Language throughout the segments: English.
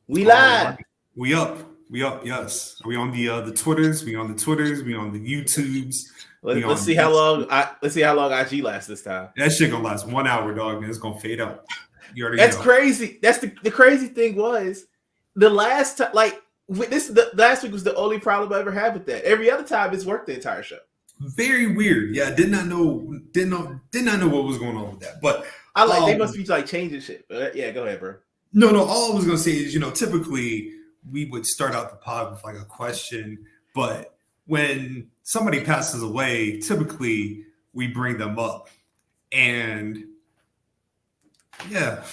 We live. We up. Yes. Are we on the Twitters? We on the Twitters. We on the YouTubes. Let's see how long. Let's see how long IG lasts this time. That shit gonna last 1 hour, dog, and it's gonna fade out. You already That's know. crazy. That's the crazy thing was the last time. Like last week was the only problem I ever had with that. Every other time it's worked the entire show. Very weird. Yeah, did not know what was going on with that. But they must be like changing shit. But yeah, go ahead, bro. No. All I was gonna say is, typically we would start out the pod with like a question, but when somebody passes away, typically we bring them up. And yeah,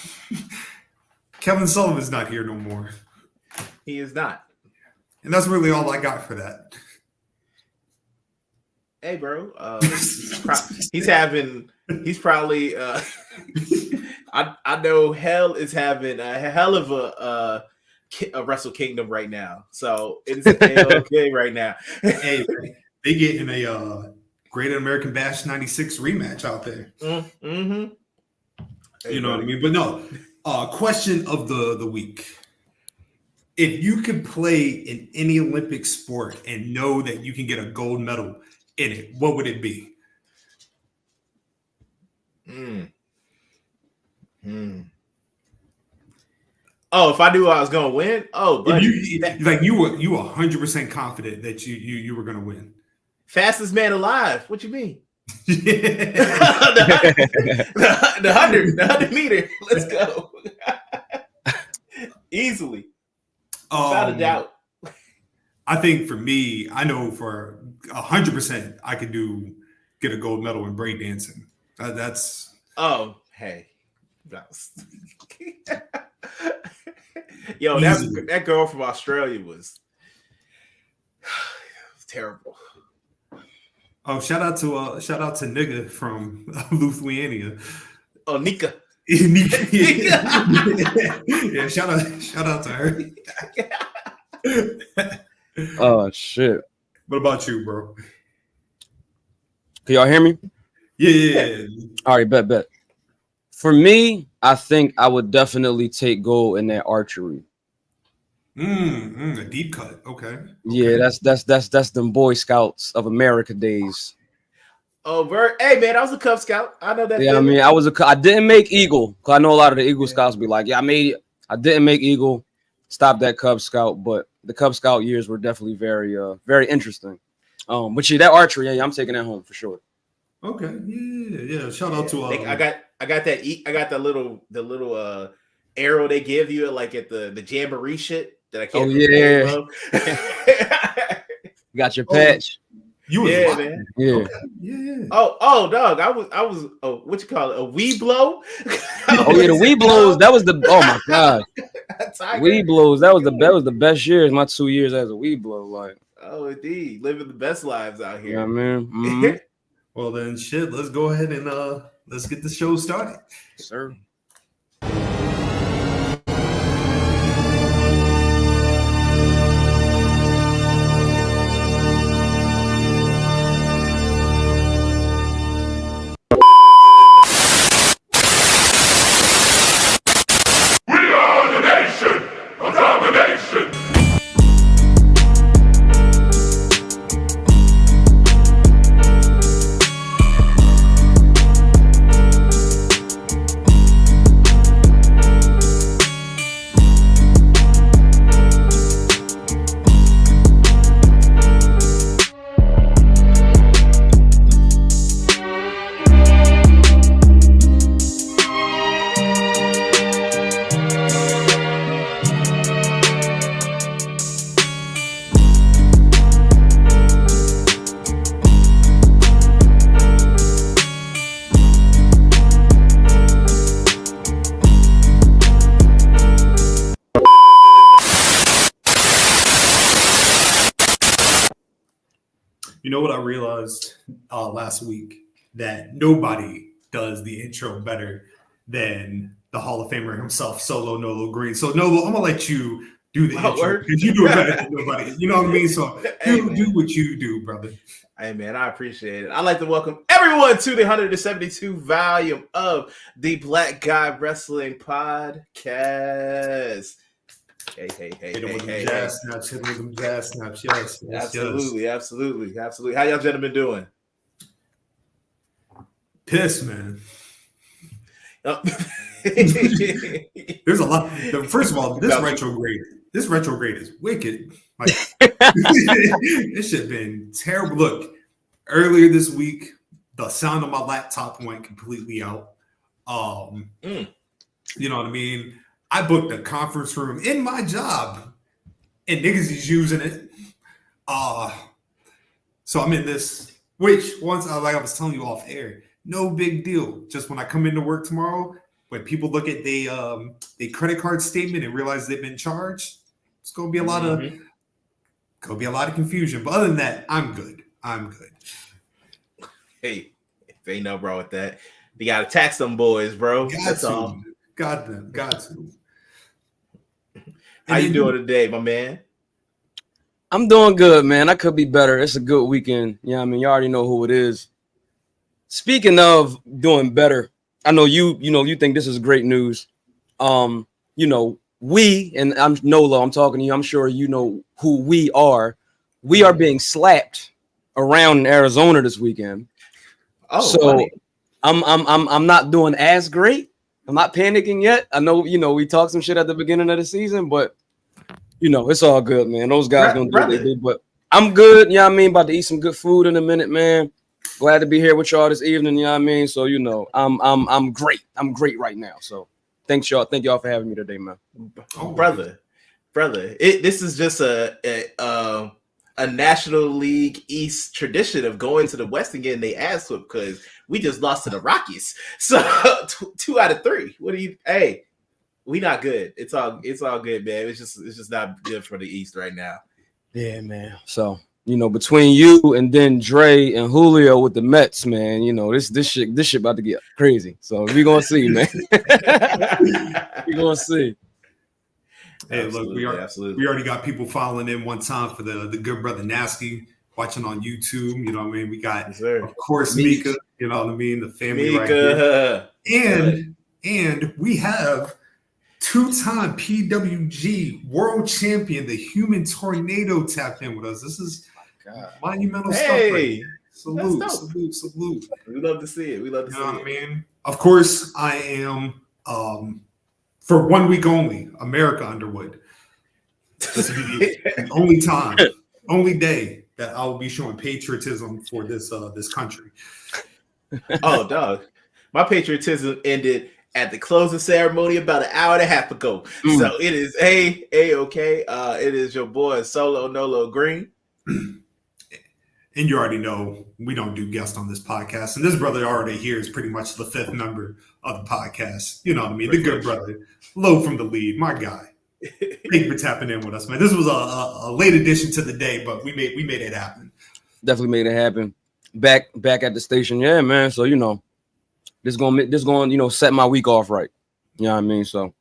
Kevin Sullivan's not here no more. He is not. And that's really all I got for that. Hey, bro. He's probably I know Hell is having a hell of a Wrestle Kingdom right now. So it's okay right now. Hey, they getting a Great American Bash 96 rematch out there. Mm-hmm. You know what I mean? But no, question of the week. If you could play in any Olympic sport and know that you can get a gold medal in it, what would it be? Oh, if I knew I was gonna win, buddy. You were 100% confident that you were gonna win. Fastest man alive. What you mean? the 100 meter. Let's go. Easily. Without a doubt. I think for me, I know for 100% I could get a gold medal in breakdancing. That's hey. Yo, that girl from Australia was terrible. Oh, shout out to nigga from Lithuania. Oh, Nika. Nika. Yeah, shout out to her. Oh shit. What about you, bro? Can y'all hear me? Yeah. All right, bet. For me, I think I would definitely take gold in that archery. A deep cut. Okay. Yeah, that's them Boy Scouts of America days. Oh, Bert. Hey, man, I was a Cub Scout. I know that. Yeah, feeling. I mean, I didn't make Eagle because I know a lot of the Eagle Scouts be like, yeah, I didn't make Eagle. Stop that Cub Scout, but the Cub Scout years were definitely very, very interesting. But yeah, that archery, yeah, I'm taking that home for sure. Okay, yeah. Shout out to I got the little arrow they give you like at the jamboree shit that I can't. Oh yeah. You got your patch. You was man. Yeah. Okay. Yeah. Oh, dog. I was. What you call it? A wee blow. Oh yeah, the wee blows. That was the. Oh my god. Wee blows. That was the best years. My 2 years as a wee blow. Like. Oh indeed, living the best lives out here. Yeah, man. Mm-hmm. Well then, shit. Let's go ahead and let's get the show started, sir. You know what I realized last week? That nobody does the intro better than the Hall of Famer himself, Solo Nolo Green. So Nolo, I'm gonna let you do the intro because you do it better than nobody. You know what I mean? So do what you do, brother. Hey man, I appreciate it. I'd like to welcome everyone to the 172 volume of the Black Guy Wrestling Podcast. Hey. Hit him with them jazz snaps. Hit him with them jazz snaps. Yes. Absolutely. How y'all gentlemen doing? Pissed, man. Oh. There's a lot. First of all, this retrograde is wicked. Like this shit been terrible. Look, earlier this week, the sound of my laptop went completely out. You know what I mean? I booked a conference room in my job, and niggas is using it. So I'm in this. Which once, like I was telling you off air, no big deal. Just when I come into work tomorrow, when people look at the credit card statement and realize they've been charged, it's gonna be a lot of confusion. But other than that, I'm good. Hey, if ain't no wrong with that, you gotta tax them boys, bro. That's all. Got to. How you doing today, my man? I'm doing good, man. I could be better. It's a good weekend. Yeah, I mean, you already know who it is. Speaking of doing better, I know you think this is great news. We, and I'm Nolo, I'm talking to you. I'm sure you know who we are. We are being slapped around in Arizona this weekend. Oh, so funny. I'm not doing as great. I'm not panicking yet. I know, we talked some shit at the beginning of the season, but it's all good, man. Those guys gonna do what they do, but I'm good. You know what I mean? About to eat some good food in a minute, man. Glad to be here with y'all this evening. You know what I mean? So I'm great. I'm great right now. So thank y'all for having me today, man. Oh, brother. This is just a National League East tradition of going to the West and getting their ass whooped because we just lost to the Rockies. So 2 out of 3. What do you? Hey, we not good. It's all good, man. It's just not good for the East right now. Yeah, man. So between you and then Dre and Julio with the Mets, man, this shit about to get crazy. So we gonna see, man. We gonna see. Hey, look, we already got people following in one time for the good brother Nasty watching on YouTube. You know what I mean? We got, of course, Mika. You know what I mean? The family Mika. Right here. And we have 2-time PWG world champion, the Human Tornado, tapped in with us. This is monumental stuff right here. Salute. We love to see it. You know what I mean? Of course, I am for 1 week only, America Underwood. This will be the only day that I will be showing patriotism for this country. Oh, dog. My patriotism ended at the closing ceremony about an hour and a half ago. So it is okay. It is your boy Solo Nolo Green. And you already know we don't do guests on this podcast. And this brother already here is pretty much the 5th member of the podcast. You know what I mean? The good brother. LOfrmTHELEAD, my guy. Thank you for tapping in with us, man. This was a late addition to the day, but we made it happen. Definitely made it happen. Back at the station. Yeah, man. So, this going set my week off right. You know what I mean? So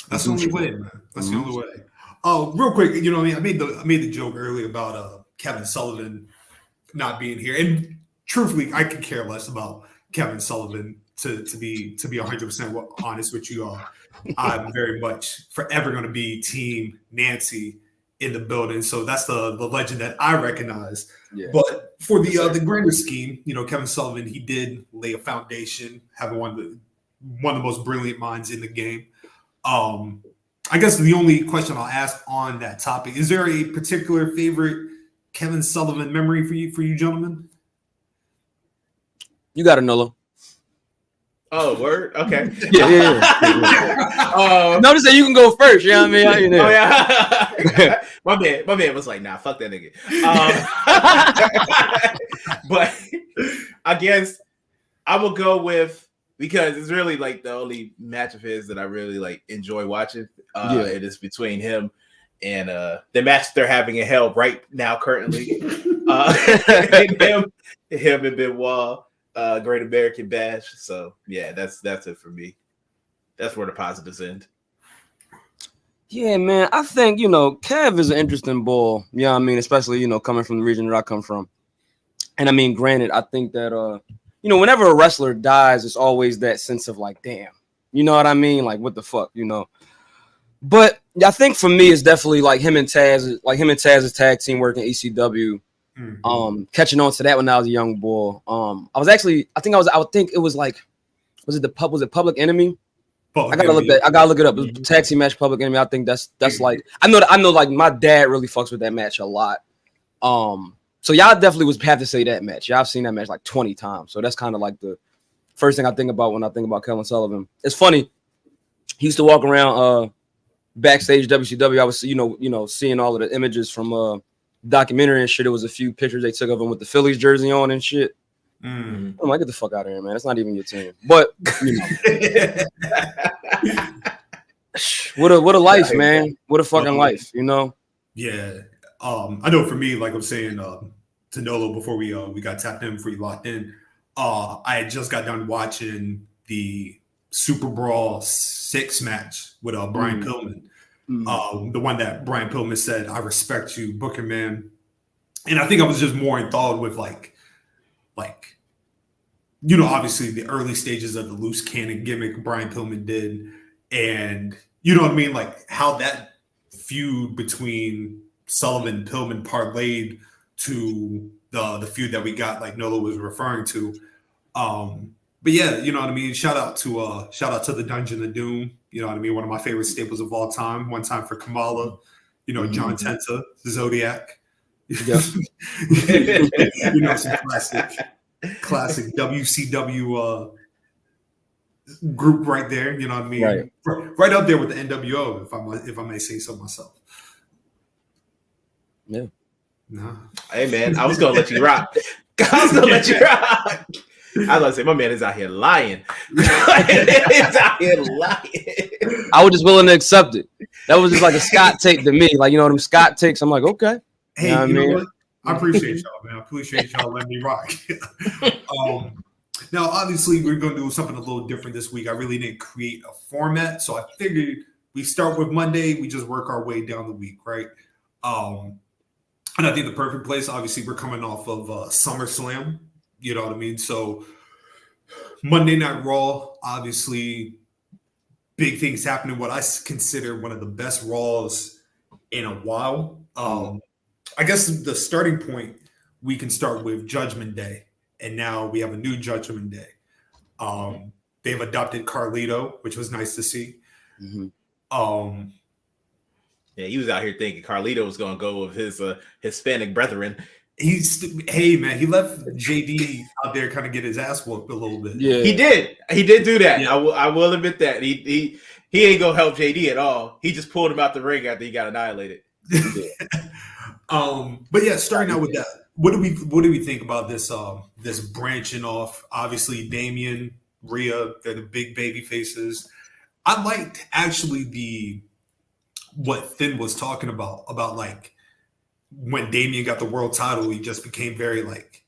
that's the only way, man. That's the only way. Oh, real quick, I mean, I made the joke earlier about Kevin Sullivan not being here, and truthfully, I could care less about Kevin Sullivan to be 100% honest with you all. I'm very much forever going to be Team Nancy in the building, so that's the legend that I recognize. Yeah. But for the grander scheme, Kevin Sullivan, he did lay a foundation, having one of the most brilliant minds in the game. I guess the only question I'll ask on that topic, is there a particular favorite Kevin Sullivan memory for you gentlemen? You got it, Nolo. Oh, word? Okay. Yeah. Notice that you can go first. You know what I mean? Oh, yeah. my man was like, nah, fuck that nigga. But I guess I will go with, because it's really like the only match of his that I really like enjoy watching. It is between him and the match they're having in hell right now currently. him and Benoit. Great American Bash. So yeah, that's it for me. That's where the positives end. Yeah, man. I think Kev is an interesting bull. You know what I mean? Especially coming from the region that I come from. And I mean, granted, I think that whenever a wrestler dies, it's always that sense of like, damn. You know what I mean? Like, what the fuck? But Yeah, I think for me it's definitely like him and Taz's tag team work in ECW. Catching on to that when I was a young boy. I would think it was like, was it Public Enemy? I gotta look it up. It was tag team match Public Enemy. I think that's like I know like my dad really fucks with that match a lot. So y'all definitely would have to say that match. Y'all have seen that match like 20 times. So that's kind of like the first thing I think about when I think about Kellen Sullivan. It's funny. He used to walk around backstage WCW. I was seeing all of the images from documentary and shit. It was a few pictures they took of him with the Phillies jersey on and shit. I'm like, get the fuck out of here, man. That's not even your team. But what a life, man. What a fucking life, Yeah. I know for me, like I'm saying to Nolo before we got tapped in, before you locked in, I had just got done watching the Super Brawl 6 match with Brian Pillman. The one that Brian Pillman said, "I respect you, Booker man." And I think I was just more enthralled with like obviously the early stages of the loose cannon gimmick Brian Pillman did, and you know what I mean, like how that feud between Sullivan and Pillman parlayed to the feud that we got, like Nolo was referring to. But yeah, you know what I mean? Shout out to the Dungeon of Doom. You know what I mean? One of my favorite staples of all time. One time for Kamala, John Tenta, Zodiac. Yep. Some classic WCW group right there. You know what I mean? Right up there with the NWO, if I may say so myself. Yeah. Nah. Hey man, I was gonna let you rock. I was gonna say my man is out here lying. I was just willing to accept it. That was just like a Scott take to me. Like, them Scott takes. I'm like, okay. Hey, you know what? I appreciate y'all, man. I appreciate y'all letting me rock. Now, obviously, we're going to do something a little different this week. I really didn't create a format, so I figured we start with Monday. We just work our way down the week, right? And I think the perfect place, obviously, we're coming off of SummerSlam. You know what I mean? So Monday Night Raw, obviously, big things happening. What I consider one of the best Raws in a while. I guess the starting point, we can start with Judgment Day. And now we have a new Judgment Day. They've adopted Carlito, which was nice to see. Yeah, he was out here thinking Carlito was going to go with his Hispanic brethren. He left JD out there kind of get his ass whooped a little bit. Yeah, he did do that. Yeah. I will admit that he ain't gonna help JD at all. He just pulled him out the ring after he got annihilated. But yeah, starting out with that, what do we think about this this branching off? Obviously, Damian, Rhea, they're the big baby faces. I liked actually what Finn was talking about like when Damian got the world title, he just became very like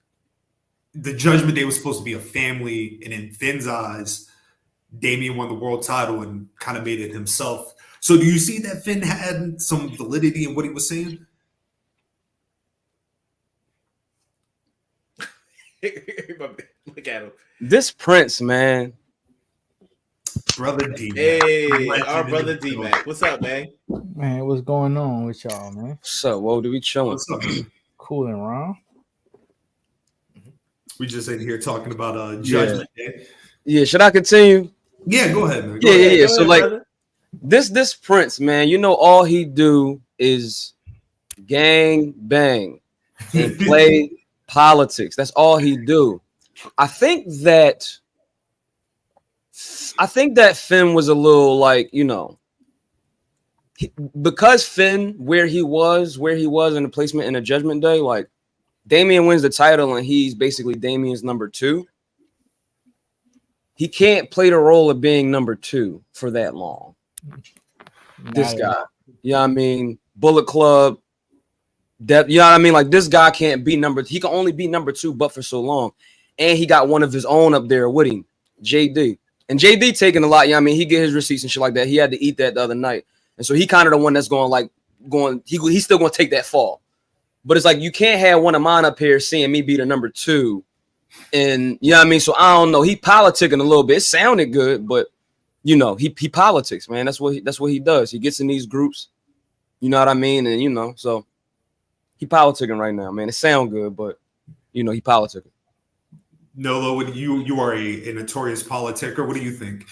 the Judgment Day was supposed to be a family, and in Finn's eyes, Damian won the world title and kind of made it himself. So do you see that Finn had some validity in what he was saying? Look at him. This Prince, man. Brother DMac. Hey, our brother DMac. What's up, man? Man, what's going on with y'all, man? So, what do we chilling? What's up? Cool and wrong. We just in here talking about Judgment Day. Yeah, should I continue? Yeah, go ahead, man. Yeah. So, like, brother. This Prince, man, all he do is gang bang and play politics. That's all he do. I think that Finn was a little like, because Finn, where he was in the placement in the Judgment Day, like Damian wins the title and he's basically Damian's number 2. He can't play the role of being number 2 for that long. This guy, I mean, Bullet Club, that, I mean, like this guy can't be he can only be number 2, but for so long. And he got one of his own up there with him, JD. And JD taking a lot, I mean, he get his receipts and shit like that. He had to eat that the other night. And so he kind of the one that's he's still going to take that fall. But it's like, you can't have one of mine up here seeing me be the number 2. And, I mean? So I don't know. He politicking a little bit. It sounded good, but you know, he politics, man. That's what he does. He gets in these groups, you know what I mean, and you know, so he politicking right now, man. It sound good, but you know, he politicking. Nolo, when you are a notorious politicker, what do you think?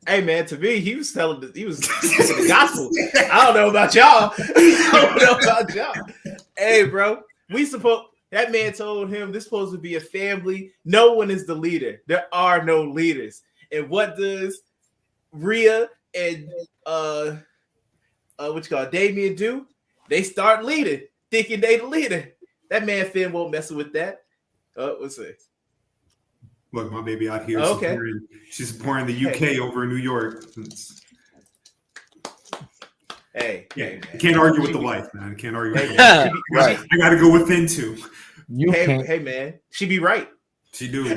Hey man, to me, he was speaking the gospel. I don't know about y'all. Hey, bro, that man told him this supposed to be a family. No one is the leader. There are no leaders. And what does Rhea and Damien do? They start leading, thinking they the leader. That man Finn won't mess with that. What's it? Look, my baby out here. Okay. She's born in the UK over in New York. Hey, you can't argue with the wife, man. You can't argue with the wife. Right. I got to go with Finn too. Hey, man, she be right. She do.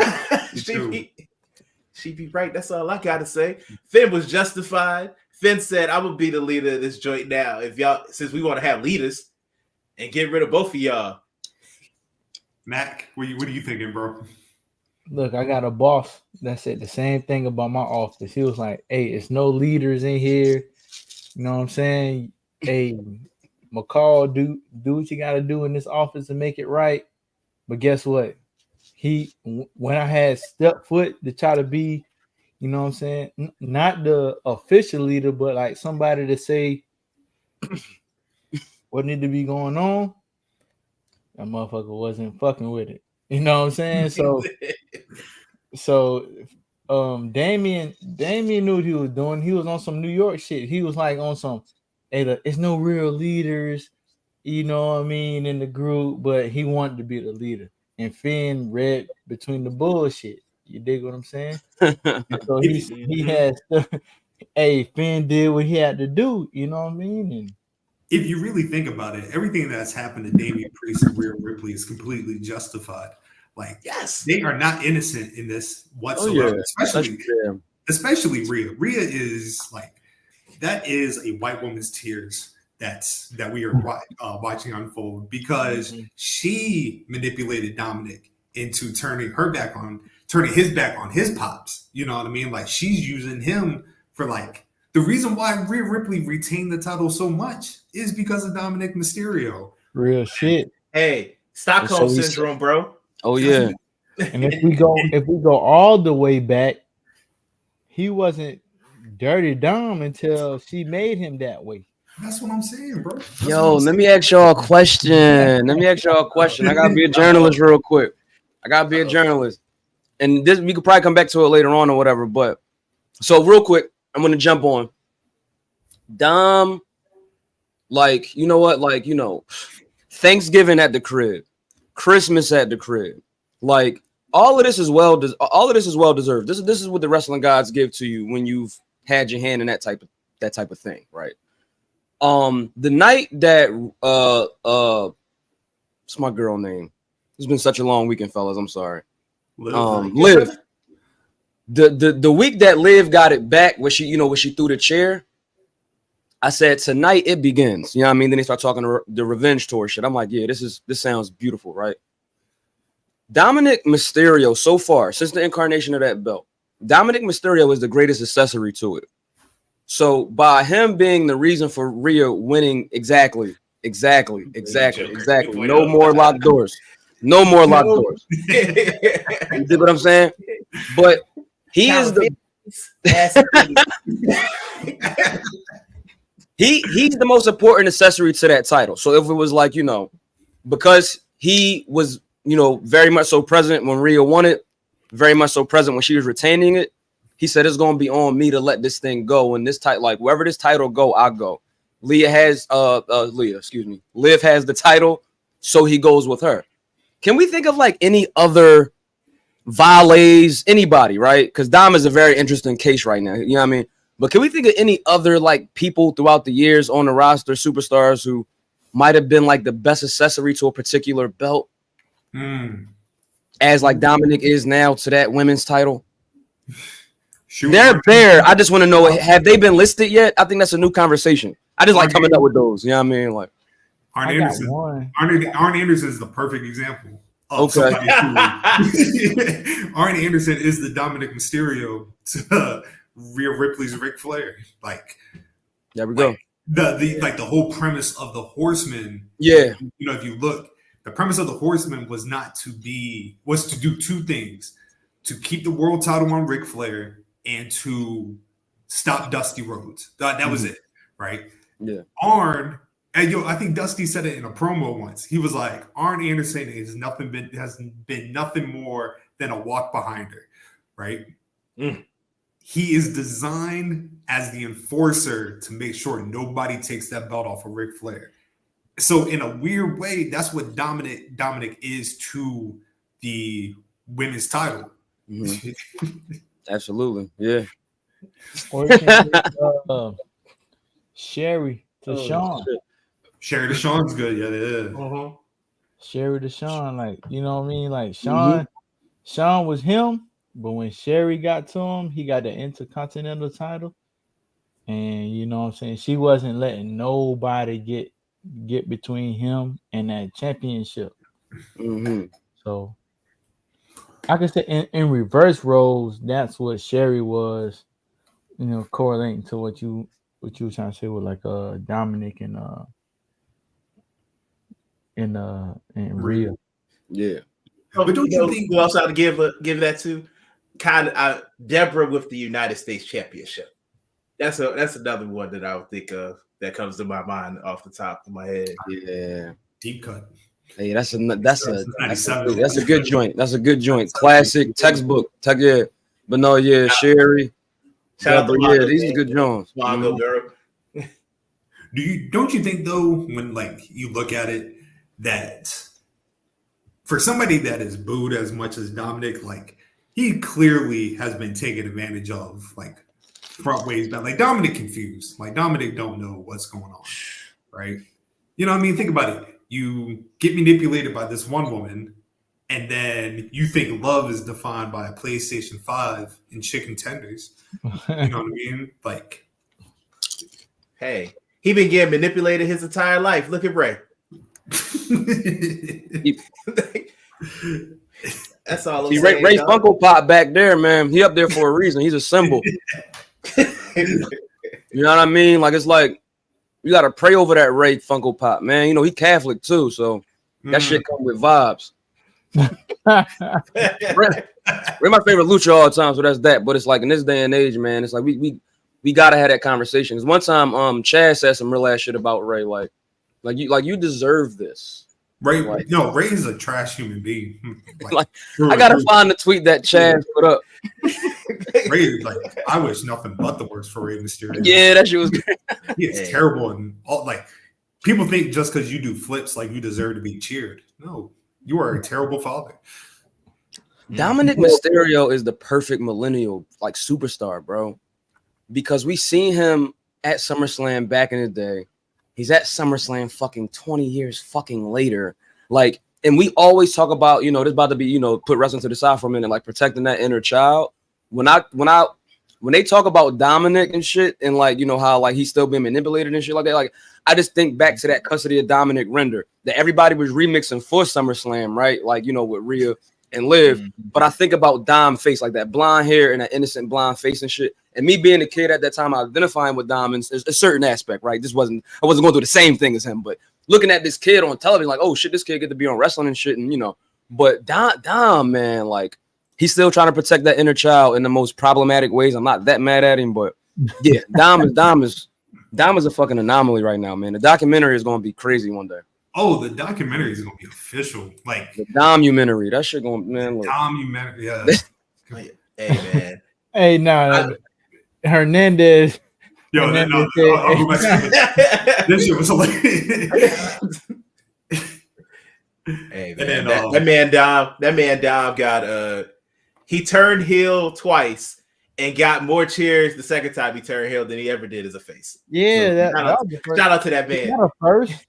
She be right. That's all I gotta say. Finn was justified. Finn said, "I'm gonna be the leader of this joint now. If y'all, since we want to have leaders, and get rid of both of y'all." Mac, what are you thinking, bro? Look, I got a boss that said the same thing about my office. He was like, "Hey, it's no leaders in here. You know what I'm saying? Hey, McCall, do what you got to do in this office to make it right." But guess what? When I had stepped foot to try to be, you know what I'm saying, not the official leader, but like somebody to say what need to be going on, that motherfucker wasn't fucking with it. You know what I'm saying? So Damien knew what he was doing. He was on some New York shit. He was like on some, hey, look, it's no real leaders, you know what I mean, in the group, but he wanted to be the leader. And Finn read between the bullshit. You dig what I'm saying? So he had hey, Finn did what he had to do, you know what I mean? And if you really think about it, everything that's happened to Damian Priest and Rhea Ripley is completely justified. Like, yes, they are not innocent in this whatsoever. Especially Rhea. Rhea is like, that is a white woman's tears that we are watching unfold, because she manipulated Dominic into turning his back on his pops. You know what I mean? Like, she's using him for like, the reason why Rhea Ripley retained the title so much is because of Dominic Mysterio. Real shit. Hey, Stockholm syndrome, bro. Oh yeah. And if we go all the way back, he wasn't Dirty Dom until she made him that way. That's what I'm saying, bro. Let me ask y'all a question. I gotta be a journalist real quick. And this, we could probably come back to it later on or whatever. But so real quick, I'm gonna jump on Dom. Like, you know what? Like, you know, Thanksgiving at the crib, Christmas at the crib. Like, all of this is well deserved. This is what the wrestling gods give to you when you've had your hand in that type of thing, right? The night that what's my girl name? It's been such a long weekend, fellas. I'm sorry. Liv. The week that Liv got it back, when she threw the chair, I said, tonight it begins. You know what I mean? Then they start talking the revenge tour shit. I'm like, yeah, this sounds beautiful, right? Dominic Mysterio, so far, since the incarnation of that belt, Dominic Mysterio is the greatest accessory to it. So by him being the reason for Rhea winning, exactly. No more locked doors. You dig what I'm saying? But he is he's the most important accessory to that title. So if it was like, you know, because he was, you know, very much so present when Rhea won it, very much so present when she was retaining it, he said it's gonna be on me to let this thing go. And this title, like wherever this title go, I go. Liv has the title, so he goes with her. Can we think of like any other valets, anybody, right? Because Dom is a very interesting case right now. You know what I mean? But can we think of any other like people throughout the years on the roster, superstars who might have been like the best accessory to a particular belt? As like Dominic is now to that women's title? They're there. I just want to know, have they been listed yet? I think that's a new conversation. I just like coming up with those. You know what I mean? Like Arn Anderson is the perfect example. of somebody who Arn Anderson is the Dominic Mysterio to Rhea Ripley's Ric Flair. Like, there we go. The whole premise of the Horsemen. Yeah. You know, if you look, the premise of the Horsemen was to do two things: to keep the world title on Ric Flair and to stop Dusty Rhodes. That was it, right? Yeah. Arn, and I think Dusty said it in a promo once. He was like, Arn Anderson has been nothing more than a walk behind her, right? Mm. He is designed as the enforcer to make sure nobody takes that belt off of Ric Flair. So in a weird way, that's what Dominic is to the women's title. Mm-hmm. Absolutely, yeah. Or Sherry to Sean. Shit. Sherry to Sean's good, yeah. Uh-huh. Sherry to Sean, like, you know what I mean? Like Sean was him, but when Sherry got to him, he got the Intercontinental title. And you know what I'm saying? She wasn't letting nobody get between him and that championship. Mm-hmm. So I could say in reverse roles, that's what Sherry was, you know, correlating to what you were trying to say with like Dominic and Rhea. Yeah. But don't you think who else I would give that to? Kind of Deborah with the United States Championship. That's another one that I would think of that comes to my mind off the top of my head. Yeah. Deep cut. Hey, that's a good joint. That's a good joint. Classic, textbook. Yeah. But no, yeah, Sherry. Shout out to yeah, these are good joints. Mongo girl. Don't you think though, when like you look at it, that for somebody that is booed as much as Dominic, like he clearly has been taken advantage of, like front ways back. Like Dominic confused. Like Dominic don't know what's going on, right? You know what I mean? Think about it. You get manipulated by this one woman, and then you think love is defined by a PlayStation 5 and chicken tenders. You know what I mean? Like, hey, he been getting manipulated his entire life. Look at Ray. That's all. I'm saying, Ray Funko Pop back there, man. He up there for a reason. He's a symbol. You know what I mean? Like, it's like you gotta pray over that Ray Funko Pop, man. You know he Catholic too, so that shit come with vibes. Ray my favorite lucha all the time, so that's that. But it's like in this day and age, man, it's like we gotta have that conversation. Because one time, Chaz said some real ass shit about Ray, like you deserve this. Ray, no, Ray is a trash human being. Like I gotta find the tweet that Chaz put up. Ray is like, I wish nothing but the worst for Ray Mysterio. Yeah, that shit was great. He is terrible, and all like people think just because you do flips, like you deserve to be cheered. No, you are a terrible father. Dominic Mysterio is the perfect millennial like superstar, bro. Because we seen him at SummerSlam back in the day. He's at SummerSlam fucking 20 years fucking later. Like, and we always talk about, you know, this about to be, you know, put wrestling to the side for a minute, like protecting that inner child. When they talk about Dominic and shit, and like, you know, how like he's still being manipulated and shit like that, like I just think back to that Custody of Dominic render that everybody was remixing for SummerSlam, right? Like, you know, with Rhea and Liv. But I think about Dom face, like that blonde hair and that innocent blonde face and shit. And me being a kid at that time, identifying with Dom in a certain aspect, right? I wasn't going through the same thing as him, but looking at this kid on television, like, oh shit, this kid get to be on wrestling and shit, and you know. But Dom, man, like he's still trying to protect that inner child in the most problematic ways. I'm not that mad at him, but yeah, Dom is a fucking anomaly right now, man. The documentary is going to be crazy one day. Oh, the documentary is going to be official, like the Domumentary. That shit going, man. Look. Domumentary, yeah. Hey man. Hey, no, Hernandez. Yo, Hernandez this shit was hilarious. Hey man, that man Dom got he turned heel twice and got more cheers the second time he turned heel than he ever did as a face. Yeah, so shout out to that man. Not a first.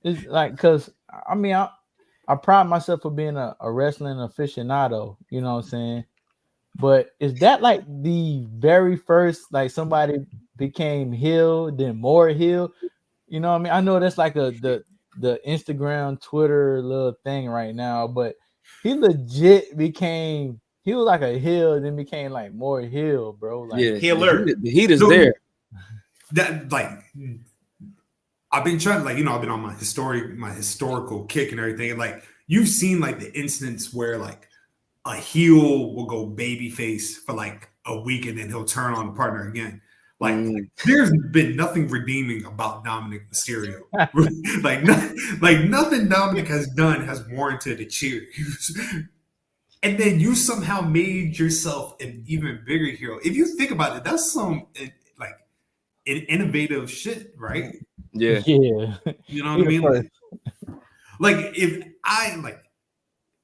It's like, because I mean, I pride myself for being a wrestling aficionado, you know what I'm saying? But is that like the very first, like somebody became heel, then more heel? You know what I mean? I know that's like the Instagram, Twitter little thing right now, but he legit became. He was like a heel, then became like more heel, bro. Like Yeah, Healer. the heat is Dude, there. That like I've been trying like I've been on my historical kick and everything. And like you've seen like the instance where like a heel will go babyface for like a week and then he'll turn on the partner again. Like there's been nothing redeeming about Dominic Mysterio. like nothing Dominic has done has warranted a cheer. And then you somehow made yourself an even bigger hero. If you think about it, that's some like an innovative shit, right? Yeah. yeah. You know what I mean? Like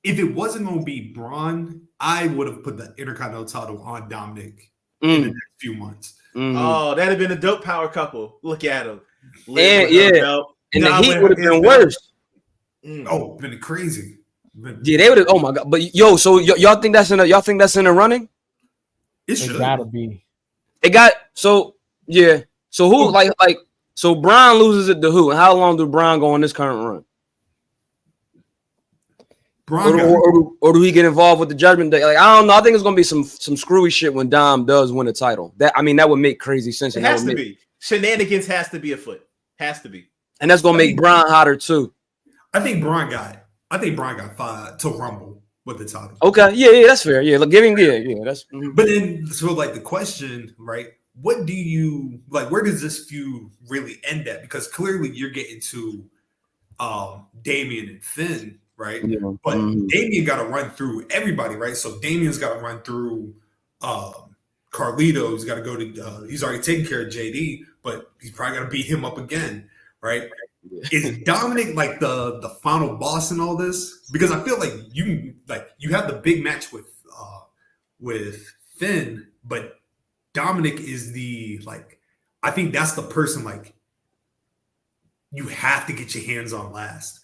if it wasn't gonna be Braun, I would have put the Intercontinental title on Dominic in the next few months. Oh, that'd have been a dope power couple. Look at him. And the heat would have been worse. Oh, been crazy. Yeah, they would have. Oh my god! But yo, so y'all think that's in the running? It should. Gotta be. It got so yeah. So who so Braun loses it to who? And how long do Braun go on this current run? Or do he get involved with the Judgment Day? Like I don't know. I think it's gonna be some screwy shit when Dom does win a title. That would make crazy sense. It has to be. Shenanigans has to be afoot. Has to be. And that's gonna make Braun hotter too. I think Braun got 5 to Rumble with the title. Okay, yeah, that's fair. Yeah, that's. But then, so like the question, right? What do you like? Where does this feud really end at? Because clearly you're getting to Damian and Finn, right? Yeah. But Damian got to run through everybody, right? So Damian's got to run through Carlito. He's got to go to. He's already taken care of JD, but he's probably got to beat him up again, right? Is Dominic like the final boss in all this? Because I feel like you have the big match with Finn, but Dominic is I think that's the person like you have to get your hands on last.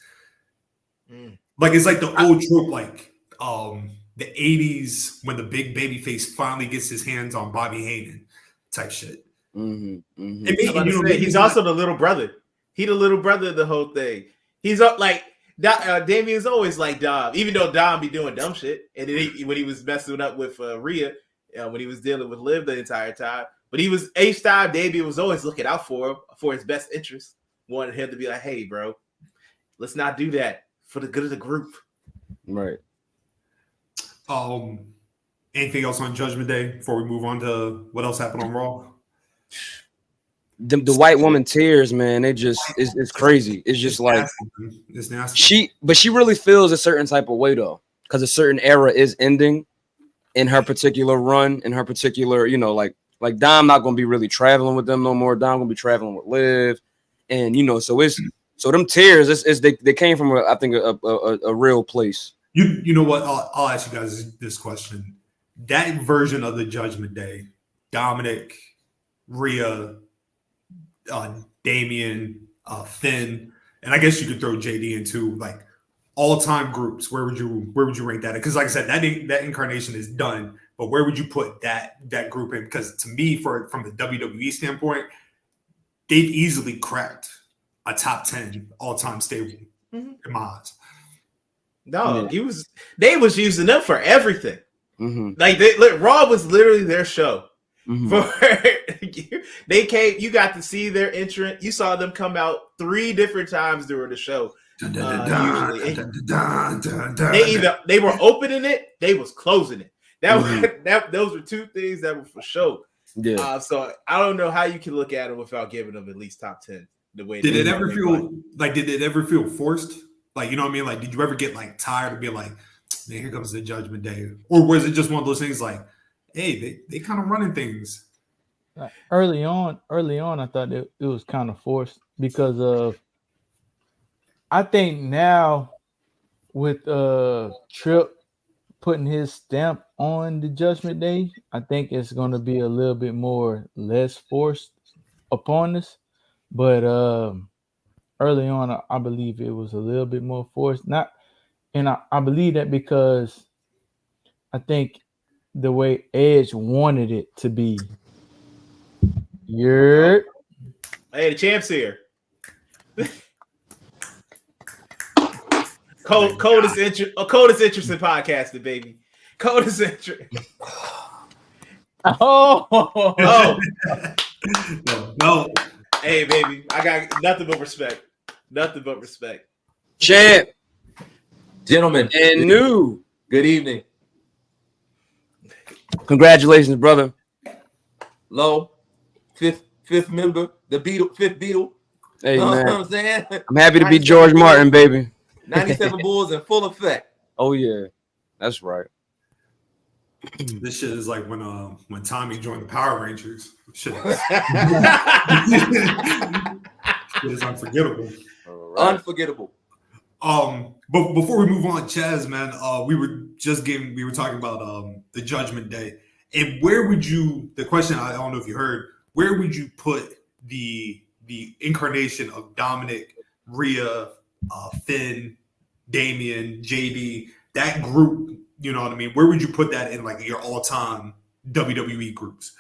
Like it's like the old trope, like the 80s when the big baby face finally gets his hands on Bobby Heenan type shit. He's also the little brother. He the little brother of the whole thing. He's up like Damian's always like Dom, even though Dom be doing dumb shit. And then when he was messing up with Rhea, when he was dealing with Liv the entire time, but he was H-Time. Damian was always looking out for him for his best interest. Wanted him to be like, hey, bro, let's not do that for the good of the group. Right. Anything else on Judgment Day before we move on to what else happened on Raw? The white woman tears, man. It's crazy. It's just like it's nasty. She really feels a certain type of way though, because a certain era is ending in her particular run, in her particular, like Dom not gonna be really traveling with them no more. Dom gonna be traveling with Liv, and so them tears. They came from a real place. You know what? I'll ask you guys this question. That version of the Judgment Day, Dominic, Rhea, Damian, Finn, and I guess you could throw JD into like all-time groups. Where would you rank that? Because like I said, that incarnation is done. But where would you put that group in? Because to me, from the WWE standpoint, they've easily cracked a top 10 all-time stable in my eyes. No, they was using them for everything. Like Raw was literally their show. They came, you got to see their entrance. You saw them come out 3 different times during the show. Usually, they were opening it, they was closing it. Those were 2 things that were for sure. Yeah. So I don't know how you can look at them without giving them at least top 10. The way did it ever feel forced? Like, you know what I mean? Like, did you ever get like tired of being like, man, here comes the Judgment Day? Or was it just one of those things like, hey, they kind of running things? Early on, I thought it was kind of forced because of, I think now with Tripp putting his stamp on the Judgment Day, I think it's going to be a little bit less forced upon us. But early on, I believe it was a little bit more forced. I believe that because I think the way Edge wanted it to be. Yeah. Hey, the champ's here. Coldest interest in podcasting, baby. Coldest interest. Oh, no. Hey, baby, I got nothing but respect. Nothing but respect. Champ Gentlemen, and new. good evening. Congratulations, brother. Low, fifth member, the Beatle, fifth Beatle. Hey, You know man. what I'm saying? I'm happy to be 97 George Bulls, Martin, baby. 97 Bulls in full effect. Oh, yeah. That's right. This shit is like when Tommy joined the Power Rangers. Shit is unforgettable. Right. Unforgettable. But before we move on, Chaz, man, we were talking about the Judgment Day. And where would you, the question, I don't know if you heard, where would you put the incarnation of Dominic, Rhea, Finn, Damian, JD, that group, you know what I mean? Where would you put that in like your all-time WWE groups?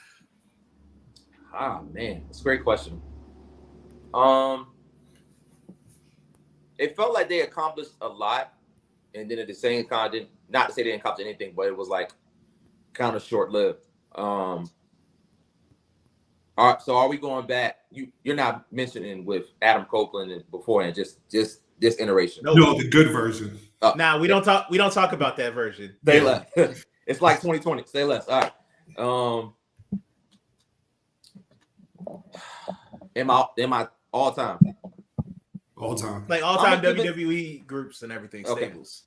Ah, man, that's a great question. It felt like they accomplished a lot, and then at the same time, not to say they didn't accomplish anything, but it was like kind of short-lived. All right, so are we going back? You're not mentioning with Adam Copeland and before, and just this iteration. No, the good version. Nah, we don't talk about that version. Say less. It's like 2020. Say less. All right. In my all time. All time. Like all-time I'm gonna WWE groups and everything, Okay. stables.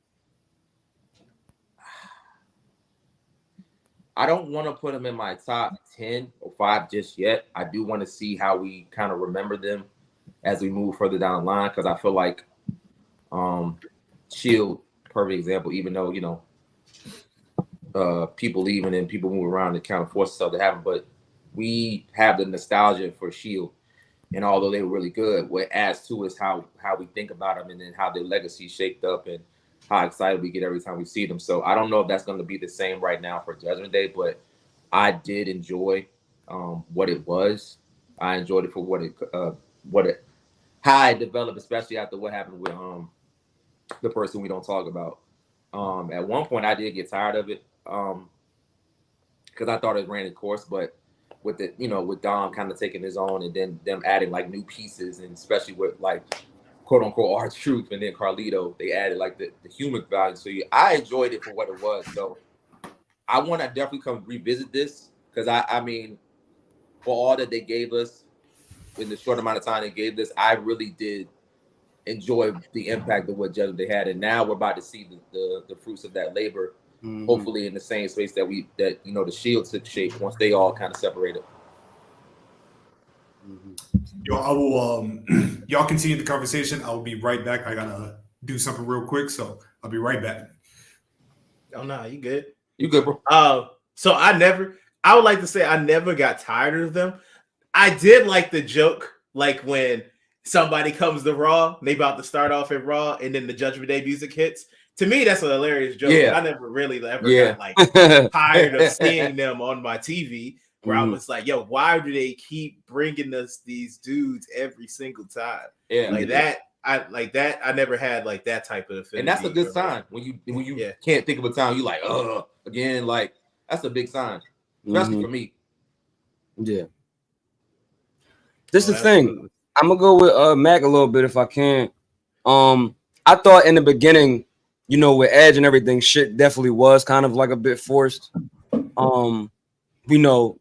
I don't want to put them in my top 10 or 5 just yet. I do want to see how we kind of remember them as we move further down the line, because I feel like Shield, perfect example, even though, you know, people leaving and people moving around, it kind of forces itself to happen. But we have the nostalgia for Shield. And although they were really good, what adds to is how we think about them, and then how their legacy shaped up, and how excited we get every time we see them. So I don't know if that's going to be the same right now for Judgment Day, but I did enjoy what it was. I enjoyed it for how it developed, especially after what happened with the person we don't talk about. At one point, I did get tired of it because I thought it ran its course, but with it, you know, with Dom kind of taking his own, and then them adding like new pieces, and especially with like quote unquote R-Truth and then Carlito, they added like the human value. So I enjoyed it for what it was. So I want to definitely come revisit this, because I mean, for all that they gave us in the short amount of time they gave this, I really did enjoy the impact of what Judgment Day had, and now we're about to see the fruits of that labor. Mm-hmm. Hopefully in the same space that you know the Shield took shape once they all kind of separated. Yo, I will y'all continue the conversation. I will be right back. I gotta do something real quick, so I'll be right back. Oh no, you good? You good, bro? So I would like to say I never got tired of them. I did like the joke, like when somebody comes to Raw, they about to start off at Raw, and then the Judgment Day music hits. To me, that's a hilarious joke. Yeah. I never really got like tired of seeing them on my TV, where I was like, yo, why do they keep bringing us these dudes every single time? Yeah, like that. I never had like that type of affinity. And that's a good sign when you can't think of a time you like, again, like that's a big sign, especially for me. Yeah. This is the thing. I'm gonna go with Mac a little bit if I can. I thought in the beginning, you know, with Edge and everything, shit definitely was kind of like a bit forced. We know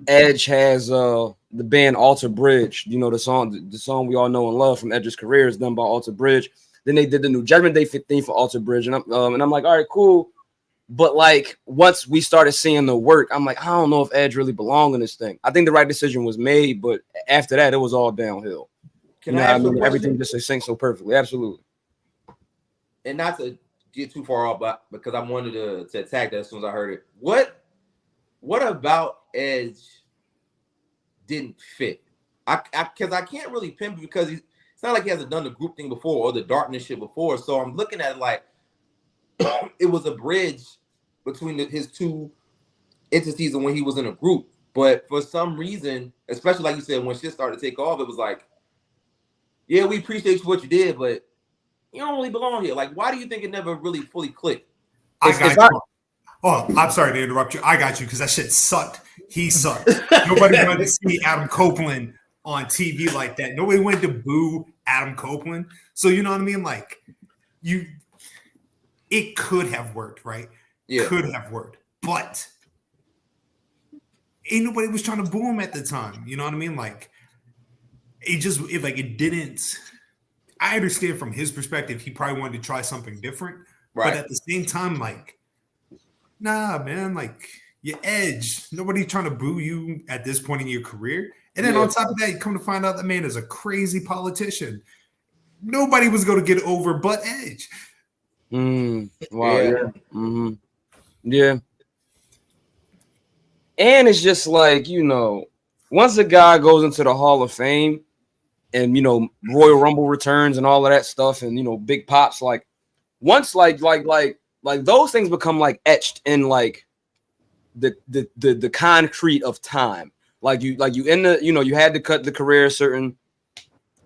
Edge has the band Alter Bridge, you know, the song we all know and love from Edge's career is done by Alter Bridge. Then they did the new Judgment Day 15 for Alter Bridge, and I'm like, all right, cool. But like once we started seeing the work, I'm like, I don't know if Edge really belonged in this thing. I think the right decision was made, but after that, it was all downhill. Everything just synced so perfectly. Absolutely. And not to get too far off, but because I wanted to attack that as soon as I heard it. What about Edge didn't fit? Because I can't really pin, because it's not like he hasn't done the group thing before or the darkness shit before. So I'm looking at it like it was a bridge between his two entities and when he was in a group. But for some reason, especially like you said, when shit started to take off, it was like, yeah, we appreciate what you did, but you don't really belong here. Like, why do you think it never really fully clicked? Oh, I'm sorry to interrupt you. I got you because that shit sucked. He sucked. Nobody wanted to see Adam Copeland on TV like that. Nobody wanted to boo Adam Copeland. So you know what I mean? Like, it could have worked, right? Yeah. Could have worked, but ain't nobody was trying to boo him at the time. You know what I mean? Like, it didn't. I understand from his perspective, he probably wanted to try something different, Right. but at the same time, like, nah, man, like, your edge. Nobody's trying to boo you at this point in your career. And then on top of that, you come to find out that man is a crazy politician. Nobody was going to get over but Edge. Wow. Yeah. Yeah. Mm-hmm. Yeah. And it's just like, you know, once a guy goes into the Hall of Fame and, you know, Royal Rumble returns and all of that stuff and, you know, big pops, like once like those things become like etched in like the concrete of time. Like you in the, you know, you had to cut the career a certain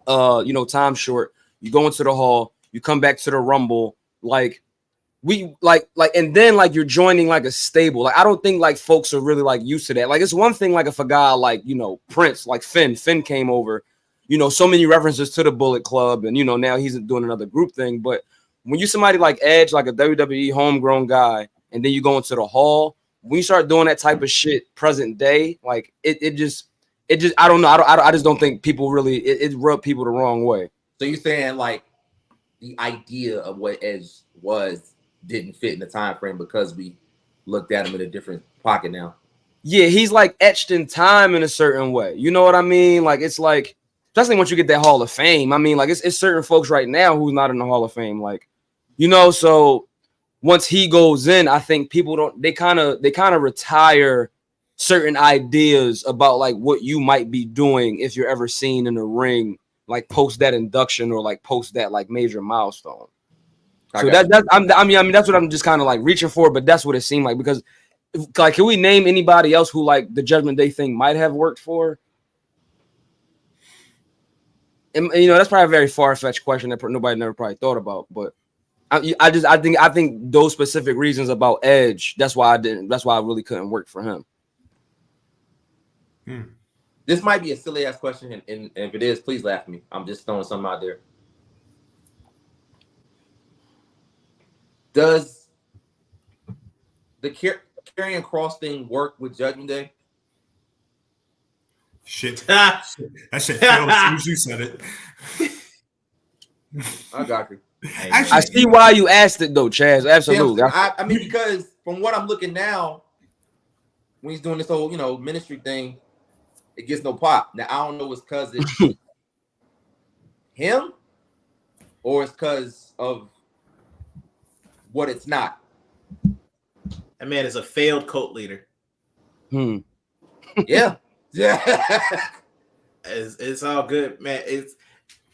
you know, time short. You go into the Hall, you come back to the Rumble, like we like and then like you're joining like a stable. Like I don't think like folks are really like used to that. Like it's one thing like if a guy like, you know, Prince, like Finn came over, you know, so many references to the Bullet Club, and you know, now he's doing another group thing. But when you somebody like Edge, like a WWE homegrown guy, and then you go into the Hall, when you start doing that type of shit present day, like it just I don't know. I just don't think people really it rubbed people the wrong way. So you're saying like the idea of what Edge was didn't fit in the time frame because we looked at him in a different pocket now. Yeah, he's like etched in time in a certain way. You know what I mean? Like it's like, especially once you get that Hall of Fame. I mean, like it's certain folks right now who's not in the Hall of Fame. Like, you know, so once he goes in, I think people they kind of retire certain ideas about like what you might be doing if you're ever seen in the ring, like post that induction or like post that like major milestone. So that's I mean that's what I'm just kind of like reaching for, but that's what it seemed like, because like, can we name anybody else who like the Judgment Day thing might have worked for? And you know, that's probably a very far-fetched question that nobody never probably thought about, but I think those specific reasons about Edge, that's why I really couldn't work for him. This might be a silly ass question, and if it is, please laugh at me. I'm just throwing something out there. Does the Karrion Kross thing work with Judgment Day? Shit. That shit failed as soon as you said it. I got you. Actually, I see why you asked it though, Chaz. Absolutely. I mean, because from what I'm looking now, when he's doing this whole, you know, ministry thing, it gets no pop. Now I don't know it's because it's him or it's because of what it's not. That man is a failed cult leader. Yeah. It's all good, man.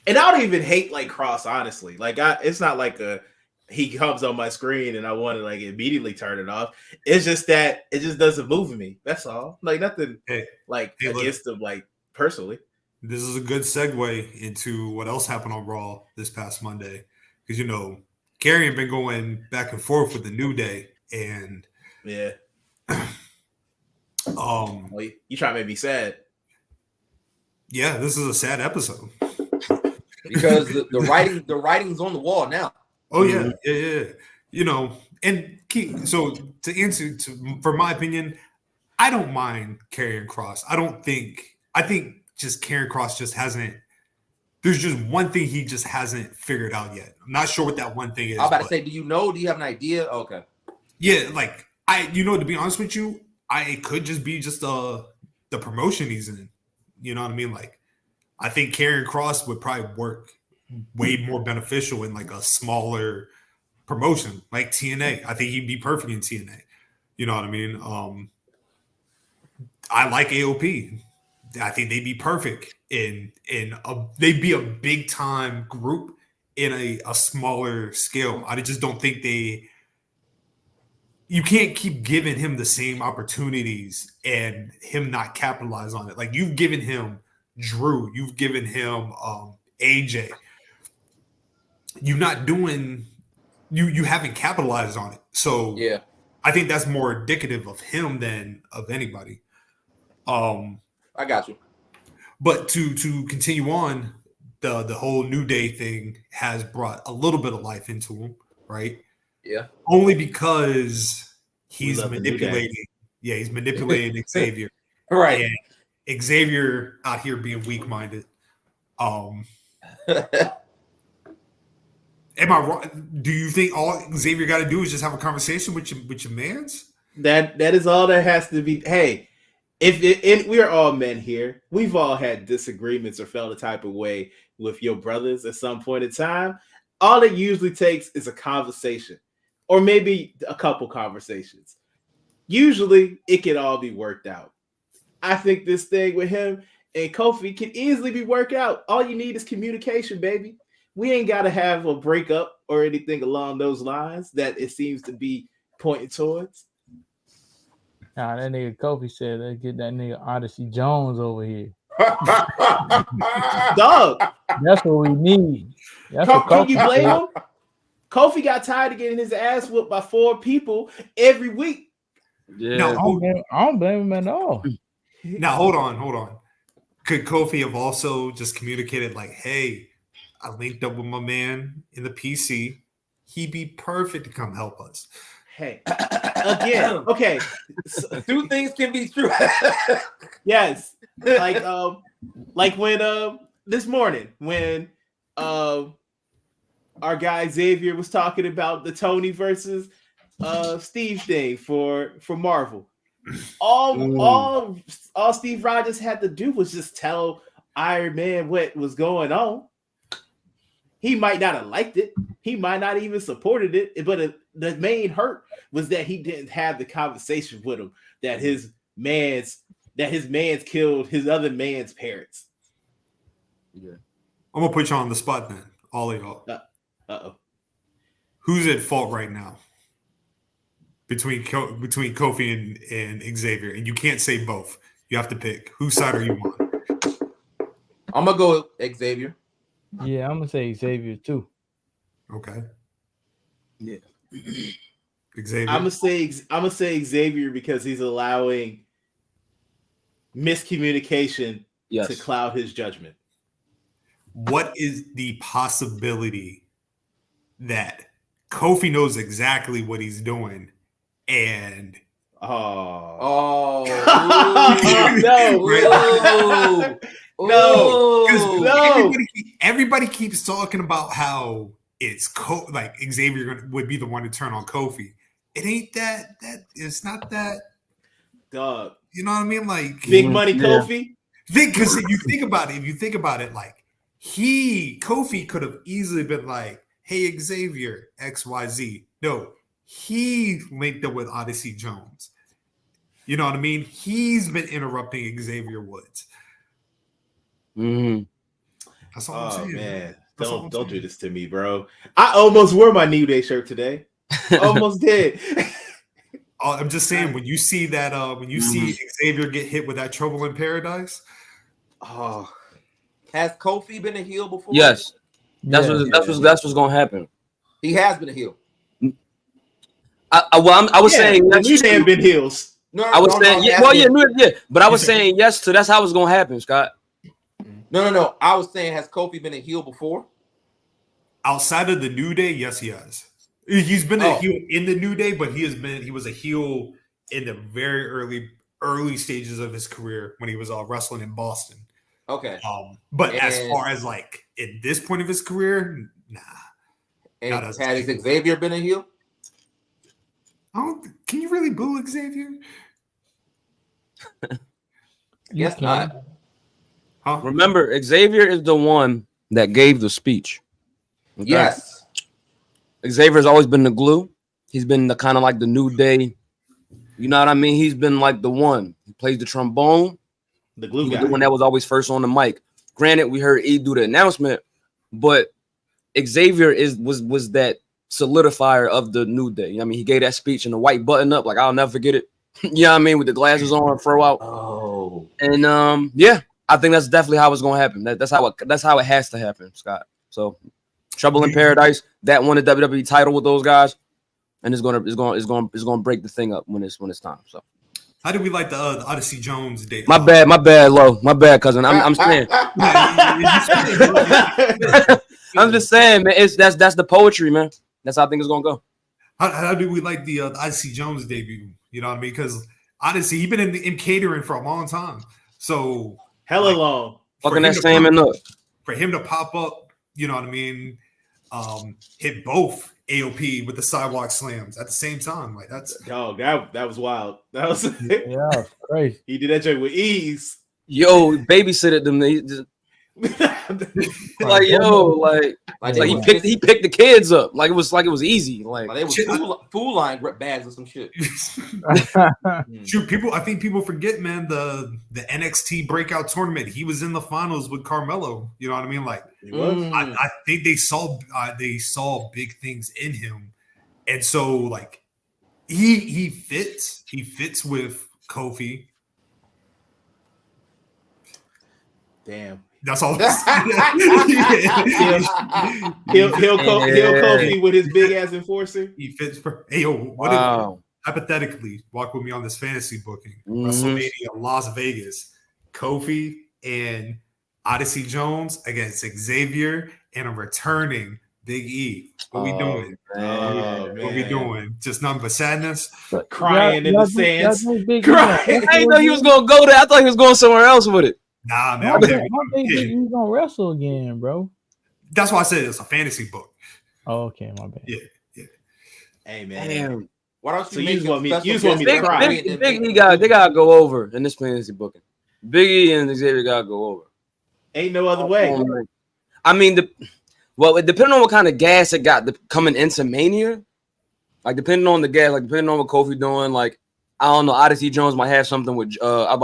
And I don't even hate like Cross, honestly. Like it's not like he comes on my screen and I want to like immediately turn it off. It's just that it just doesn't move me. That's all. Like nothing against him, like personally. This is a good segue into what else happened on Raw this past Monday. Because, you know, Karrion been going back and forth with the New Day. And yeah. Well, you try to make me sad. Yeah, this is a sad episode. Because the writing's on the wall now. Oh yeah. You know, and so to answer for my opinion, I don't mind Karrion Kross. I think just Karrion Kross just hasn't. There's just one thing he just hasn't figured out yet. I'm not sure what that one thing is. I was about to say, do you have an idea? Okay. Yeah, like to be honest with you, it could just be just the promotion he's in. You know what I mean? Like, I think Karrion Kross would probably work way more beneficial in like a smaller promotion like TNA. I think he'd be perfect in TNA. You know what I mean? I like AOP. I think they'd be perfect they'd be a big time group in a smaller scale. I just don't think you can't keep giving him the same opportunities and him not capitalize on it. Like, you've given him Drew, you've given him AJ. you're not doing you haven't capitalized on it. So Yeah. I think that's more indicative of him than of anybody. I got you. But to continue on, the whole New Day thing has brought a little bit of life into him, right? Yeah. Only because We he's love the New Day. manipulating. Yeah, he's manipulating Xavier. Right. And Xavier out here being weak-minded. Am I wrong? Do you think all Xavier got to do is just have a conversation with your mans? That is all there has to be. Hey, if we are all men here, we've all had disagreements or felt a type of way with your brothers at some point in time. All it usually takes is a conversation, or maybe a couple conversations. Usually, it can all be worked out. I think this thing with him and Kofi can easily be worked out. All you need is communication, baby. We ain't got to have a breakup or anything along those lines that it seems to be pointing towards. Nah, that nigga Kofi said, let's get that nigga Odyssey Jones over here. Dog, That's what we need. That's what can you Kofi blame said. him? Kofi got tired of getting his ass whooped by 4 people every week. Yeah. No, I don't blame him at all. Now, hold on. Could Kofi have also just communicated like, hey, I linked up with my man in the PC. He'd be perfect to come help us. Hey, again, okay. Two things can be true. Yes. Like when this morning when our guy Xavier was talking about the Tony versus Steve thing for Marvel. All Steve Rogers had to do was just tell Iron Man what was going on. He might not have liked it. He might not even supported it. But the main hurt was that he didn't have the conversation with him that his man's killed his other man's parents. Yeah. I'm gonna put you on the spot then, all of y'all. Uh-oh. Who's at fault right now between Kofi and Xavier? And you can't say both. You have to pick. Whose side are you on? I'm gonna go with Xavier. Yeah, I'm gonna say Xavier too. Okay. Yeah. Xavier. I'm gonna say Xavier because he's allowing miscommunication Yes. to cloud his judgment. What is the possibility that Kofi knows exactly what he's doing and Oh no! No. because everybody keeps talking about how it's like Xavier would be the one to turn on Kofi. It ain't that it's not that, Dog. you know what I mean? Like Big money Yeah. Kofi. because if you think about it, like Kofi could have easily been like, hey Xavier, XYZ. No, he linked up with Odyssey Jones. You know what I mean? He's been interrupting Xavier Woods. Mm-hmm. That's all I'm Oh saying. man. That's all I'm Don't do saying. this to me, bro. I almost wore my New Day shirt today. Almost did. I'm just saying when you see that when you see Xavier get hit with that Trouble in Paradise. Oh, Has Kofi been a heel before? Yes. That's Yeah. what's gonna happen. He has been a heel. I was saying the yes. New Day have been heels. No, I was saying I'm yeah, asking- but I was saying yes to that's how it's gonna happen, Scott. No. I was saying, has Kofi been a heel before? Outside of the New Day, yes, he has. He's been a heel in the New Day, but he was a heel in the very early stages of his career when he was wrestling in Boston. Okay. But as far as like at this point of his career, nah. And Not has as- Xavier been a heel? Can you really boo Xavier? Yes, not. Huh? Remember, Xavier is the one that gave the speech. Okay? Yes. Xavier's always been the glue. He's been the kind of like the New Day. You know what I mean? He's been like the one. He plays the trombone. The glue He guy. was the one that was always first on the mic. Granted, we heard E do the announcement, but Xavier was that solidifier of the New Day. You know what I mean? He gave that speech in the white button up, like I'll never forget it. You know what I mean? With the glasses on, throw out. Oh. And yeah, I think that's definitely how it's gonna happen. That's how it has to happen, Scott. So Trouble in Paradise that won the WWE title with those guys, and it's gonna break the thing up when it's time. So. How do we like the Odyssey Jones date? My bad, Lo. My bad, cousin. I'm saying. I'm just saying, man. That's the poetry, man. That's how I think it's gonna go. How do we like the Odyssey Jones debut? You know what I mean? Because Odyssey, he's been in catering for a long time, so hella long. Fucking that salmon up. For him to pop up, you know what I mean? Hit both AOP with the sidewalk slams at the same time. Like that's that was wild. That was crazy. He did that joke with ease. Yo, babysitted them. He picked the kids up like it was easy. Like they was food line bags or some shit. Shoot, I think people forget, man, the NXT breakout tournament. He was in the finals with Carmelo. You know what I mean? Like I think they saw big things in him, and so like he fits with Kofi. Damn. That's all. He'll Kofi with his big ass enforcer. He fits for hypothetically, walk with me on this fantasy booking. WrestleMania Las Vegas, Kofi and Odyssey Jones against Xavier and a returning Big E. What we doing? What we doing? Just nothing but sadness? Crying in the stands. Crying. I didn't know he was gonna go there. I thought he was going somewhere else with it. Nah, man. I think he's gonna wrestle again, bro. That's why I said it's a fantasy book. Oh, okay, my bad. Yeah. Hey, man. Damn. Why don't you use want me to cry? Big E they gotta go over in this fantasy booking. Big E and Xavier gotta go over. Ain't no other way. I mean, depending on what kind of gas it got coming into Mania, like depending on the gas, like depending on what Kofi doing, like I don't know, Odyssey Jones might have something with I'm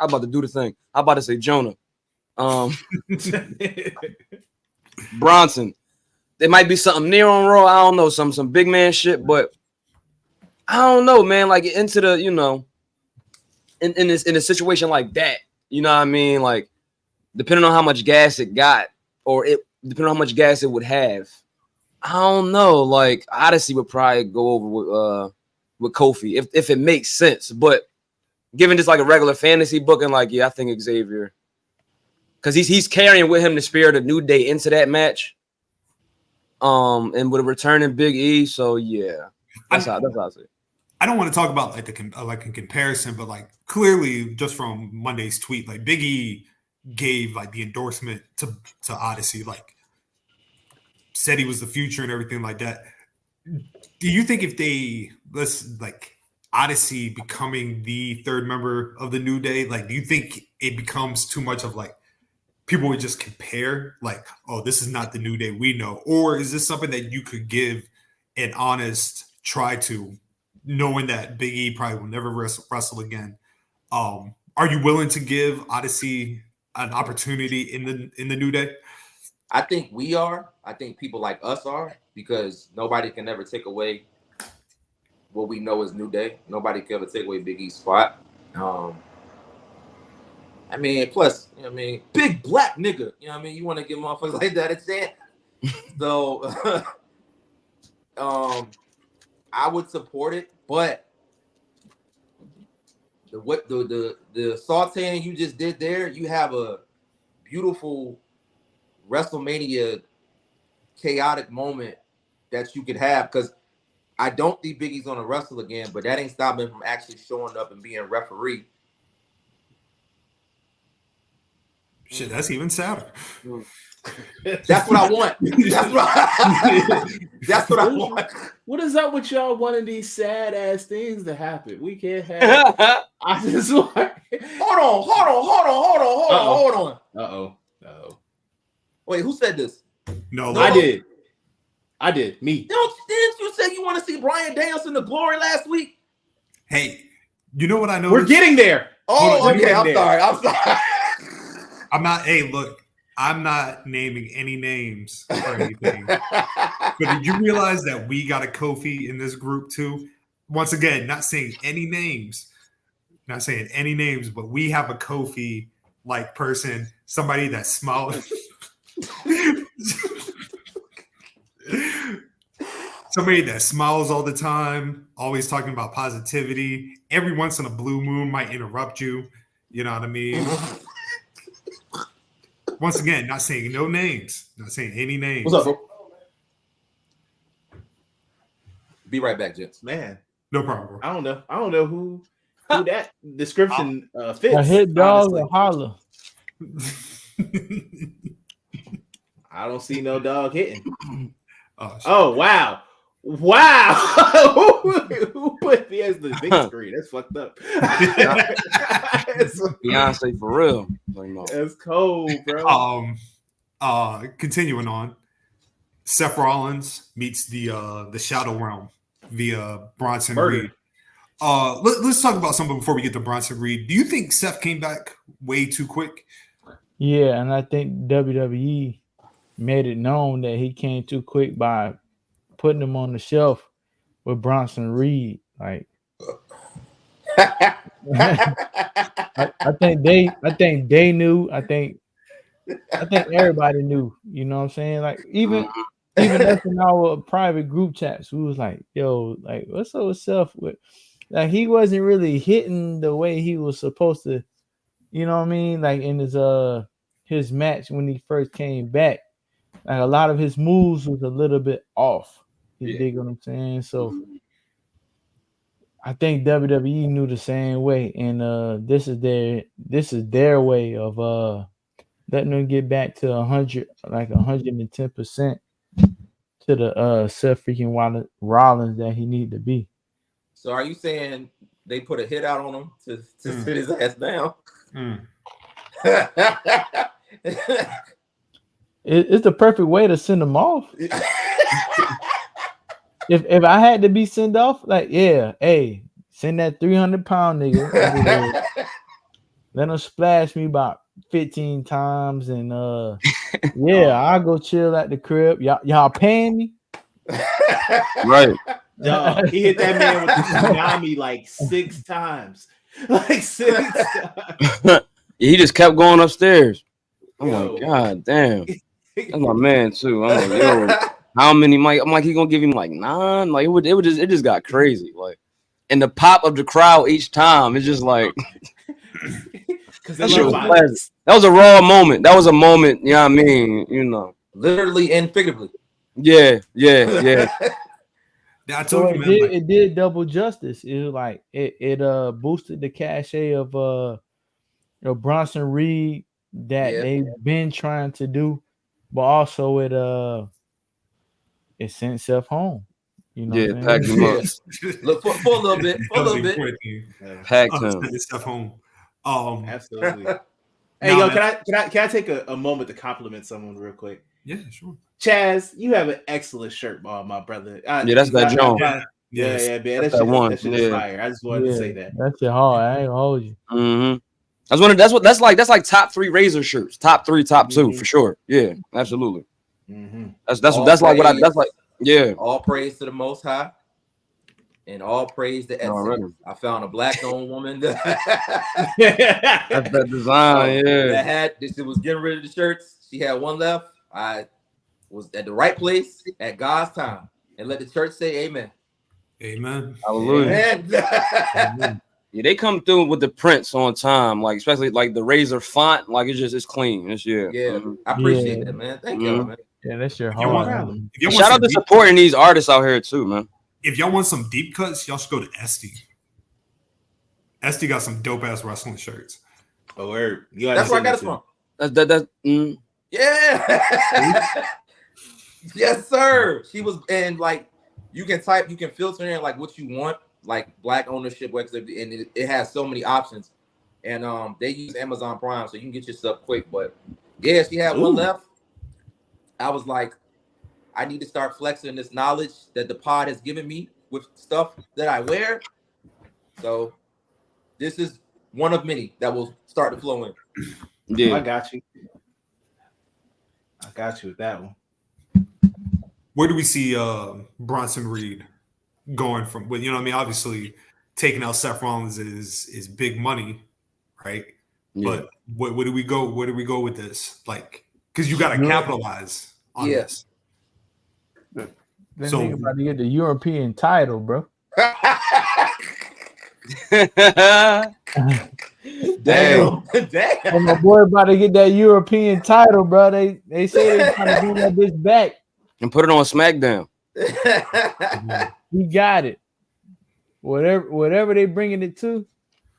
about to do the thing. I'm about to say Jonah. Bronson. There might be something near on Raw. I don't know, some big man shit, but I don't know, man. Like into the, you know, in a situation like that, you know what I mean? Like depending on how much gas it got, or depending on how much gas it would have, I don't know. Like Odyssey would probably go over with Kofi if it makes sense, but. Given just like a regular fantasy booking, like I think Xavier, because he's carrying with him the spirit of New Day into that match, and with a returning Big E, so yeah, that's how I say it. I don't want to talk about like in comparison, but like clearly just from Monday's tweet, like Big E gave like the endorsement to Odyssey, like said he was the future and everything like that. Do you think if Odyssey becoming the third member of the New Day, like do you think it becomes too much of like people would just compare like, oh, this is not the New Day we know, or is this something that you could give an honest try to, knowing that Big E probably will never wrestle again? Are you willing to give Odyssey an opportunity in the New Day? I think we are. I think people like us are, because nobody can ever take away what we know is New Day. Nobody can ever take away Big E's spot. I mean, plus, you know what I mean, big black nigga. You know what I mean? You want to give motherfuckers like that a chance. So, I would support it, but the sauteing you just did there, you have a beautiful WrestleMania chaotic moment that you could have, because I don't think Big E's gonna wrestle again, but that ain't stopping him from actually showing up and being referee. Shit, that's even sadder. That's what I want. That's what I want. What is up with y'all wanting these sad ass things to happen? We can't have. I just want. Hold on. Uh-oh. Wait, who said this? No, I did. Me. Didn't you say you want to see Bryan Danielson the Glory last week? Hey, you know what I know? We're getting there. Oh, okay. I'm sorry. I'm not. Hey, look. I'm not naming any names or anything. But did you realize that we got a Kofi in this group too? Once again, not saying any names, but we have a Kofi like person, somebody that smiles. somebody that smiles all the time, always talking about positivity. Every once in a blue moon might interrupt you. You know what I mean? Once again, not saying no names, not saying any names. What's up, bro? Be right back, gents. Man, No problem, bro. I don't know who that description fits. A hit dog honestly. or holler. I don't see no dog hitting. Oh, Oh wow. Who put me as the big screen? That's fucked up. Beyonce for real. Like, no. That's cold, bro. Continuing on, Seth Rollins meets the Shadow Realm via Bronson Murder. Reed. Let's talk about something before we get to Bronson Reed. Do you think Seth came back way too quick? Yeah, and I think WWE made it known that he came too quick by putting him on the shelf with Bronson Reed. Like, I think they knew. I think everybody knew. You know what I'm saying? Like, even us in our private group chats, we was like, "Yo, like, what's up with Seth?" Like, he wasn't really hitting the way he was supposed to. You know what I mean? Like in his match when he first came back, like a lot of his moves was a little bit off. You dig what I'm saying? So I think WWE knew the same way, and this is their way of letting them get back to 110% to the Seth freaking Rollins that he need to be. So are you saying they put a hit out on him to sit his ass down? It's the perfect way to send him off. If I had to be sent off, like, yeah, hey, send that 300-pound nigga. Let him splash me about 15 times, and yeah, I'll go chill at the crib. Y'all paying me? Right. Dog, he hit that man with the tsunami like 6 times. Like 6 times. He just kept going upstairs. I'm Yo. like, God damn. That's my man too. I'm like, yo, how many Mike? I'm like, he gonna give him like 9? Like it just got crazy. Like, and the pop of the crowd each time, it's just like that shit was classic. That was a raw moment. That was a moment, you know what I mean? You know. Literally and figuratively. Yeah. I So told you, man. it did double justice. It was like it boosted the cachet of Bronson Reed that they've been trying to do, but also it sent Seth home. You know, Yeah, packed him up. Look for a little bit. For a little bit. Packed him. Send Seth home. Absolutely. Hey, yo, can I take a moment to compliment someone real quick? Yeah, sure. Chaz, you have an excellent shirt, my brother. Yeah, that's that John. Yeah, man. That's that one. That shit is fire. I just wanted to say that. That's your hard. I ain't gonna hold you. Mm-hmm. That's like top 3 Razor shirts, top 3, top 2 for sure. Yeah, absolutely. Mm-hmm. Yeah. All praise to the Most High, and all praise to Etsy. I found a black-owned woman That's that design. That was getting rid of the shirts. She had one left. I was at the right place at God's time, and let the church say amen. Amen. Hallelujah. Amen. Yeah, they come through with the prints on time, like especially like the Razor font, like it's clean. It's I appreciate that, man. Thank y'all, man. Yeah, that's your hard. Shout out to supporting these artists out here too, man. If y'all want some deep cuts, y'all should go to Esty. Esty got some dope ass wrestling shirts. Oh, word. That's where I got it from. Yeah. Yes, sir. She was, and like you can filter in like what you want, like black ownership, and it has so many options. And they use Amazon Prime, so you can get your stuff quick. But yeah, she had one left. I was like, I need to start flexing this knowledge that the pod has given me with stuff that I wear. So this is one of many that will start to flow in. Yeah, I got you. I got you with that one. Where do we see Bronson Reed going from? Well, you know what I mean? Obviously, taking out Seth Rollins is big money, right? Yeah. But where do we go? Where do we go with this? Like, because you got to capitalize on this. That So- nigga about to get the European title, bro. Damn. And Damn. my boy about to get that European title, bro. They say they trying to bring that bitch back. And put it on SmackDown. He got it. Whatever they bringing it to,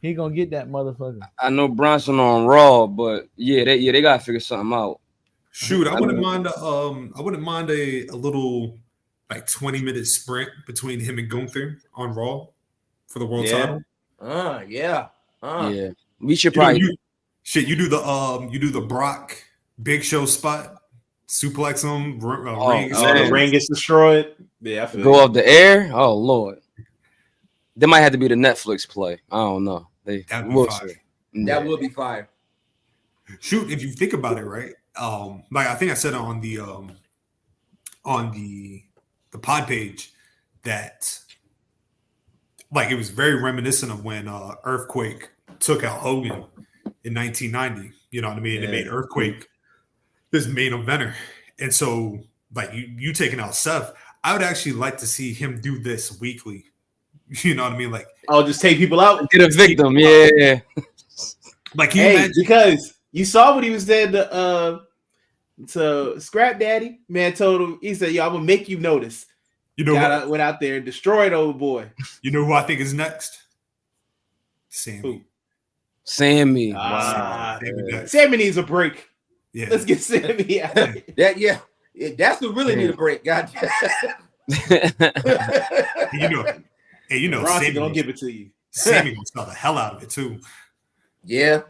he gonna get that motherfucker. I know Bronson on Raw, but they gotta figure something out. Shoot, I wouldn't mind a little like 20-minute sprint between him and Gunther on Raw for the world title. Yeah. Yeah, we should You know, probably. you do the Brock Big Show spot, suplex him, ring. The ring gets destroyed. Yeah, I feel Go you. off the air. Oh Lord, that might have to be the Netflix play. I don't know. That'd be we'll fire. see. That would be fire. Shoot, if you think about it, right? Like I think I said on the pod page that like it was very reminiscent of when Earthquake took out Hogan in 1990. You know what I mean? Yeah. It made Earthquake this main eventer, and so like you taking out Seth, I would actually like to see him do this weekly. You know what I mean? Like, Oh, just take people out. Get a victim. Yeah. like can you Hey, imagine? because you saw what he was saying to Scrap Daddy. Man told him, he said, "Yo, I'm gonna make you notice." You know what? Went out there and destroyed old boy. You know who I think is next? Sammy. Who? Sammy. Sammy next. Sammy needs a break. Yeah. Let's get Sammy out. Yeah, that's who really need a break. God. You know, Bronson Sammy gonna give it to you. Sammy gonna sell the hell out of it too. Yeah.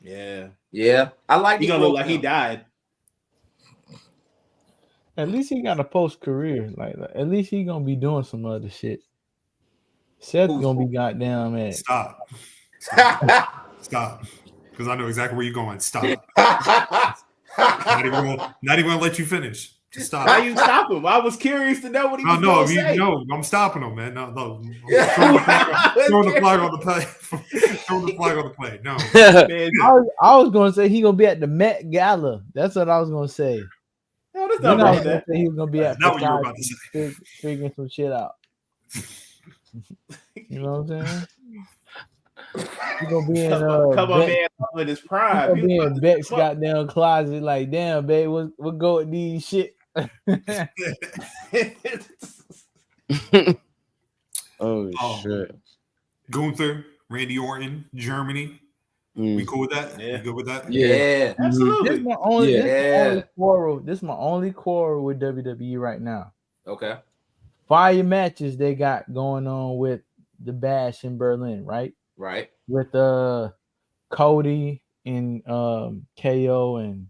I like. He gonna look like he died. At least he got a post career. Like at least he gonna be doing some other shit. Seth gonna be goddamn at. Stop. Because I know exactly where you're going. Stop. Not even gonna let you finish. Just stop. How you stop him? I was curious to know what he was gonna say. No, I'm stopping him, man. No. Throw the flag on the play. Throw the flag on the play. No. Man, I was gonna say he gonna be at the Met Gala. That's what I was gonna say. no, that's Then not I wrong was with gonna that. say he was gonna be at Not what you were about to say. figuring some shit out. You know what I'm saying? He gonna be in Come on, man, in his prime. He gonna be in Beck's goddamn closet. Like, damn, babe, we'll go with these shit. Oh shit. Gunther, Randy Orton, Germany. We cool with that? Yeah. You good with that? Yeah. Absolutely. This is my only, Yeah. This is my only quarrel with WWE right now. Okay. Fire matches they got going on with the Bash in Berlin, right? Right. With Cody and KO and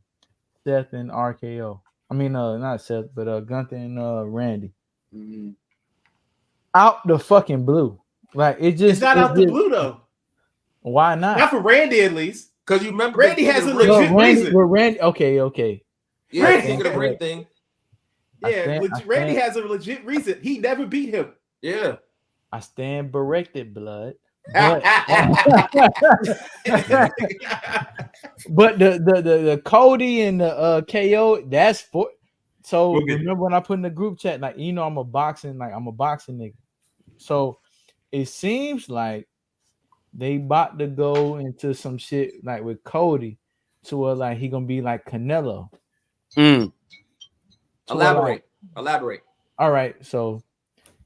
Seth and RKO. I mean, not Seth, but Gunther and Randy. Out the fucking blue. Like It's not out the blue though. Why not? Not for Randy, at least. Because you remember Randy has a the legit ring. reason. Randy, okay. Yeah, Randy- think of the ring thing. Randy has a legit reason. He never beat him. Yeah. I stand corrected, blood. But, but the Cody and the KO, that's for. So remember when I put in the group chat, like I'm a boxing nigga. So it seems like they about to go into some shit like with Cody, to where like he gonna be like Canelo. Elaborate. All right, so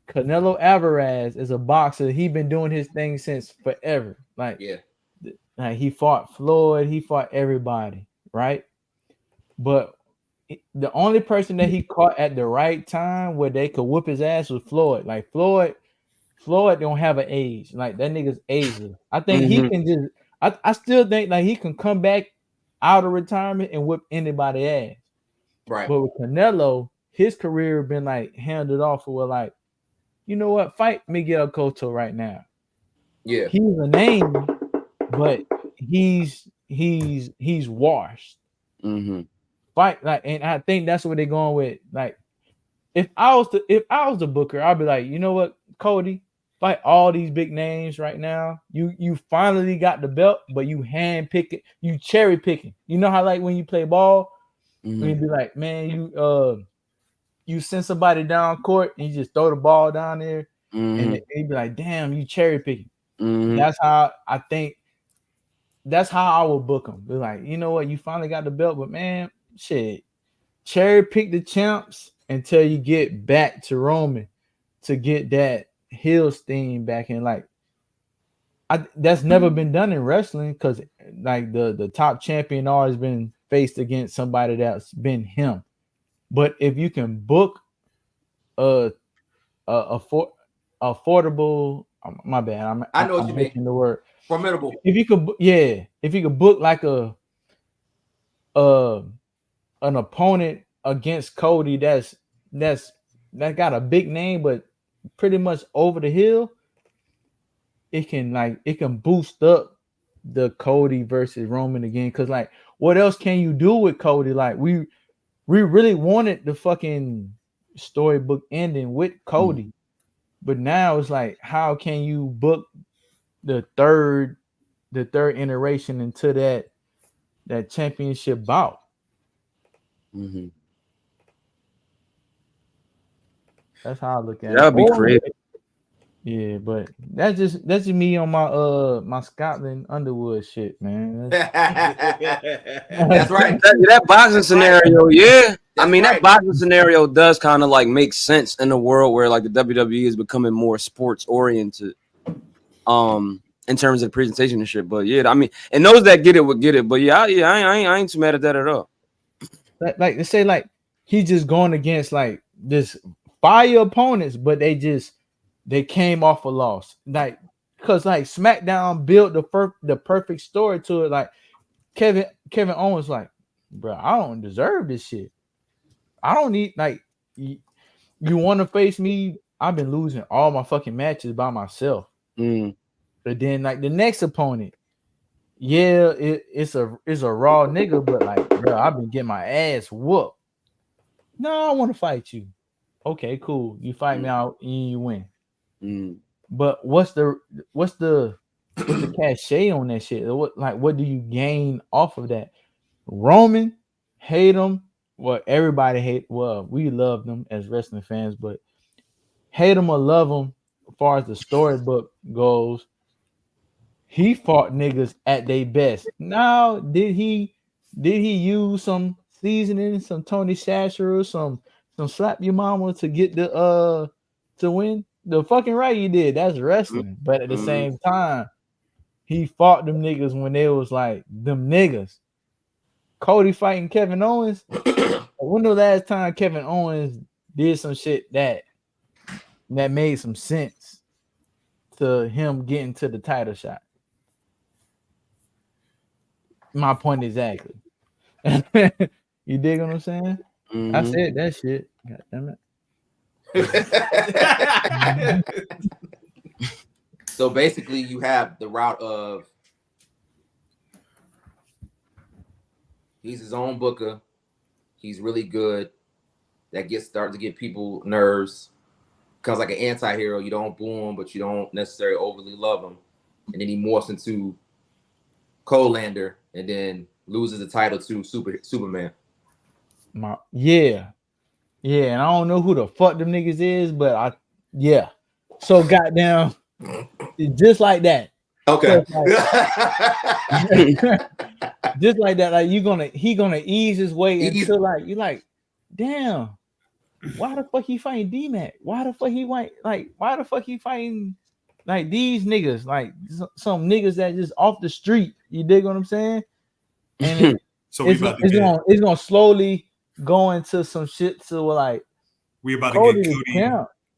Canelo Alvarez is a boxer. He been doing his thing since forever. Like he fought Floyd, he fought everybody, right? But the only person that he caught at the right time where they could whoop his ass was Floyd. Like Floyd don't have an age. Like that nigga's ageless. I think he can just. I still think like he can come back out of retirement and whip anybody's ass. Right. But with Canelo, his career been like handed off for like, you know what? Fight Miguel Cotto right now. Yeah. He's a name, but he's washed. Fight like, and I think that's what they're going with. Like, if I was the booker, I'd be like, you know what, Cody, fight all these big names right now. You finally got the belt, but you hand picking, you cherry picking. You know how like when you play ball, when you be like, man, you send somebody down court and you just throw the ball down there, Mhm. and they be like, "Damn, you cherry picking." Mhm. That's how I think. That's how I would book them. Be like, you know what? You finally got the belt, but man, shit, cherry pick the champs until you get back to Roman to get that Hills theme back in. Like, that's never been done in wrestling because like the top champion always been faced against somebody that's been him. But if you can book a affordable, my bad, I know what I'm you mean. making the word Formidable. if you could book like an opponent against Cody that got a big name but pretty much over the hill, it can boost up the Cody versus Roman again. Cause like what else can you do with Cody? Like we really wanted the fucking storybook ending with Cody, but now it's like how can you book the third iteration into that championship bout? Mhm. That's how I look at it. That'd be creative. Yeah, but that's just me on my Scotland Underwood shit, man. That's right. That boxing scenario, yeah. I mean, right. that boxing scenario does kind of like make sense in a world where like the WWE is becoming more sports oriented, in terms of the presentation and shit. But yeah, I mean, and those that get it would get it. But yeah, I ain't too mad at that at all. Like they say, like he's just going against like this fire opponents, but they came off a loss, like because like SmackDown built the perfect story to it. Like Kevin Owens, like, bro, I don't deserve this shit. I don't need like you want to face me. I've been losing all my fucking matches by myself. But then like the next opponent, yeah, it's a raw nigga, but like, bro, I've been getting my ass whooped. No, I want to fight you. Okay, cool. You fight me out and you win. But what's the cachet on that shit? What do you gain off of that? Roman, hate him. Well, everybody hate. Well, we love them as wrestling fans, but hate him or love him, as far as the storybook goes, he fought niggas at their best. Now, did he use some seasoning, some Tony Sasher, some slap your mama to get the to win? The fucking right he did. That's wrestling. But at the same time, he fought them niggas when they was like them niggas. Cody fighting Kevin Owens. When the last time Kevin Owens did some shit that made some sense to him getting to the title shot? My point exactly. You dig what I'm saying? I said that shit. God damn it. So basically, you have the route of he's his own booker. He's really good. That starts to get people nerves. Becomes like an anti-hero. You don't boo him, but you don't necessarily overly love him. And then he morphs into Colander and then loses the title to Superman. Yeah, and I don't know who the fuck them niggas is, but so goddamn, just like that. Okay. Just like that, like he gonna ease his way into like you like, damn, why the fuck he fighting DMac? Why the fuck he fighting like these niggas, like some niggas that just off the street? You dig what I'm saying? And it's gonna slowly go into some shit to like we about to get Cody.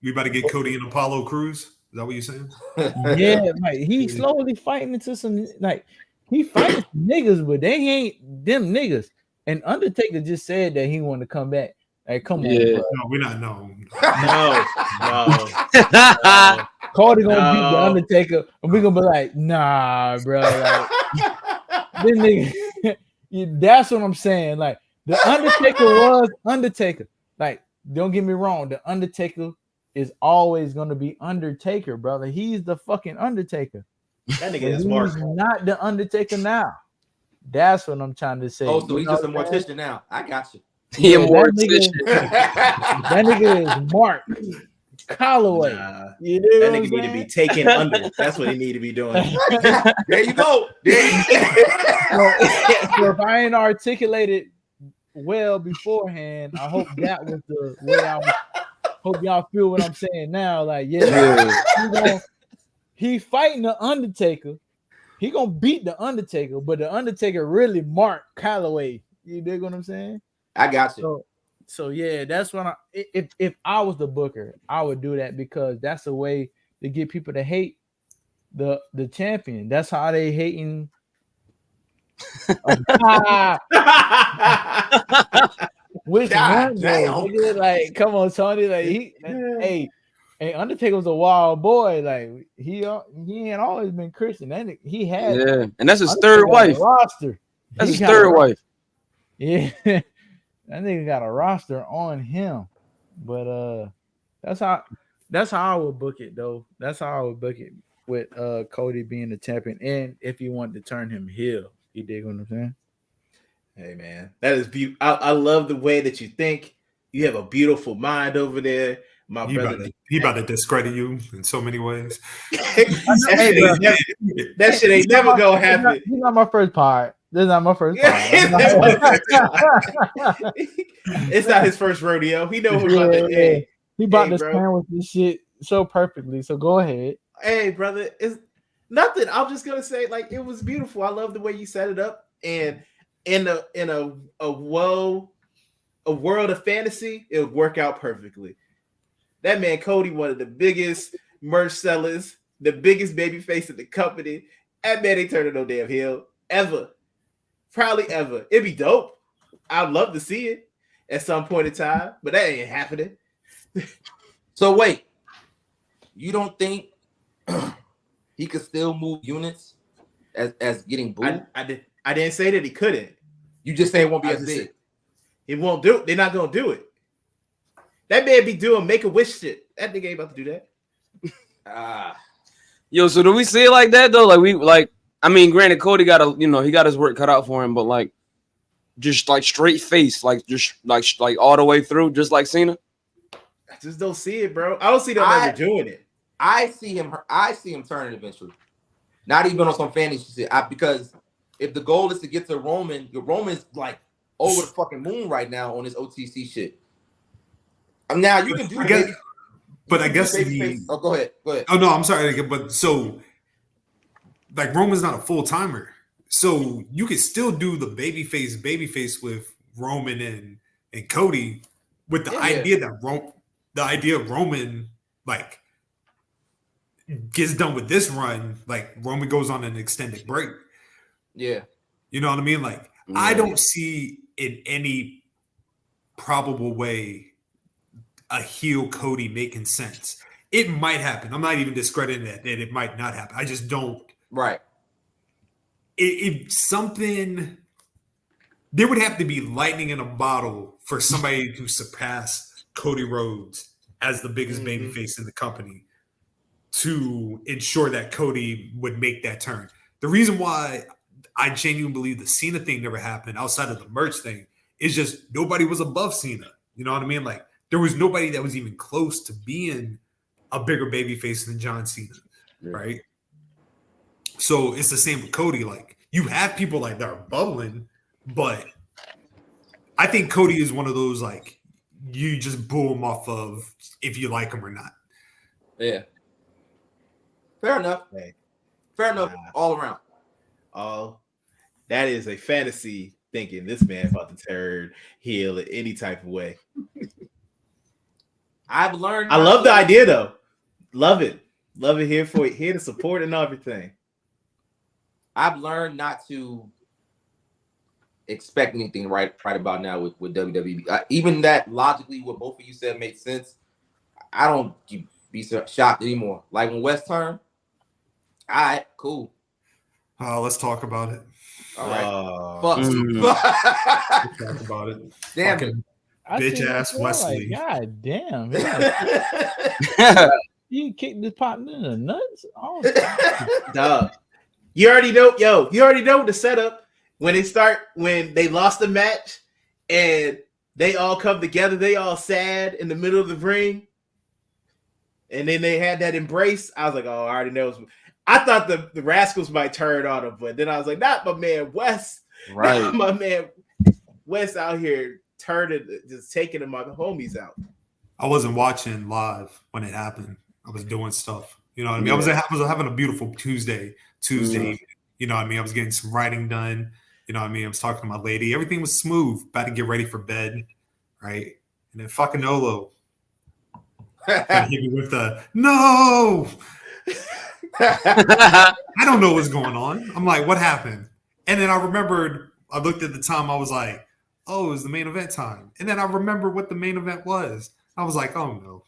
We about to get Cody and Apollo Crews. Is that what you're saying? Yeah, like he slowly fighting into some like he fighting some niggas, but they ain't them niggas. And Undertaker just said that he wanted to come back. Like, come on, bro. No, we're not. No. Cody gonna beat the Undertaker, and we're gonna be like, nah, bro. Like, this nigga, that's what I'm saying. Like, the Undertaker was Undertaker. Like, don't get me wrong, the Undertaker is always gonna be Undertaker, brother. He's the fucking Undertaker. That nigga is He's not the Undertaker now. That's what I'm trying to say. Oh, so he's just a mortician now. I got you. He Yeah, more that nigga is Mark Calloway. Nah, You that know nigga need to be taken under. That's what he need to be doing. There you go. There you go. So if I ain't articulated well beforehand, I hope that was the way I was. Hope y'all feel what I'm saying now. Like, he fighting the Undertaker. He gonna beat the Undertaker, but the Undertaker really Mark Calloway. You dig what I'm saying? I got you. So yeah, that's what if I was the booker, I would do that because that's a way to get people to hate the champion. That's how they hating. Which God one? damn. Nigga? Like, come on, Tony. Like hey, Undertaker was a wild boy. Like he ain't always been Christian. He had and that's his Undertaker third wife. roster. That's his third wife. Yeah, that nigga got a roster on him. But that's how I would book it though. That's how I would book it with Cody being the champion, and if you want to turn him heel, you dig what I'm saying? Hey man, that is beautiful. I love the way that you think. You have a beautiful mind over there, my brother. He about to discredit you in so many ways. that shit ain't never gonna happen. He's not my first part. This is not my first part. It's not his first rodeo. He knows about that. Hey, he about to sandwich this shit so perfectly. So go ahead. Hey, brother, it's nothing. I'm just gonna say, like, it was beautiful. I love the way you set it up, and in a world of fantasy, it would work out perfectly. That man Cody, one of the biggest merch sellers, the biggest baby face in the company. That man ain't turning no damn heel ever. Probably ever. It'd be dope. I'd love to see it at some point in time, but that ain't happening. So wait, you don't think he could still move units as getting booed? I didn't say that he couldn't. You just say it won't be as big. He won't do it. They're not gonna do it. That man be doing Make-A-Wish shit. That nigga ain't about to do that. Yo, so do we see it like that though? I mean, granted, Cody got he got his work cut out for him, but like, just like straight face, like just like all the way through, just like Cena. I just don't see it, bro. I don't see them ever doing it. I see him turning eventually. Not even on some fantasy shit. Because if the goal is to get to Roman's like over the fucking moon right now on his OTC shit. Now you can do it. But I guess oh, go ahead. Oh no, I'm sorry. But so, like, Roman's not a full timer, so you could still do the babyface with Roman and Cody, with the idea that Roman like gets done with this run, like Roman goes on an extended break. Yeah, you know what I mean. Like, I don't see in any probable way a heel Cody making sense. It might happen. I'm not even discrediting that it might not happen. I just don't. Right. If something, there would have to be lightning in a bottle for somebody to surpass Cody Rhodes as the biggest babyface in the company to ensure that Cody would make that turn. The reason why I genuinely believe the Cena thing never happened outside of the merch thing is just nobody was above Cena. You know what I mean? Like, there was nobody that was even close to being a bigger babyface than John Cena, right? So it's the same with Cody. Like, you have people like that are bubbling, but I think Cody is one of those, like, you just boo him off of if you like him or not. Yeah. Fair enough. Hey. Fair enough. All around. That is a fantasy thinking this man about to turn heel in any type of way. I've learned. I love the idea though. Love it here to support and everything. I've learned not to expect anything right about now with WWE. Even that logically, what both of you said makes sense. I don't be so shocked anymore. Like when West turned, all right, cool. Let's talk about it. All right, fuck. Let's talk about it. Damn fucking bitch ass Wesley. Like, God damn. You kicked this partner in the nuts? Oh, dog. You already know the setup when they lost the match and they all come together. They all sad in the middle of the ring. And then they had that embrace. I was like, oh, I already know. I thought the Rascals might turn on him, but then I was like, not my man Wes. Right. Not my man Wes out here turning, just taking my homies out. I wasn't watching live when it happened. I was doing stuff. You know what I mean? I was having a beautiful Tuesday evening. You know what I mean? I was getting some writing done. You know what I mean? I was talking to my lady. Everything was smooth. About to get ready for bed, right? And then fucking Nolo hit me with the no. I don't know what's going on. I'm like, what happened? And then I remembered. I looked at the time. I was like, oh, it was the main event time. And then I remember what the main event was. I was like, oh no.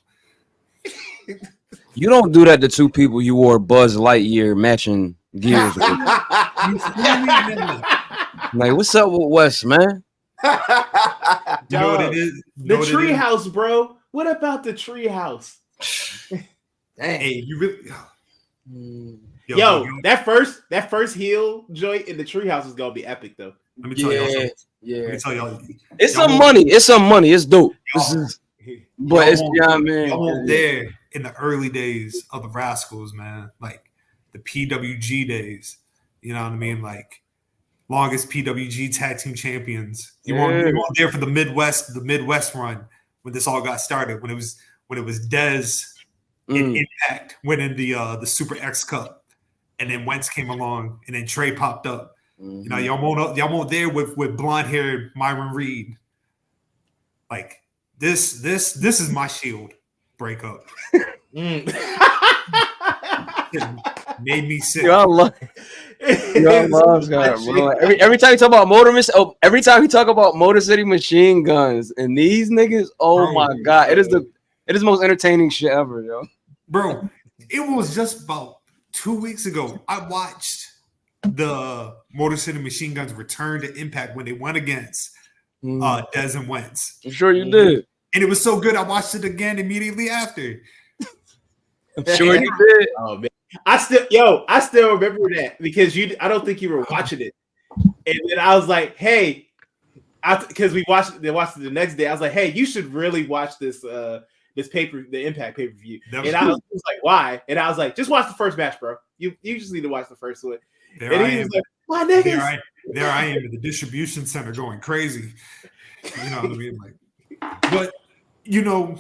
You don't do that to two people you wore Buzz Lightyear matching gears with. Like, what's up with Wes, man? You know what it is? The treehouse, bro. What about the treehouse? Hey, you really Yo, that first heel joint in the treehouse is gonna be epic though. Let me tell y'all something. Yeah. Let me tell y'all. It's some money. It's some money. It's dope. But it's man. Y'all there in the early days of the Rascals, man. Like the PWG days. You know what I mean? Like longest PWG tag team champions. You weren't there for the Midwest run when this all got started. When it was Dez and Impact winning the Super X Cup, and then Wentz came along, and then Trey popped up. You know, y'all won't there with blonde haired Myron Reed. Like this is my Shield breakup. It made me sick. Yo, I love God, bro. Every time you talk about every time you talk about Motor City Machine Guns and these niggas, my God, it is the most entertaining shit ever, yo. Bro, it was just about 2 weeks ago. I watched the Motor City Machine Guns return to Impact when they went against Dez and Wentz. I'm sure you did. And it was so good, I watched it again immediately after. I'm sure you did. Oh man, I still remember that because I don't think you were watching it. And then I was like, hey, because they watched it the next day. I was like, hey, you should really watch this the Impact pay-per-view. And I was like, why? And I was like, just watch the first match, bro. You just need to watch the first one. There and I he was am. like, my niggas. There I am in the distribution center going crazy. You know what I mean? Like, but you know,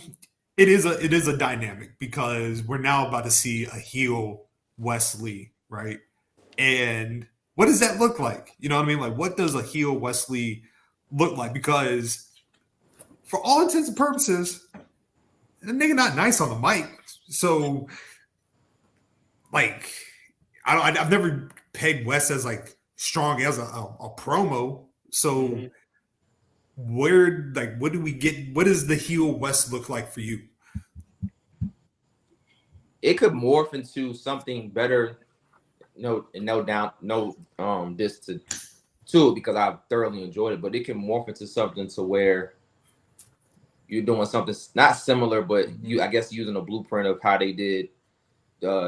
it is a dynamic because we're now about to see a heel Wesley, right? And what does that look like? You know what I mean? Like, what does a heel Wesley look like? Because for all intents and purposes, the nigga not nice on the mic. So, like, I've never pegged Wes as like strong as a promo. So, what do we get? What does the heel Wes look like for you? It could morph into something better. This too, because I've thoroughly enjoyed it. But it can morph into something to where you're doing something not similar, but I guess using a blueprint of how they did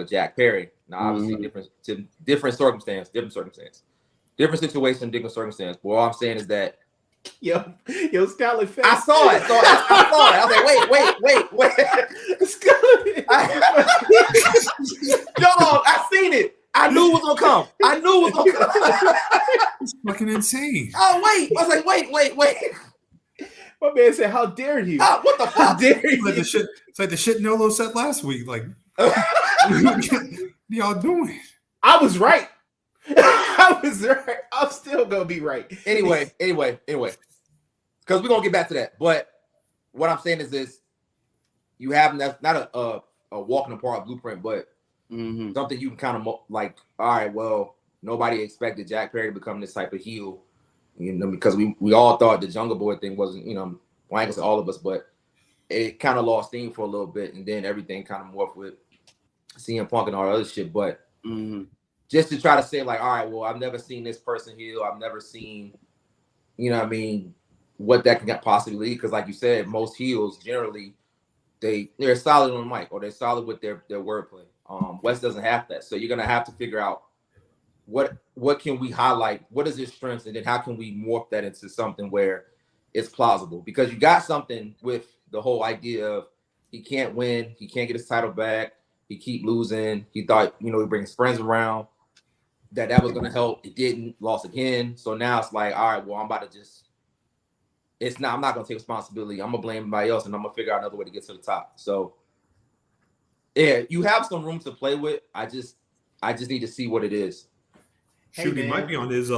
Jack Perry. Now, obviously, different circumstance, different situation, different circumstance. But all I'm saying is that Yo, Scarlet face. I saw it. So I saw it. I was like, wait. Scarlet. No, I seen it. I knew it was gonna come. It's fucking insane. Oh, wait. I was like, wait. My man said, how dare you? What the fuck? How dare you? It's like the shit Nolo said last week. Like, what y'all doing? I was right. I was right. I'm still gonna be right. Anyway. Because we're gonna get back to that. But what I'm saying is this: you have not a walk in the park blueprint, but something you can kind of like. All right, well, nobody expected Jack Perry to become this type of heel, because we all thought the Jungle Boy thing wasn't, well, I guess all of us, but it kind of lost steam for a little bit, and then everything kind of morphed with CM Punk and all the other shit, but. Just to try to say, like, all right, well, I've never seen this person heel. I've never seen, what that can possibly lead. Because, like you said, most heels generally they're solid on the mic or they're solid with their wordplay. Wes doesn't have that, so you're gonna have to figure out what can we highlight. What is his strengths, and then how can we morph that into something where it's plausible because you got something with the whole idea of he can't win, he can't get his title back, he keep losing. He thought, he bring his friends around, that was gonna help. It didn't, lost again. So now it's like, all right, well, I'm about to just. I'm not gonna take responsibility. I'm gonna blame everybody else, and I'm gonna figure out another way to get to the top. So, yeah, you have some room to play with. I just need to see what it is. Shoot, he might be on his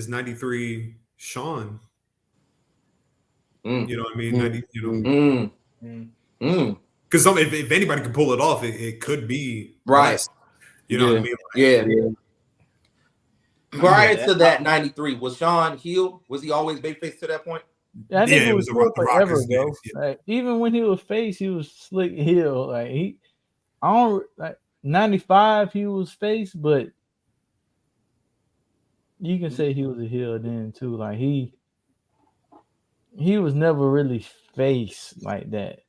93 Sean. You know what I mean? 90, Because if anybody can pull it off, it could be right. West. You know what I mean? Yeah. Prior to that 93, was Sean heel? Was he always babyface to that point? I think it was the forever Rockers though. days, yeah. Like, even when he was face, he was slick heel. Like I don't like 95. He was face, but you can say he was a heel then too. Like he was never really face like that.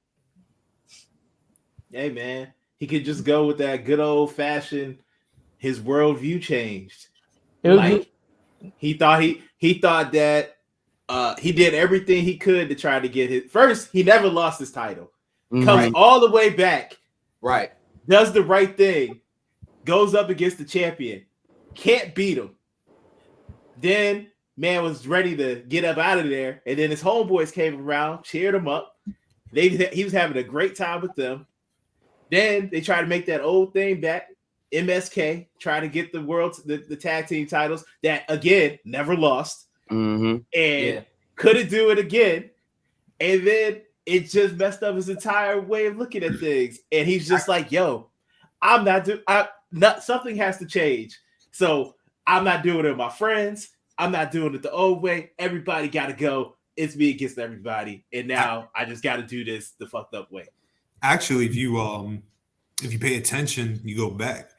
Hey man, he could just go with that good old fashioned. His worldview changed. He thought that he did everything he could to try to get his first. He never lost his title. Comes all the way back. Right. Does the right thing. Goes up against the champion. Can't beat him. Then man was ready to get up out of there, and then his homeboys came around, cheered him up. He was having a great time with them. Then they tried to make that old thing back. MSK tried to get the tag team titles that again never lost, and couldn't do it again. And then it just messed up his entire way of looking at things. And he's just like, "Yo, something has to change. So I'm not doing it with my friends. I'm not doing it the old way. Everybody got to go. It's me against everybody. And now I just got to do this the fucked up way." Actually, if you pay attention, you go back.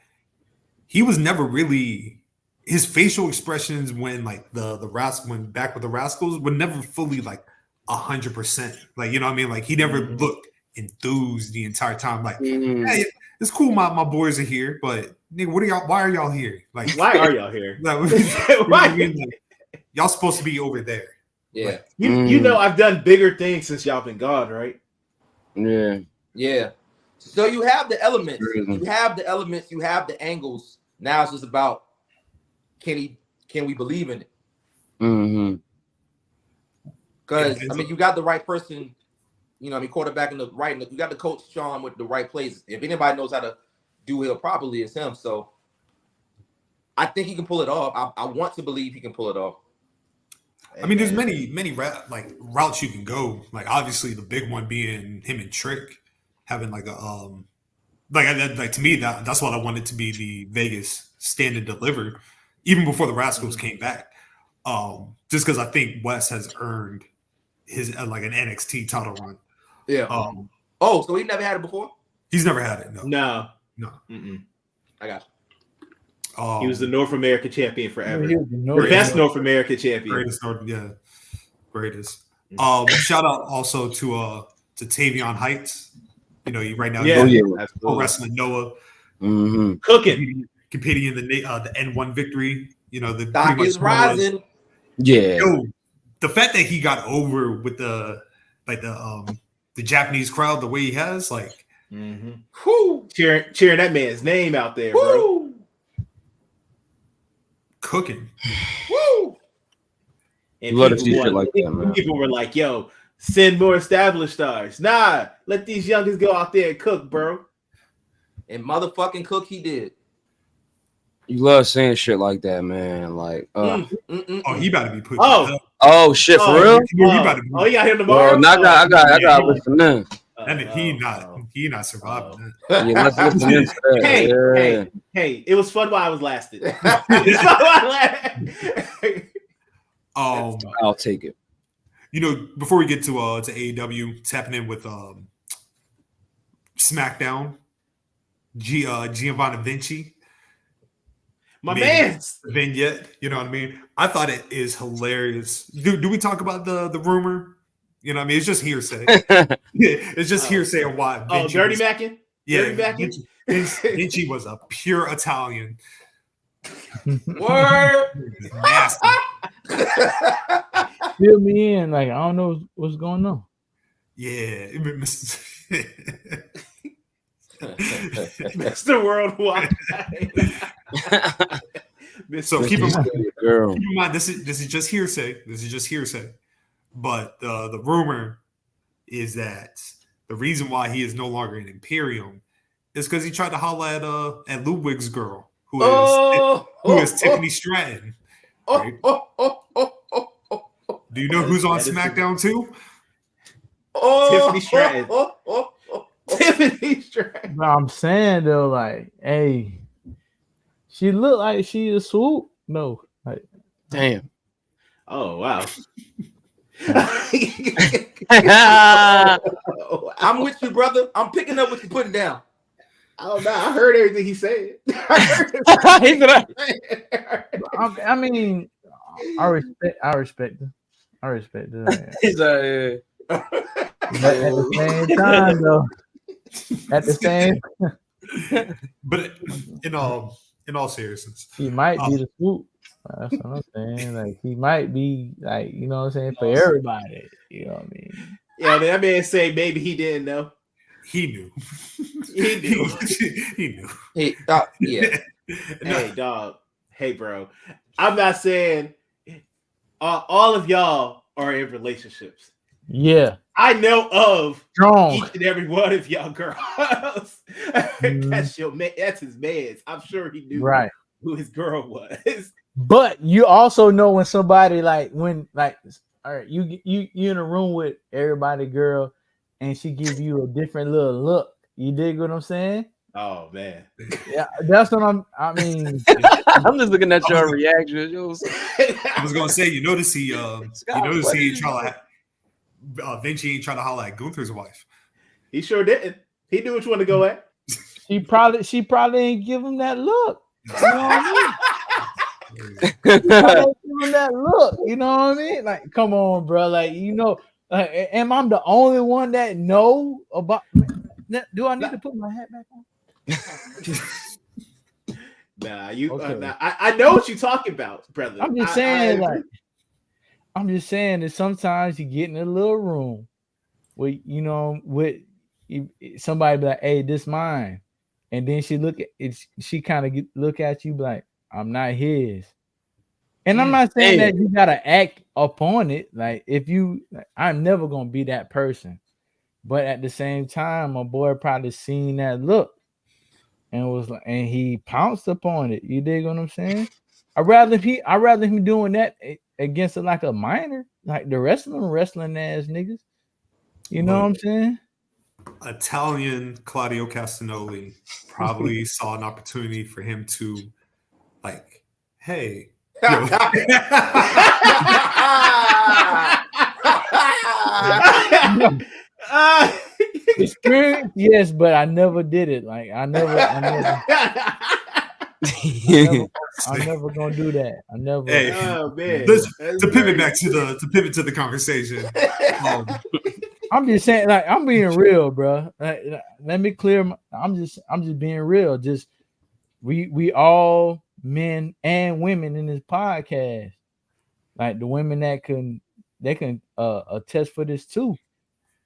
He was never really, his facial expressions when like the Rascal went back with the Rascals were never fully like 100%. Like, you know what I mean? Like he never looked enthused the entire time. Like, hey, it's cool, my boys are here, but nigga, why are y'all here? Like, why are y'all here? Like, why? Like, y'all supposed to be over there. Yeah. Like, you know I've done bigger things since y'all been gone, right? Yeah. Yeah. So you have the elements. You have the angles. Now it's just about can we believe in it? Because I mean, you got the right person, quarterback in the right. You got the coach Sean with the right plays. If anybody knows how to do it properly, it's him. So I think he can pull it off. I want to believe he can pull it off. I mean, there's many routes you can go. Like obviously the big one being him and Trick having like a like to me that's what I wanted to be the Vegas stand and deliver even before the Rascals came back. Just because I think Wes has earned his like an NXT title run. Yeah. So he never had it before? He's never had it. No. I got you. He was the North American champion forever. The best North American champion. Greatest. Shout out also to Tavion Heights. Right now, wrestling Noah, cooking, competing in the N1 victory. The stock is rising. Yeah. The fact that he got over with the Japanese crowd the way he has, like, cheering that man's name out there, bro. Cooking. Woo. And love to see shit like that, man. People were like, "Yo, send more established stars." Nah, let these youngins go out there and cook, bro. And motherfucking cook, he did. You love saying shit like that, man. Like, oh, he about to be put. Oh shit, for real? He about to be. Oh, you got him tomorrow. Well, I got listen in. He not surviving that. Yeah, let's listen into that. Hey, it was fun while I was lasted. I'll take it. Before we get to AEW, it's happening with SmackDown. Giovanni Vinci, my man's vignette. You know what I mean? I thought it is hilarious. Do we talk about the rumor? You know what I mean? It's just hearsay. It's just hearsay on why. Vinci Dirty Mackin'? Yeah, Dirty Mackin'? Vinci was a pure Italian. Word. Nasty. Fill me in. Like, I don't know what's going on. Yeah. Mr. Worldwide. So keep in mind, Girl. keep in mind, this is just hearsay. This is just hearsay. But the rumor is that the reason why he is no longer in Imperium is because he tried to holler at Ludwig's girl, who is Tiffany Stratton. Right? Do you know who's on SmackDown too? Tiffany Stratton. Tiffany Stratton. But I'm saying though, like, hey, she look like she a swoop. No, like, Damn. Oh wow. I'm with you, brother. I'm picking up what you're putting down. I don't know. I heard everything he said. I mean, I respect her. I respect her. He's yeah. But at the same time, though, But in all seriousness, he might be the swoop. That's what I'm saying. Like, he might be, like, you know what I'm saying, for everybody. You know what I mean? Yeah, that man say maybe he didn't know. he knew. He knew. He knew. Hey, yeah. Hey, dog. Hey, bro. I'm not saying all of y'all are in relationships. Yeah. I know of Strong. each and every one of y'all girls. That's your man. That's his man's. I'm sure he knew who his girl was. But you also know when somebody all right, you in a room with everybody, girl, and she give you a different little look. You dig what I'm saying? Oh man. Yeah, that's what I mean. I'm just looking at your reaction. I was gonna say, you notice he ain't trying to Vinci ain't trying to holler at Gunther's wife. He sure didn't. He knew which one to go at. She probably ain't give him that look. You know what I mean? Give him that look. You know what I mean? Like, come on, bro. Like, you know, am I the only one that know about? Do I need to put my hat back on? Nah, you. Okay. I know what you're talking about, brother. I'm just saying, that sometimes you get in a little room where, you know, with somebody be like, "Hey, this mine," and then she look at it. She kind of look at you like, "I'm not his." And I'm not saying that you gotta act upon it. Like, if you, I'm never gonna be that person. But at the same time, my boy probably seen that look and was like, and he pounced upon it. You dig what I'm saying? I'd rather him doing that against like a minor, like the rest of them wrestling ass niggas. You know what I'm saying? Italian Claudio Castagnoli probably saw an opportunity for him to, like, hey. Experience, yes, but I never did it. Like, I'm never gonna do that. I never. Hey, oh man. To pivot to the conversation. I'm just saying, like, I'm being real, bro. Like, let me clear. I'm just being real. Just we all men and women in this podcast, like the women that can attest for this too.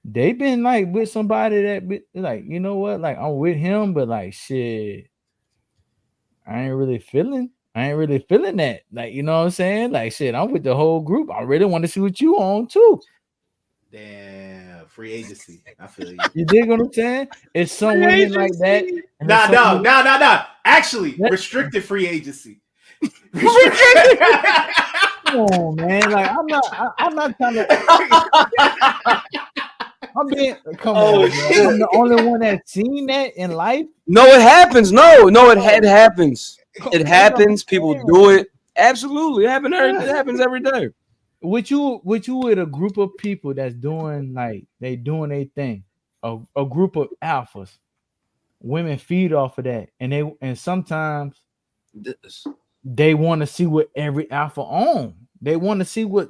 They been like with somebody that like, you know what, like, I'm with him, but like, shit, I ain't really feeling that. Like, you know what I'm saying? Like, shit, I'm with the whole group. I really want to see what you on too. Damn, free agency. I feel you. You dig what I'm saying? It's some women like that. Nah. Actually, restricted free agency. Restricted. Come on, man. Like, I'm not trying to. Come on, man. I'm the only one that's seen that in life. No, it happens. No, it happens. It happens. People do it. Absolutely, it happens every day. With you with a group of people that's doing their thing, a group of alphas. Women feed off of that, and sometimes they want to see what every alpha on. They want to see what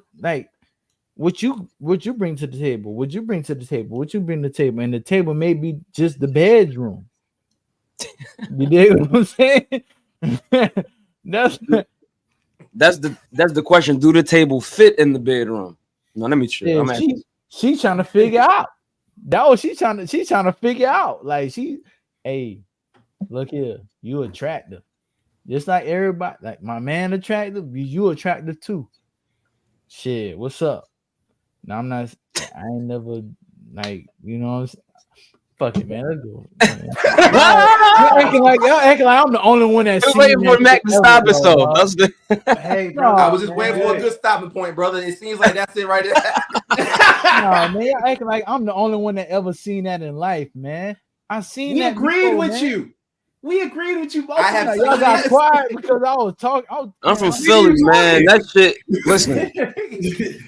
you bring to the table. What you bring to the table. What you bring to the table, and the table may be just the bedroom. You dig what I'm saying? that's the question. Do the table fit in the bedroom? No, let me check. Yeah, I'm asking. she trying to figure out. That was she trying to figure out. Like hey, look here, you attractive. Just like everybody, like my man attractive, you attractive too. Shit, what's up? No, I ain't never like, you know what I'm saying? Fuck it, man. Let's go. Y'all acting like I'm the only one that's waiting for Mac to stop himself. Hey, No, bro, I was just man. waiting for a good stopping point, brother. It seems like that's it right there. Nah, man, y'all acting like I'm the only one that ever seen that in life, man. I seen we that. agreed before, with man. you. We agreed with you both. I have Y'all got quiet because I was talking. I'm from Philly, man. That shit. Listen,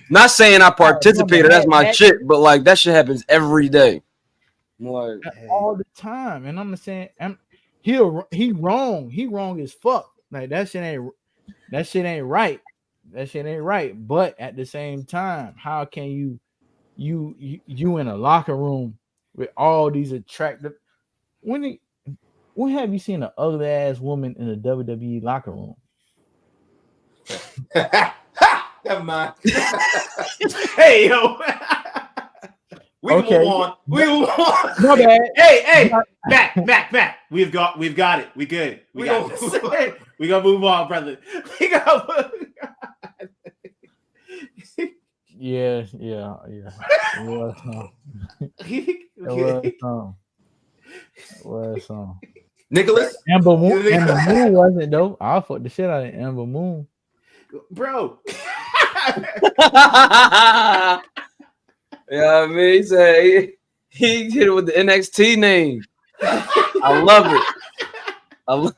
not saying I participated. That's my shit, but like that shit happens every day. Like all the time, and I'm saying, he wrong. He wrong as fuck. Like that shit ain't right. That shit ain't right. But at the same time, how can you in a locker room with all these attractive? When have you seen an ugly ass woman in a WWE locker room? Never mind. Hey, yo. We can Okay. move on. We move on. My bad. Hey, Mac. We've got it. We good. We got this. We gonna move on, brother. We gonna Yeah. It was Nicholas? Amber Moon wasn't though. I fucked the shit out of Amber Moon. bro. Yeah, I mean, he said he hit it with the NXT name. I love it.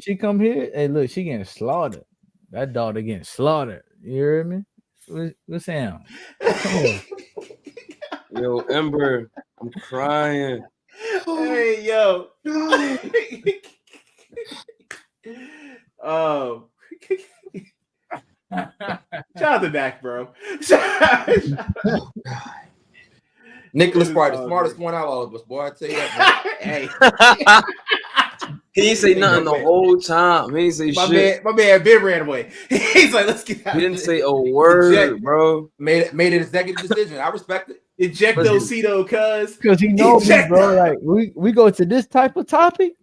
She come here. Hey, look, she getting slaughtered. That daughter getting slaughtered. You hear me? What's Sam? Come here. Yo, Ember, I'm crying. Hey, yo. Oh. Shout out to Mac, bro. Nicholas probably the smartest one out of all of us, boy. I tell you that. Hey, He ain't say nothing the whole time. He ain't say shit. my man Ben ran away. He's like, let's get out. He didn't say a word, bro. Made an executive decision. I respect it. Ejectocito, cuz. Because he knows me, bro. Like we go to this type of topic.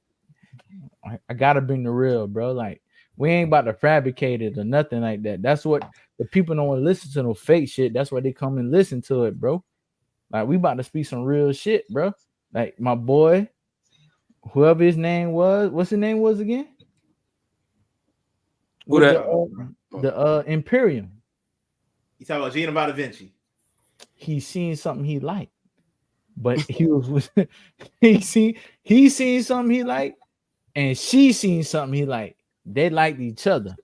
I gotta bring the real, bro. Like we ain't about to fabricate it or nothing like that. That's what the people don't want to listen to, no fake shit. That's why they come and listen to it, bro. Like we about to speak some real shit, bro. Like my boy, whoever his name was, what's his name was again? Who that? The Imperium. You talking about Gina Da Vinci? He seen something he liked, but he was with he seen something he liked, and she seen something he liked. They liked each other,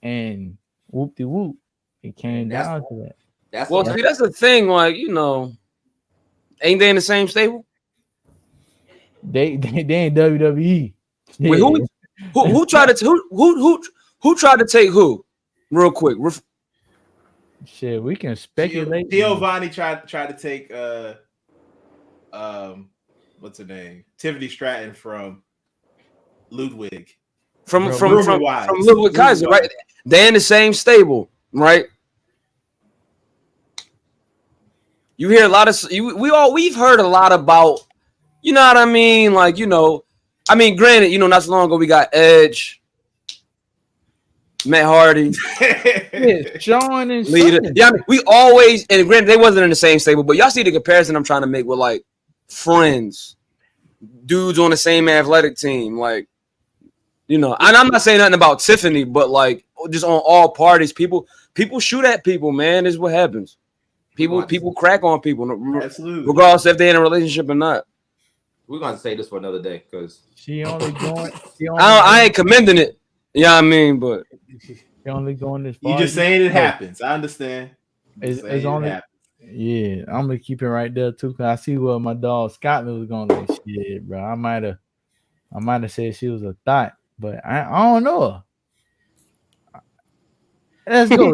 and whoop de whoop, it came down to that. That's Well, see, that's the thing. Like, you know, ain't they in the same stable? They ain't WWE. Wait, who tried to who tried to take who? Real quick. Shit, we can speculate. Giovanni tried to take what's her name? Tiffany Stratton from Ludwig. From Ludwig Kaiser, right? They in the same stable, right? You hear a lot of we've heard a lot about, you know what I mean? Like, you know, I mean, granted, you know, not so long ago we got Edge, Matt Hardy, Yeah, Sean and Lita. Sonny. Yeah, I mean, we always, and granted, they wasn't in the same stable, but y'all see the comparison I'm trying to make with like friends, dudes on the same athletic team, like, you know. And I'm not saying nothing about Tiffany, but like just on all parties, people shoot at people, man. This is what happens. People crack on people, Absolutely, regardless if they're in a relationship or not. We're gonna say this for another day because She only going. I ain't commending it. You know what I mean? But She only going this far. you just saying it happens. I understand. It's only. Yeah, I'm gonna keep it right there too. Cause I see where my dog Scotland was going. Like, shit, bro. I might have said she was a thought, but I don't know her. Let's go.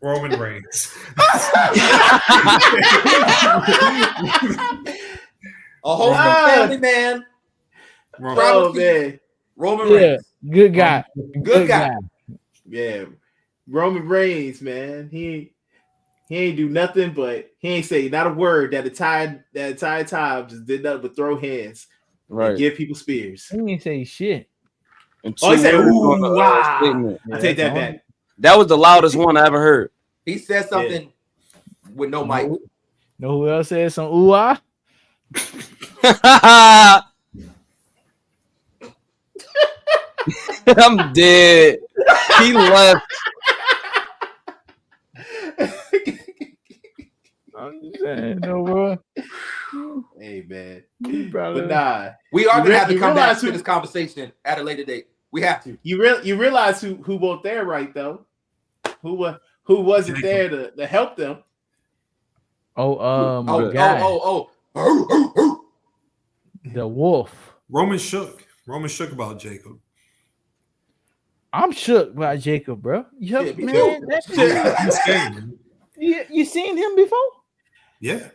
Roman Reigns. a whole family man. Oh man, Roman Yeah, Reigns. good guy. Good guy. yeah, Roman Reigns, man. He ain't do nothing, but he ain't say not a word that entire time. Just did nothing but throw hands and give people spears. He didn't say shit. And Oh, he said, words "Ooh, on the, wow!" statement. I take that back. That was the loudest one I ever heard. He said something with no mic. Know who else said some ooh ah? I'm dead. He left. I'm just saying, no, bro. Hey man, Brother. but nah, We are gonna have to you come back realize to this conversation at a later date. We have to. you realize who wasn't there, right? Though, who wasn't there to help them? The wolf. Roman shook about Jacob. I'm shook by Jacob, bro. Yeah, me Man, too. that He's scared, man. you seen him before? Yeah.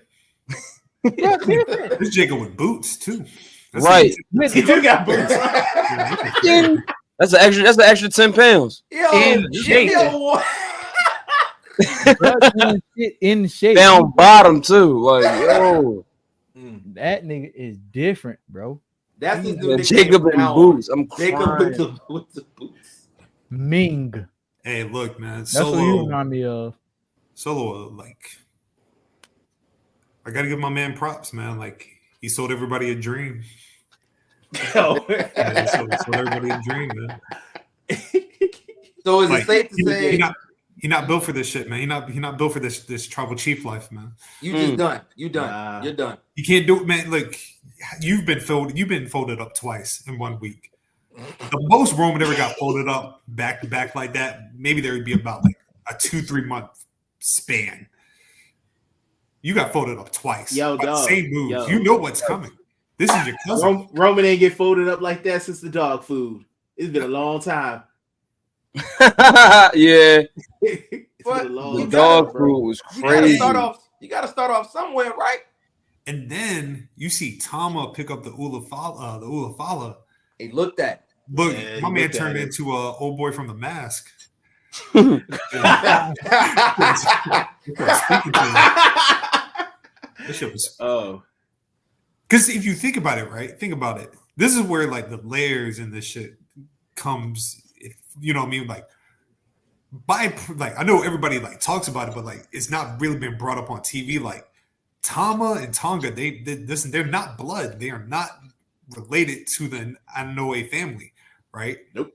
That's different. This Jacob with boots too. Right. He do got boots. That's an extra 10 pounds. Yo, In shape. yo, In shape. Down bottom too. Like, yo. That nigga is different, bro. that's his new Yeah, nickname Jacob from in now on. boots. I'm Jacob crying. with the boots. Ming. Hey, look, man. That's what you remind me of. Solo, like, I gotta give my man props, man. Like, he sold everybody a dream. Yo. Yeah, he sold everybody a dream, man. So is Like, it safe to say he not built for this shit, man. He not built for this tribal chief life, man. you just done? You done? Nah. You're done. You can't do it, man. Like, you've been folded up twice in 1 week. The most Roman ever got folded up back to back like that, maybe there would be about like a 2-3 month span. You got folded up twice. Yo, By the dog. same moves. Yo. You know what's coming. This is your cousin. Roman ain't get folded up like that since the dog food. It's been a long time. Yeah. It's But been a long The time, dog bro. food was You gotta crazy. start off somewhere, right? And then you see Tama pick up the Ulafala. He looked at. Look, Yeah, my he man looked at turned it. into a old boy from The Mask. This shit was Oh, because if you think about it, right? Think about it. This is where like the layers in this shit comes. If you know what I mean, like I know everybody like talks about it, but like it's not really been brought up on TV. Like Tama and Tonga, they're not blood. They are not related to the Anoa'i family, right? Nope.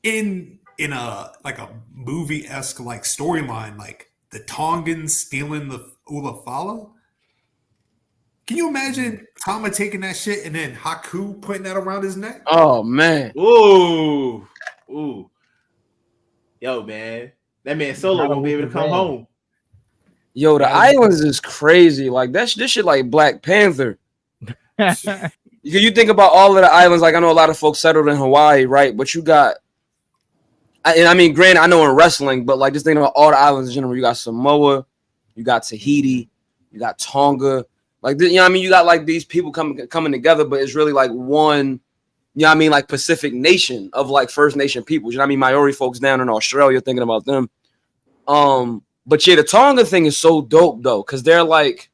In a like a movie-esque like storyline, like the Tongans stealing the Ulafala. Can you imagine Tama taking that shit and then Haku putting that around his neck? Oh man. ooh. Yo, man, that man Solo won't be able to come home. Yo, the islands is crazy. Like this shit like Black Panther. You think about all of the islands, like I know a lot of folks settled in Hawaii, right? But you got, and I mean, granted, I know in wrestling, but like just thinking about all the islands in general, you got Samoa, you got Tahiti, you got Tonga, like you know what I mean? You got like these people coming together, but it's really like one, you know what I mean, like Pacific nation of like First Nation people. You know what I mean? Maori folks down in Australia, thinking about them. But yeah, the Tonga thing is so dope though, because they're like,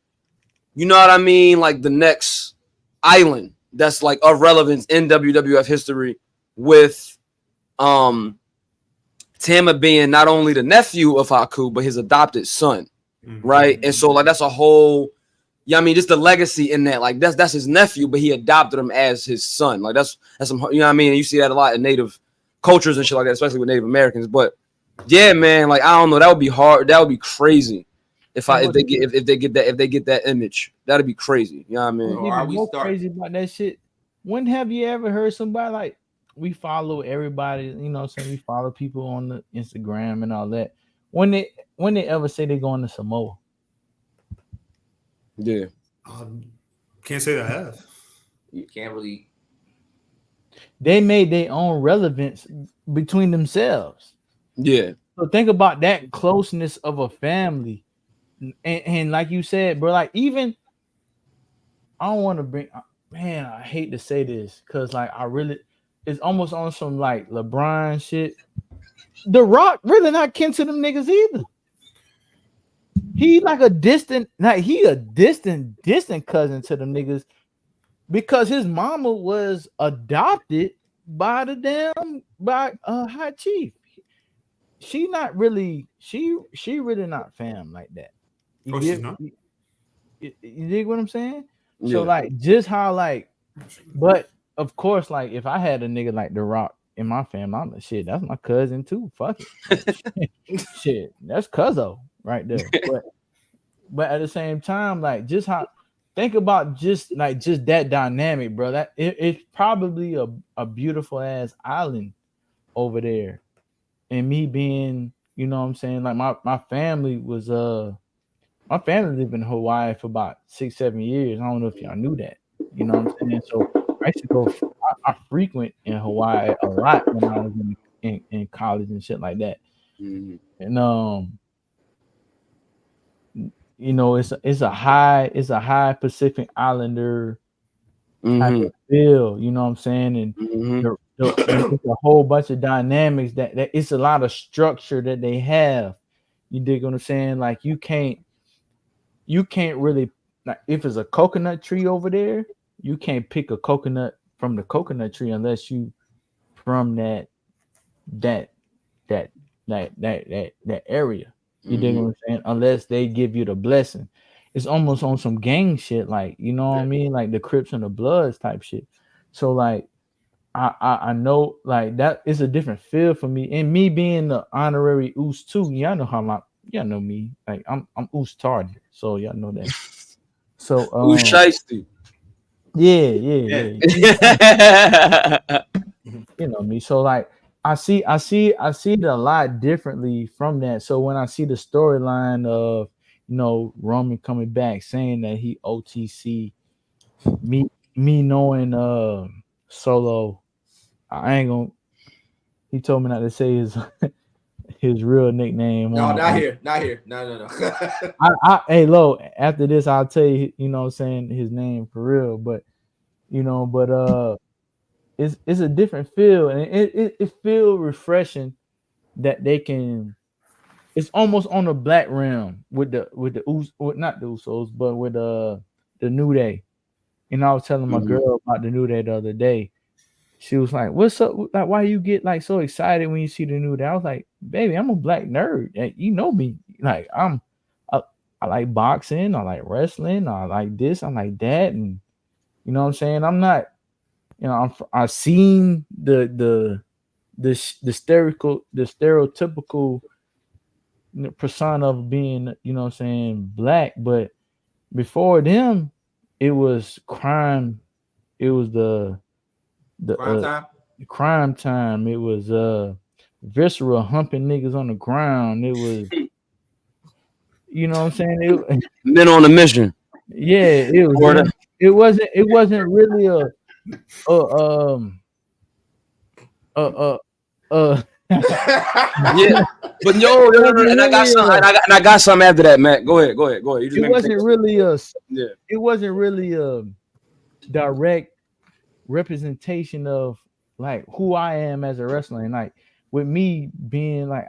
you know what I mean, like the next island that's like of relevance in WWF history, with Tama being not only the nephew of Haku but his adopted son, right? And so like that's a whole, yeah, I mean just the legacy in that, like that's his nephew, but he adopted him as his son. Like that's some, you know what I mean? And you see that a lot in Native cultures and shit like that, especially with Native Americans. But yeah, man, like I don't know, that would be hard, that would be crazy if they get that image. That'd be crazy. You know what I mean? Or are we More starting? crazy about that shit. When have you ever heard somebody like, we follow everybody, you know what I'm saying? We follow people on the Instagram and all that. When they ever say they're going to Samoa? Yeah. Can't say that I have. You can't really. They made their own relevance between themselves. Yeah. So think about that closeness of a family. And like you said, bro, like even I don't want to bring man, I hate to say this because like it's almost on some like LeBron shit. The Rock really not kin to them niggas either. He like a distant cousin to them niggas because his mama was adopted by High Chief. She not really she really not fam like that. She's not. You dig what I'm saying? Yeah. So like just how like, but of course, like if I had a nigga like The Rock in my family, I'm like, shit, that's my cousin too. Fuck it. Shit, that's cuzzo right there. But at the same time, like just how think about just that dynamic, bro. That it's probably a beautiful ass island over there. And me being, you know what I'm saying, like my family was my family lived in Hawaii for about 6-7 years. I don't know if y'all knew that. You know what I'm saying? So I used to go. I frequent in Hawaii a lot when I was in college and shit like that. Mhm. And you know, it's a high Pacific Islander type of feel. You know what I'm saying? And it's a whole bunch of dynamics that it's a lot of structure that they have. You dig what I'm saying? Like you can't really, like if it's a coconut tree over there, you can't pick a coconut from the coconut tree unless you from that area. You dig what I'm saying? Unless they give you the blessing. It's almost on some gang shit, like, you know what I mean? Like the Crips and the Bloods type shit. So like I know like that is a different feel for me. And me being the honorary Oos too, y'all know me. Like I'm LOfrmTHELEAD, so y'all know that. So Who's shiesty? Yeah. You know me. So like I see it a lot differently from that. So when I see the storyline of, you know, Roman coming back saying that he OTC, me knowing Solo, I ain't gonna. He told me not to say his real nickname. No, not here. No. Hey, Lo, after this, I'll tell you, you know what I'm saying, his name for real. But, you know, it's a different feel. And it feels refreshing that they can, it's almost on the black realm with the not the Usos, but with the New Day. And I was telling my girl about the New Day the other day. She was like, "What's up? Like, why you get like so excited when you see the New Day?" I was like, "Baby, I'm a black nerd. Like, you know me. Like, I like boxing. I like wrestling. I like this. I like that. And you know what I'm saying. I'm not, you know, I've seen the stereotypical persona of being, you know what I'm saying, black. But before them, it was crime. It was the crime time. It was visceral humping niggas on the ground. It was, you know what I'm saying? Men on a mission. Yeah, it was. It wasn't really yeah, but no, and I got something after that, Matt. Go ahead. You just it wasn't really it wasn't really a direct representation of like who I am as a wrestler. And like with me being like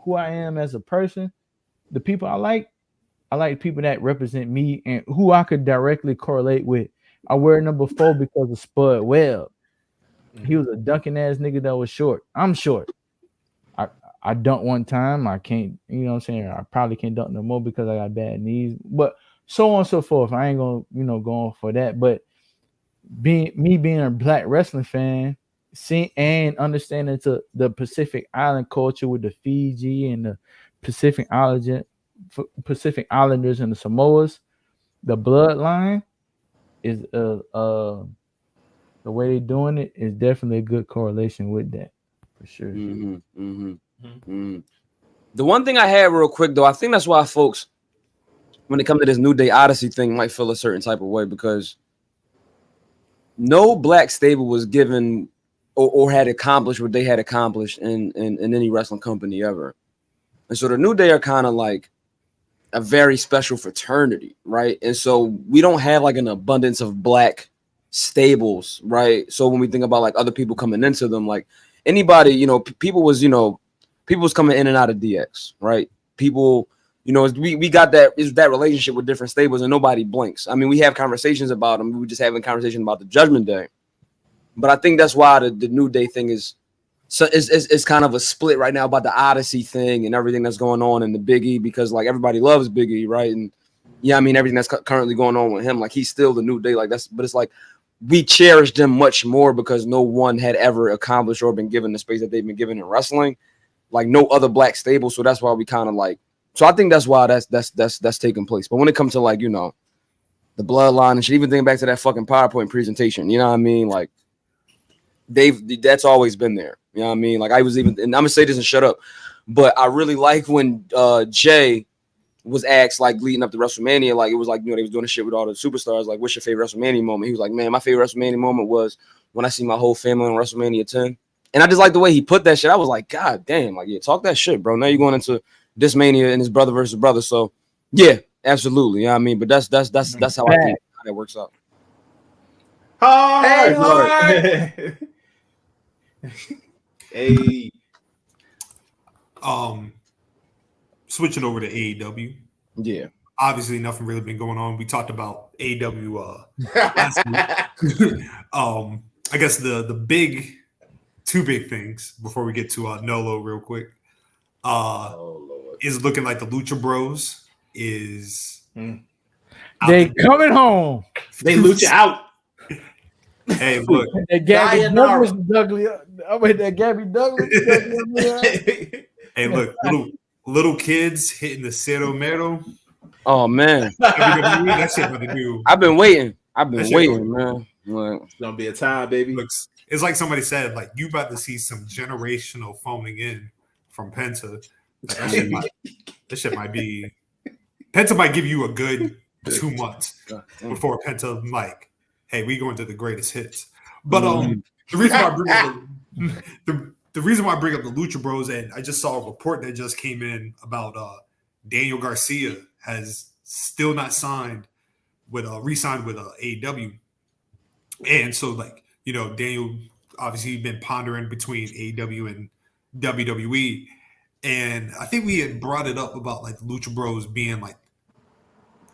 who I am as a person, the people I like people that represent me and who I could directly correlate with. I wear number 4 because of Spud Webb. He was a dunking ass nigga that was short. I'm short. I dunked one time. I can't, you know what I'm saying? I probably can't dunk no more because I got bad knees. But so on and so forth. I ain't gonna, you know, go on for that. But being a black wrestling fan, seeing and understanding to the Pacific Island culture with the Fiji and the Pacific Islanders and the Samoas, the bloodline is the way they're doing it is definitely a good correlation with that for sure. The one thing I had real quick though, I think that's why folks, when it comes to this New Day Odyssey thing, might feel a certain type of way because no black stable was given or had accomplished what they had accomplished in any wrestling company ever. And so the New Day are kind of like a very special fraternity, right? And so we don't have like an abundance of black stables, right? So when we think about like other people coming into them, like anybody, you know, people was coming in and out of DX, right? People, you know, we got that relationship with different stables, and nobody blinks. I mean, we have conversations about them. We were just having a conversation about the Judgment Day, but I think that's why the New Day thing is. So it's kind of a split right now about the Odyssey thing and everything that's going on in the Big E, because like everybody loves Big E, right? And yeah, I mean everything that's currently going on with him, like he's still the New Day, like that's. But it's like we cherished him much more because no one had ever accomplished or been given the space that they've been given in wrestling, like no other black stable. So that's why we kind of like. So I think that's why that's taking place. But when it comes to like, you know, the bloodline and shit, even thinking back to that fucking PowerPoint presentation, you know what I mean, like. That's always been there. You know what I mean? Like I was even, and I'm gonna say this and shut up, but I really like when Jay was asked like leading up to WrestleMania, like it was like, you know, they was doing the shit with all the superstars, like what's your favorite WrestleMania moment? He was like, man, my favorite WrestleMania moment was when I see my whole family on WrestleMania 10. And I just like the way he put that shit. I was like, God damn, like yeah, talk that shit, bro. Now you're going into this Mania and his brother versus brother. So yeah, absolutely. You know what I mean? But that's how I think how that works out. Hard. Hey, switching over to AEW. Yeah. Obviously, nothing really been going on. We talked about AEW last week. I guess the two big things before we get to Nolo real quick. Is looking like the Lucha Bros is they coming home. They lucha out. Hey, look. That Gabby Douglas. I mean, that Gabby Douglas. Hey, look, little kids hitting the Cero Mero. Oh man, that shit about to do. I've been waiting, man. Like, it's gonna be a time, baby. Looks, it's like somebody said, like you about to see some generational phoning in from Penta. That shit might be. Penta might give you a good 2 months before Penta like. Hey, we going to the greatest hits. But the reason why I bring up the reason why I bring up the Lucha Bros, and I just saw a report that just came in about Daniel Garcia has still not signed with re-signed with AEW. And so like, you know, Daniel obviously been pondering between AEW and WWE. And I think we had brought it up about like the Lucha Bros being like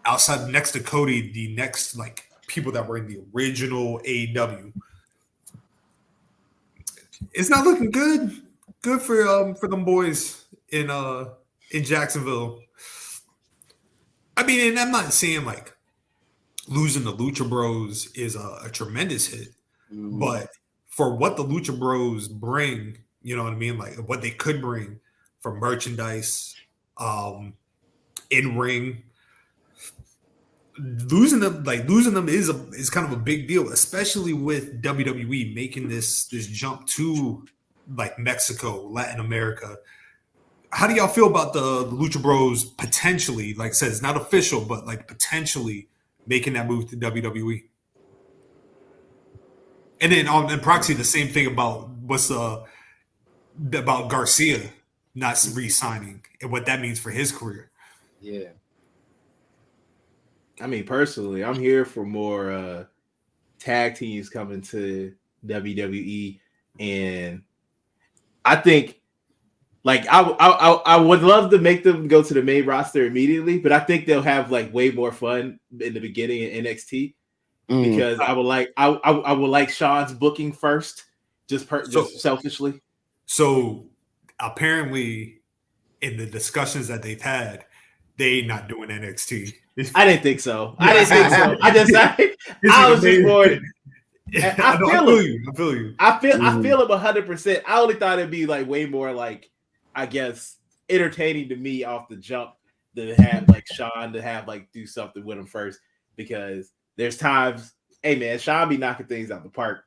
outside next to Cody, the next like people that were in the original AEW. It's not looking good. Good for them boys in Jacksonville. I mean, and I'm not saying like losing the Lucha Bros is a tremendous hit, but for what the Lucha Bros bring, you know what I mean? Like what they could bring for merchandise, in ring. Losing them is kind of a big deal, especially with WWE making this jump to like Mexico, Latin America. How do y'all feel about the Lucha Bros potentially, like I said, it's not official, but like potentially making that move to WWE? And then on proxy, the same thing about about Garcia not re-signing and what that means for his career. yeah. I mean, personally, I'm here for more tag teams coming to WWE, and I think, like, I would love to make them go to the main roster immediately, but I think they'll have like way more fun in the beginning in NXT because I would like Sean's booking first, just selfishly. So apparently, in the discussions that they've had, they not doing NXT. I didn't think so. I was just bored. I feel you. I feel him 100%. I only thought it'd be like way more like, I guess, entertaining to me off the jump to have like Sean to have like do something with him first, because there's times, hey man, Sean be knocking things out the park,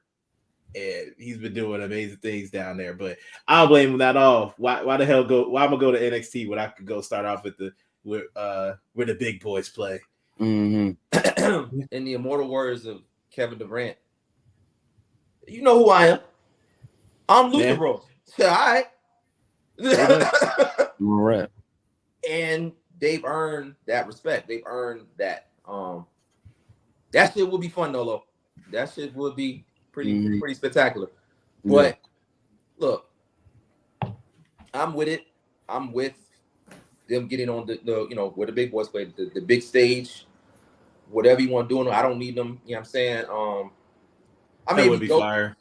and he's been doing amazing things down there. But I don't blame him at all. Why the hell go? Why am I go to NXT when I could go start off with where the big boys play? Mm-hmm. In the immortal words of Kevin Durant, you know who I am. I'm Lucha Bros. All right. Right. And they've earned that respect. They've earned that. That shit will be fun, Nolo. That shit would be pretty spectacular. But look, I'm with it. I'm with them getting on the where the big boys play, the big stage, whatever you want to do. I don't need them. You know what I'm saying? I mean, that would be fire.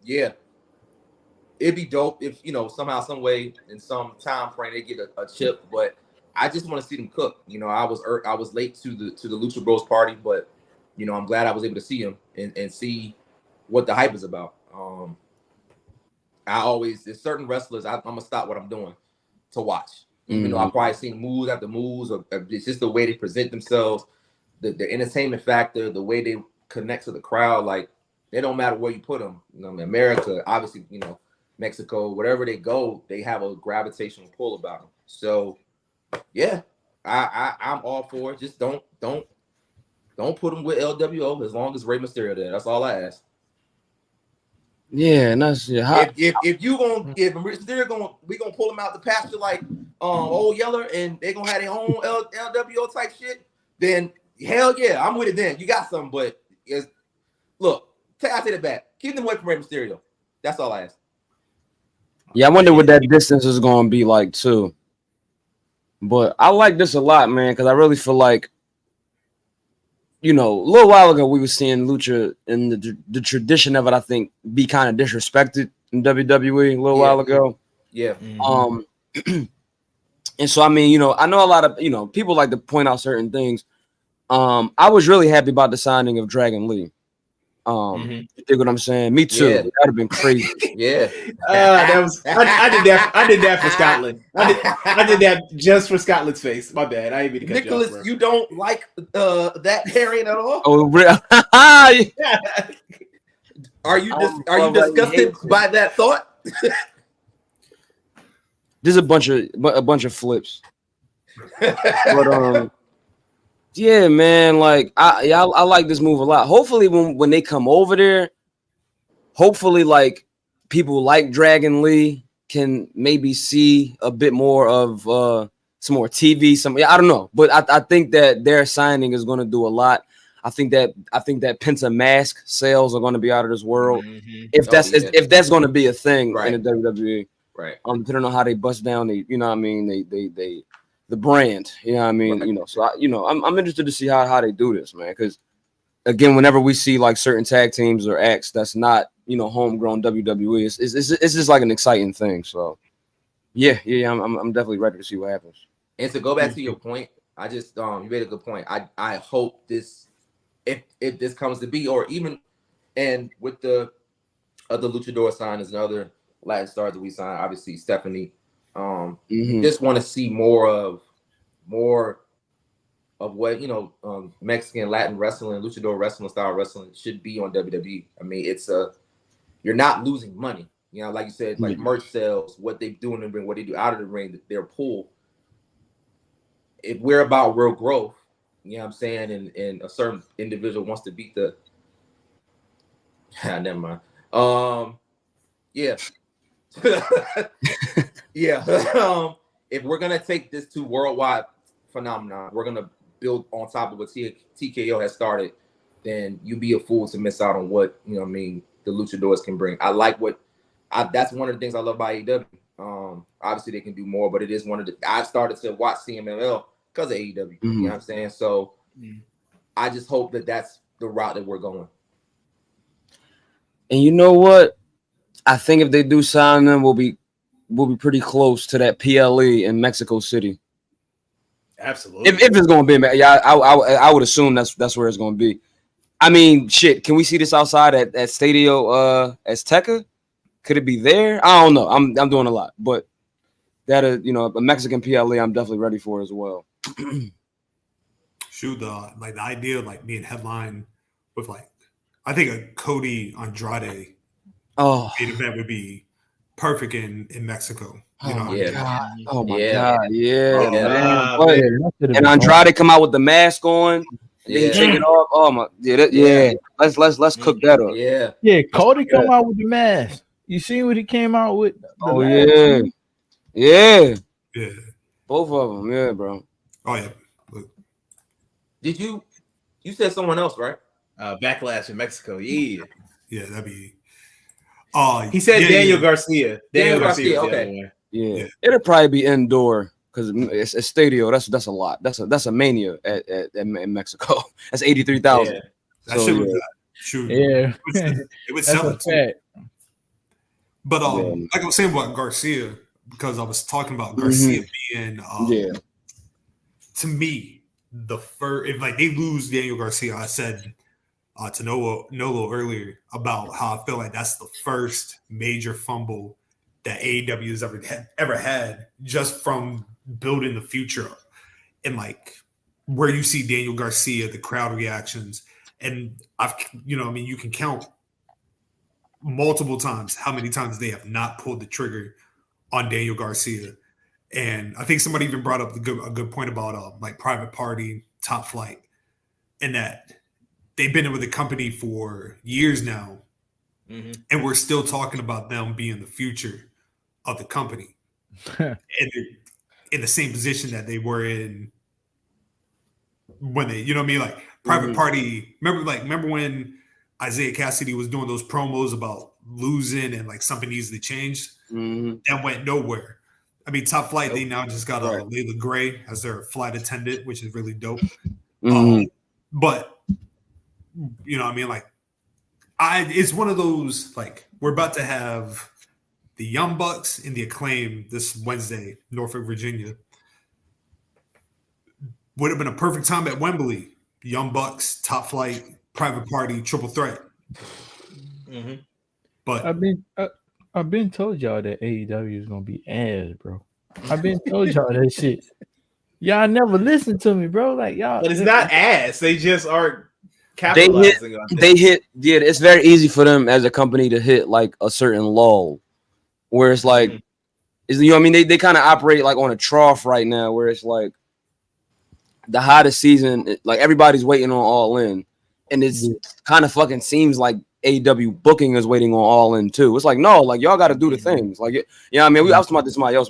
Yeah. It'd be dope if, somehow, some way, in some time frame, they get a chip. But I just want to see them cook. I was late to the Lucha Bros party, but I'm glad I was able to see them and see what the hype is about. There's certain wrestlers I'm gonna stop what I'm doing to watch, even though I've probably seen moves after moves, or it's just the way they present themselves, the entertainment factor, the way they connect to the crowd. Like, they don't matter where you put them. America, obviously, Mexico, wherever they go, they have a gravitational pull about them. So, yeah, I'm all for it. Just don't put them with LWO as long as Rey Mysterio there. That's all I ask. Yeah, and that's if Mysterio we gonna pull them out the pasture like Old Yeller, and they gonna have their own LWO type shit, then hell yeah, I'm with it. Then you got something, but look, I take it back. Keep them away from Rey Mysterio. That's all I ask. Yeah, I wonder what that distance is going to be like too. But I like this a lot, man, because I really feel like, a little while ago we were seeing Lucha in the tradition of it, I think, be kind of disrespected in WWE a little while ago. Yeah. And so, I mean, I know a lot of, people like to point out certain things. I was really happy about the signing of Dragon Lee. You dig what I'm saying? Me too. Yeah. That'd have been crazy. Yeah. That was I did that for Scotland. I did that just for Scotland's face. My bad. I didn't mean to cut Nicholas, you off, you don't like that pairing at all? Oh, really? Are you disgusted by that thought? There's a bunch of flips. But yeah, man, like I like this move a lot. Hopefully when they come over there, hopefully like people like Dragon Lee can maybe see a bit more of some more TV, I don't know, but I think that their signing is going to do a lot. I think that Penta mask sales are going to be out of this world. If that's going to be a thing in the WWE, right? Depending on how they bust down the, the brand, right. So I'm interested to see how they do this, man, because again, whenever we see like certain tag teams or acts that's not homegrown WWE, it's just like an exciting thing. So yeah, I'm definitely ready to see what happens. And to go back to your point, I just you made a good point. I hope this, if this comes to be, or even and with the other luchador sign is another Latin stars that we signed, obviously Stephanie. Just want to see more of what Mexican, Latin wrestling, luchador wrestling, style wrestling should be on WWE. I mean, it's you're not losing money. Like you said, like merch sales, what they do in the ring, what they do out of the ring, their pull. If we're about real growth, what I'm saying, and a certain individual wants to beat the never mind. Yeah. Yeah. If we're gonna take this to worldwide phenomenon, we're gonna build on top of what TKO has started, then you'd be a fool to miss out on what the luchadors can bring. I like that's one of the things I love about AEW. Obviously they can do more, but it is one of the I started to watch CMLL because of AEW. You know what I'm saying? So I just hope that that's the route that we're going. And you know what? I think if they do sign them, we'll be pretty close to that PLE in Mexico City. Absolutely. If it's going to be, I would assume that's where it's going to be. I mean, shit. Can we see this outside at Stadio Azteca? Could it be there? I don't know. I'm doing a lot, but that a Mexican PLE, I'm definitely ready for as well. Shoot, the idea of being headline with I think a Cody Andrade main event would be perfect in Mexico. God. Oh my God. Yeah. Man. And Andrade come out with the mask on. Yeah. Take it off. Oh my. Yeah. Let's cook that up. Yeah. Yeah. Cody come out with the mask. You seen what he came out with? Yeah. Yeah. Both of them, yeah, bro. Oh yeah. Look. Did you said someone else, right? Backlash in Mexico. Yeah. Yeah, that'd be. He said yeah, Daniel yeah. Garcia. Daniel Garcia Garcia, was the okay. other one. Yeah. Yeah. It'll probably be indoor because it's stadio. That's a lot. That's a mania in Mexico. That's 83,000. Yeah. That shit was shoot. Yeah, It was that's a selling too. fact. But Yeah. like I was saying about Garcia, because I was talking about Garcia being Yeah. to me, the first, if like they lose Daniel Garcia, I said to Nolo earlier about how I feel like that's the first major fumble that AEW has ever had, just from building the future up. And like where you see Daniel Garcia, the crowd reactions, and you can count multiple times how many times they have not pulled the trigger on Daniel Garcia. And I think somebody even brought up a good point about like Private Party, Top Flight, and that they've been with the company for years now, and we're still talking about them being the future of the company, and in the same position that they were in when they, like Private Party. Remember when Isaiah Cassidy was doing those promos about losing and like something needs to change? That went nowhere. I mean, Top Flight, they now just got Layla Gray as their flight attendant, which is really dope. But it's one of those, like, we're about to have the Young Bucks and the Acclaim this Wednesday, Norfolk, Virginia. Would have been a perfect time at Wembley. Young Bucks, Top Flight, Private Party, triple threat. But I've been told y'all that AEW is gonna be ass, bro. I've been told y'all that shit. Y'all never listen to me, bro. Like y'all, but it's not ass. They just aren't capitalizing on it. They hit. Yeah, it's very easy for them as a company to hit like a certain lull, where it's like, they kind of operate like on a trough right now, where it's like the hottest season, like everybody's waiting on All In, and it's kind of fucking seems like AEW booking is waiting on All In too. It's like, no, like y'all got to do the things. Like, I was talking about this somebody else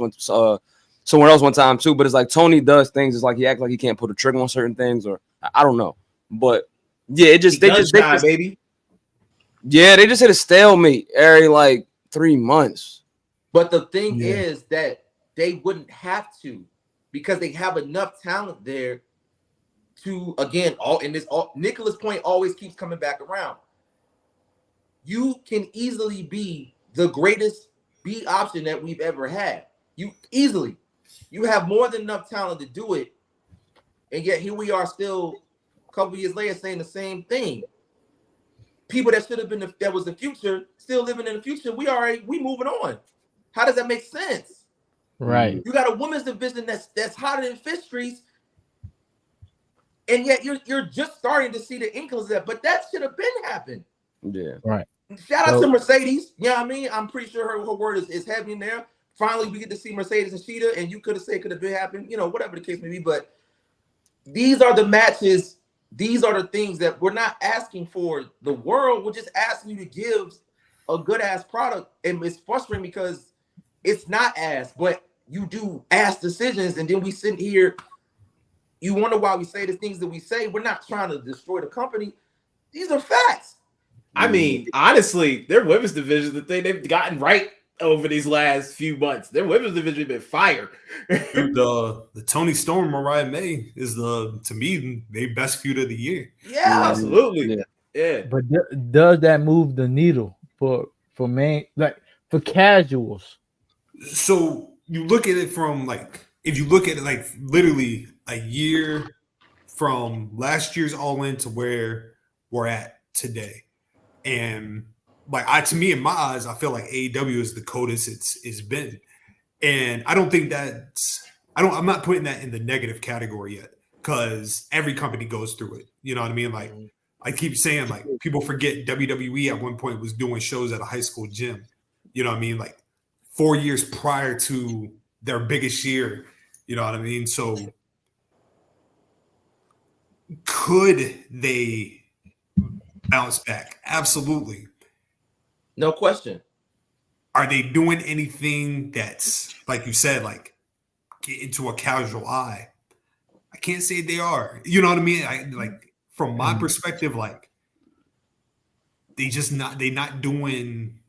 somewhere else one time too. But it's like Tony does things. It's like he acts like he can't put a trigger on certain things, or I don't know. But yeah, they just baby. Yeah, they just hit a stalemate every like 3 months. But the thing is that they wouldn't have to, because they have enough talent there to, again, Nicholas' point always keeps coming back around. You can easily be the greatest B option that we've ever had. You have more than enough talent to do it. And yet here we are still a couple years later saying the same thing. People that should have been, that was the future, still living in the future. We moving on. How does that make sense? Right. You got a women's division that's hotter than fish streets. And yet you're just starting to see the inklings of that. But that should have been happened. Yeah. Right. Shout out to Mercedes. You know what I mean? I'm pretty sure her word is heavy in there. Finally, we get to see Mercedes and Sheeta, and you could have said it could have been happened, whatever the case may be. But these are the matches. These are the things that we're not asking for the world. We're just asking you to give a good ass product. And it's frustrating because it's not ass, but you do ass decisions. And then we sit here. You wonder why we say the things that we say. We're not trying to destroy the company. These are facts. I mean, honestly, their women's division, the thing they've gotten right over these last few months, their women's division has been fire. The Tony Storm, Mariah May is to me, their best feud of the year. Yeah, absolutely. Yeah. But does that move the needle for for casuals? So you look at it from if you look at it like literally a year from last year's All In to where we're at today. And to me, in my eyes, I feel like AEW is the coldest it's been. And I don't think I'm not putting that in the negative category yet, because every company goes through it. You know what I mean? Like I keep saying, like people forget WWE at one point was doing shows at a high school gym. You know what I mean? Like 4 years prior to their biggest year. You know what I mean? So could they bounce back? Absolutely. No question. Are they doing anything that's, like you said, like get into a casual eye. I can't say they are. You know what I mean? Like from my perspective, like they not doing.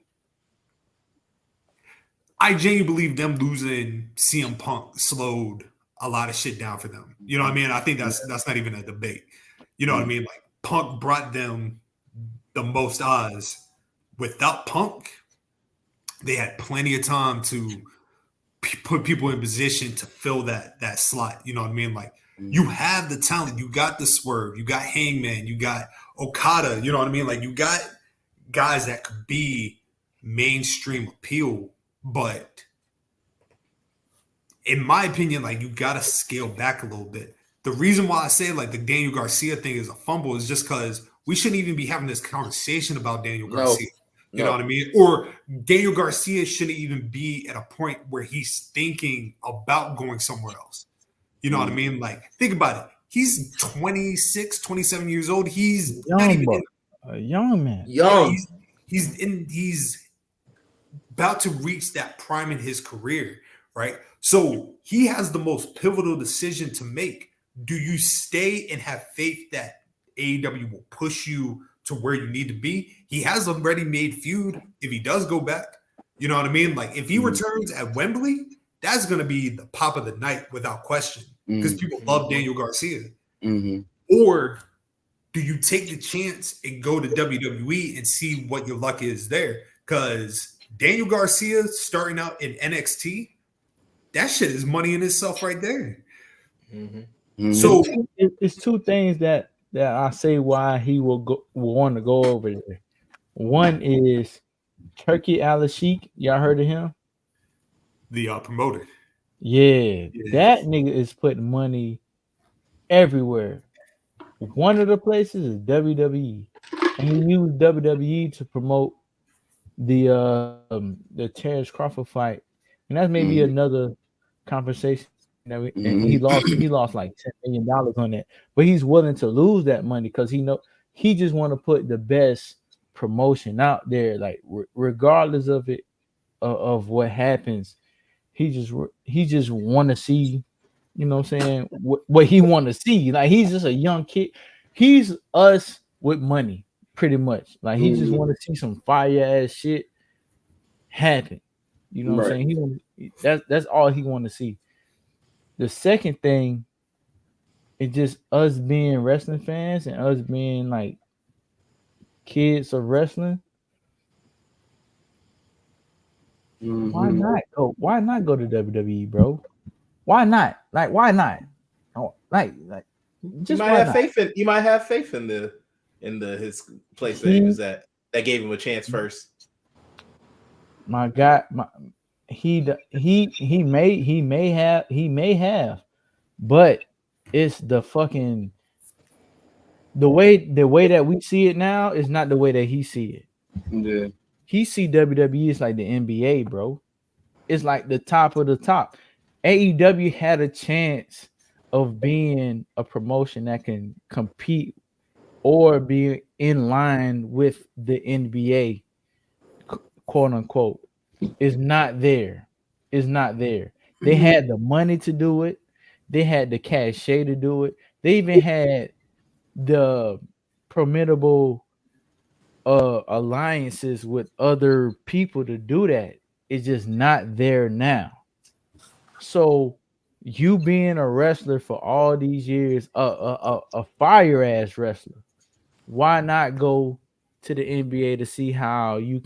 I genuinely believe them losing CM Punk slowed a lot of shit down for them. You know what I mean? I think that's not even a debate. You know what I mean? Like Punk brought them the most odds. Without Punk, they had plenty of time to put people in position to fill that slot. You know what I mean? Like you have the talent, you got the Swerve, you got Hangman, you got Okada. You know what I mean? Like you got guys that could be mainstream appeal, but in my opinion, like you got to scale back a little bit. The reason why I say like the Daniel Garcia thing is a fumble is just because we shouldn't even be having this conversation about Daniel Garcia. You know what I mean? Or Daniel Garcia shouldn't even be at a point where he's thinking about going somewhere else. You know what I mean? Like, think about it. He's 26, 27 years old. He's not even a young man. Young. He's about to reach that prime in his career, right? So he has the most pivotal decision to make. Do you stay and have faith that AEW will push you to where you need to be? He has a ready-made feud if he does go back. You know what I mean? Like if he returns at Wembley, that's going to be the pop of the night without question because people love Daniel Garcia. Or do you take the chance and go to WWE and see what your luck is there? Because Daniel Garcia starting out in NXT, that shit is money in itself right there. So it's two things that I say why he will want to go over there. One is Turkey Al-Sheikh. Y'all heard of him? The promoter. Yeah, that nigga is putting money everywhere. One of the places is WWE, and he used WWE to promote the Terrence Crawford fight, and that's maybe another conversation. And he lost like $10 million on that, but he's willing to lose that money because he just want to put the best promotion out there, like regardless of it of what happens. He just want to see, you know what I'm saying, what he want to see. Like he's just a young kid. He's us with money, pretty much. Like he just want to see some fire ass shit happen. You know what I'm saying? That's all he want to see. The second thing is just us being wrestling fans and us being like kids of wrestling. Why not go? Why not go to WWE, bro? Why not? Like, why not? Oh, like, just you might have faith in his place that he was at that gave him a chance first. My God, he may have, but it's the fucking the way that we see it now is not the way that he see it. Yeah. He see WWE is like the NBA, bro. It's like the top of the top. AEW had a chance of being a promotion that can compete or be in line with the NBA, quote unquote. Is not there. Is not there. They had the money to do it. They had the cachet to do it. They even had the formidable alliances with other people to do that. It's just not there now. So you being a wrestler for all these years, a fire ass wrestler, why not go to the NBA to see how you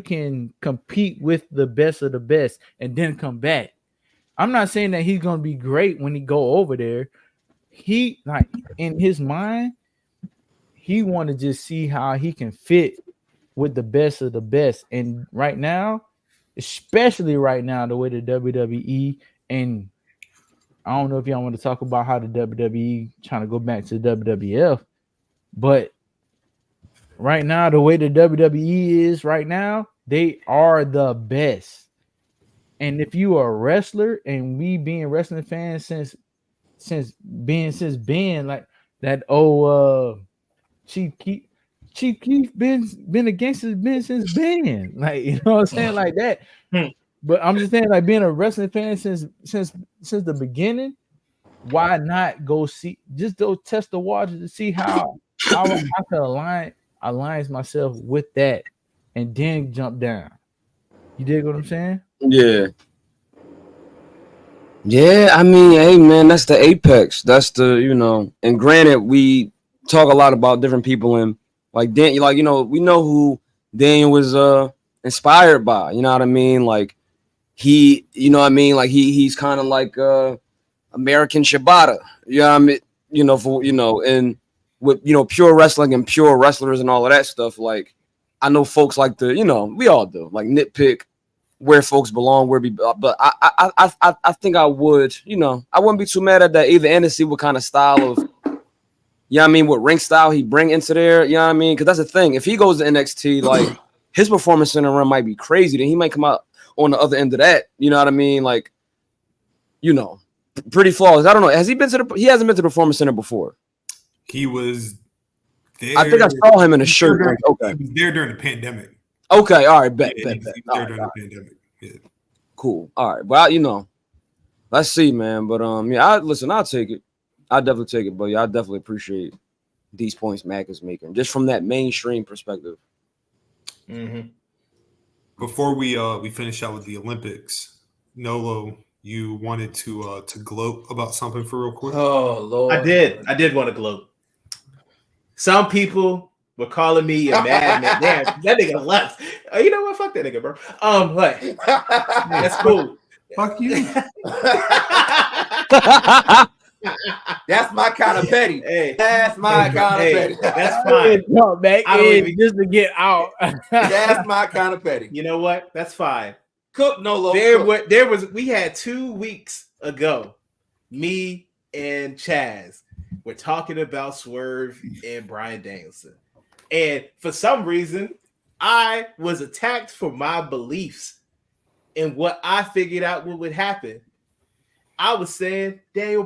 can compete with the best of the best and then come back? I'm not saying that he's gonna be great when he go over there. He like in his mind, he want to just see how he can fit with the best of the best. And right now, especially right now, the way the WWE, and I don't know if y'all want to talk about how the WWE trying to go back to the WWF, but right now, the way the WWE is right now, they are the best. And if you are a wrestler, and we being wrestling fans since being like that old Chief Keef been against his been since Ben. Like, you know what I'm saying? Like that. But I'm just saying, like being a wrestling fan since the beginning, why not go see? Just go test the waters to see how I can align myself with that, and then jump down. You dig what I'm saying? Yeah. Yeah, I mean, hey man, that's the apex. That's the, you know, and granted, we talk a lot about different people and like Dan, like, you know, we know who Daniel was inspired by, you know what I mean? Like he, you know what I mean? Like he's kind of like American Shibata, you know what I mean? You know, for you know, and with you know, pure wrestling and pure wrestlers and all of that stuff, like I know folks like to, you know, we all do, like nitpick where folks belong, where be, but I think I would, you know, I wouldn't be too mad at that either, and to see what kind of style of, you know what I mean, what ring style he bring into there, you know what I mean, because that's the thing. If he goes to NXT, like his performance in the run might be crazy, then he might come out on the other end of that, you know what I mean, like, you know, pretty flawless. I don't know. Has he been to the? He hasn't been to the Performance Center before. He was there. I think I saw him in a shirt. Like, okay. He was there during the pandemic. Okay. All right. Bet. He Bet. was Bet. there All during right, the pandemic. Yeah. cool. All right. Well, you know, let's see, man. But yeah, I'll take it. I'll definitely take it. But yeah, I definitely appreciate these points Mac is making, just from that mainstream perspective. Mm-hmm. Before we finish out with the Olympics, Nolo, you wanted to gloat about something for real quick. Oh Lord, I did want to gloat. Some people were calling me a madman. Damn, that nigga left. You know what? Fuck that nigga, bro. What? That's cool. Fuck you. That's my kind of petty. Hey, That's my kind of petty. that's fine. No, back I don't in even- just to get out. That's my kind of petty. You know what? That's fine. Cook Nolo. We had 2 weeks ago, me and Chaz were talking about Swerve and Bryan Danielson. And for some reason, I was attacked for my beliefs and what I figured out what would happen. I was saying Bryan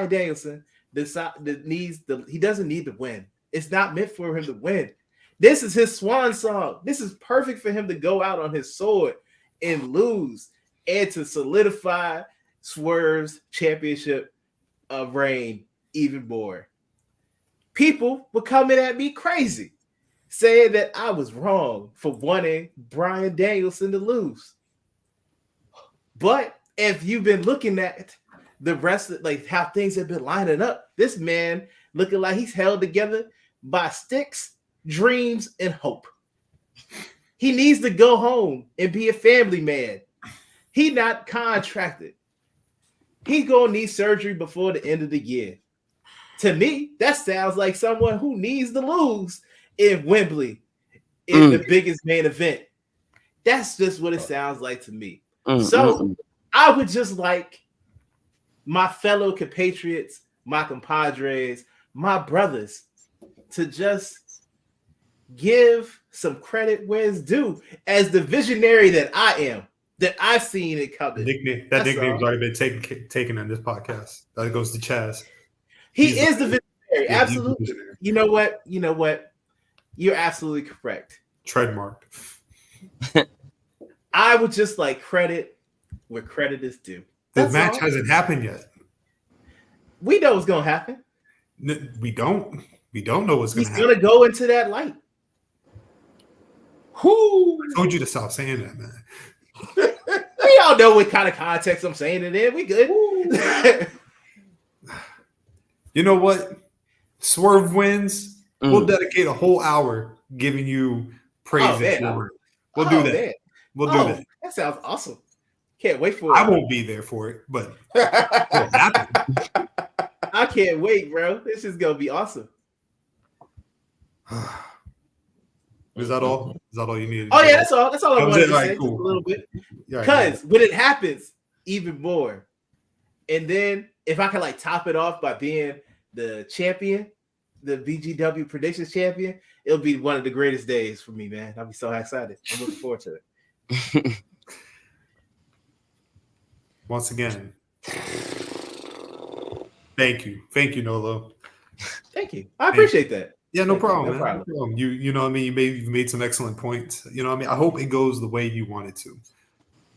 Danielson he doesn't need to win. It's not meant for him to win. This is his swan song. This is perfect for him to go out on his sword and lose and to solidify Swerve's championship reign even more. People were coming at me crazy, saying that I was wrong for wanting Bryan Danielson to lose. But if you've been looking at the rest of like how things have been lining up, this man looking like he's held together by sticks, dreams, and hope. He needs to go home and be a family man. He not contracted. He's gonna need surgery before the end of the year. To me, that sounds like someone who needs to lose in Wembley in the biggest main event. That's just what it sounds like to me. So I would just like my fellow compatriots, my compadres, my brothers to just give some credit where it's due as the visionary that I am, that I've seen it coming. That nickname's already been taken on this podcast. That goes to Chaz. He is the visionary. Yeah, absolutely. the visionary. You know what? You're absolutely correct. Trademark. I would just like credit where credit is due. The match hasn't happened yet. We know what's gonna happen. We don't. We don't know what's going to He's happen. gonna go into that light. Who? I told you to stop saying that, man. We all know what kind of context I'm saying it in. We good. You know what? Swerve wins. We'll dedicate a whole hour giving you praise and glory. We'll do that. Man. We'll do that. That sounds awesome. Can't wait for it. I won't be there for it, but it'll happen. I can't wait, bro. This is gonna be awesome. Is that all? Is that all you needed? Oh yeah, that's all. That's all I wanted to say. Cool. Just a little bit. Yeah, Because when it happens, even more. And then if I can like top it off by being the champion, the BGW predictions champion, it'll be one of the greatest days for me, man. I'll be so excited. I'm looking forward to it. Once again, thank you, Nolo. Thank you. I appreciate that. Yeah, no Thank you. problem, No man. problem. No problem. You know what I mean? You've made some excellent points. You know what I mean? I hope it goes the way you want it to.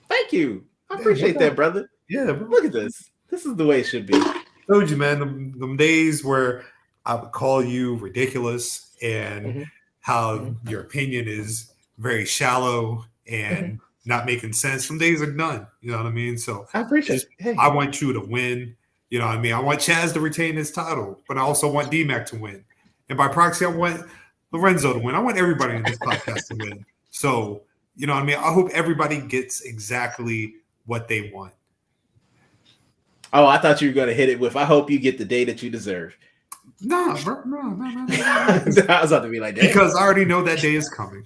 Thank you. I Yeah, appreciate that, brother. Yeah, bro. Look at this. This is the way it should be. Told you, man. Them days where I would call you ridiculous and Mhm. how your opinion is very shallow and not making sense. Some days are done. You know what I mean? So I appreciate it. Hey. I want you to win. You know what I mean? I want Chaz to retain his title, but I also want DMac to win. And by proxy, I want Lorenzo to win. I want everybody in this podcast to win. So, you know what I mean? I hope everybody gets exactly what they want. Oh, I thought you were going to hit it with, I hope you get the day that you deserve. Nah, bro. No. I was about to be like, damn. Because I already know that day is coming.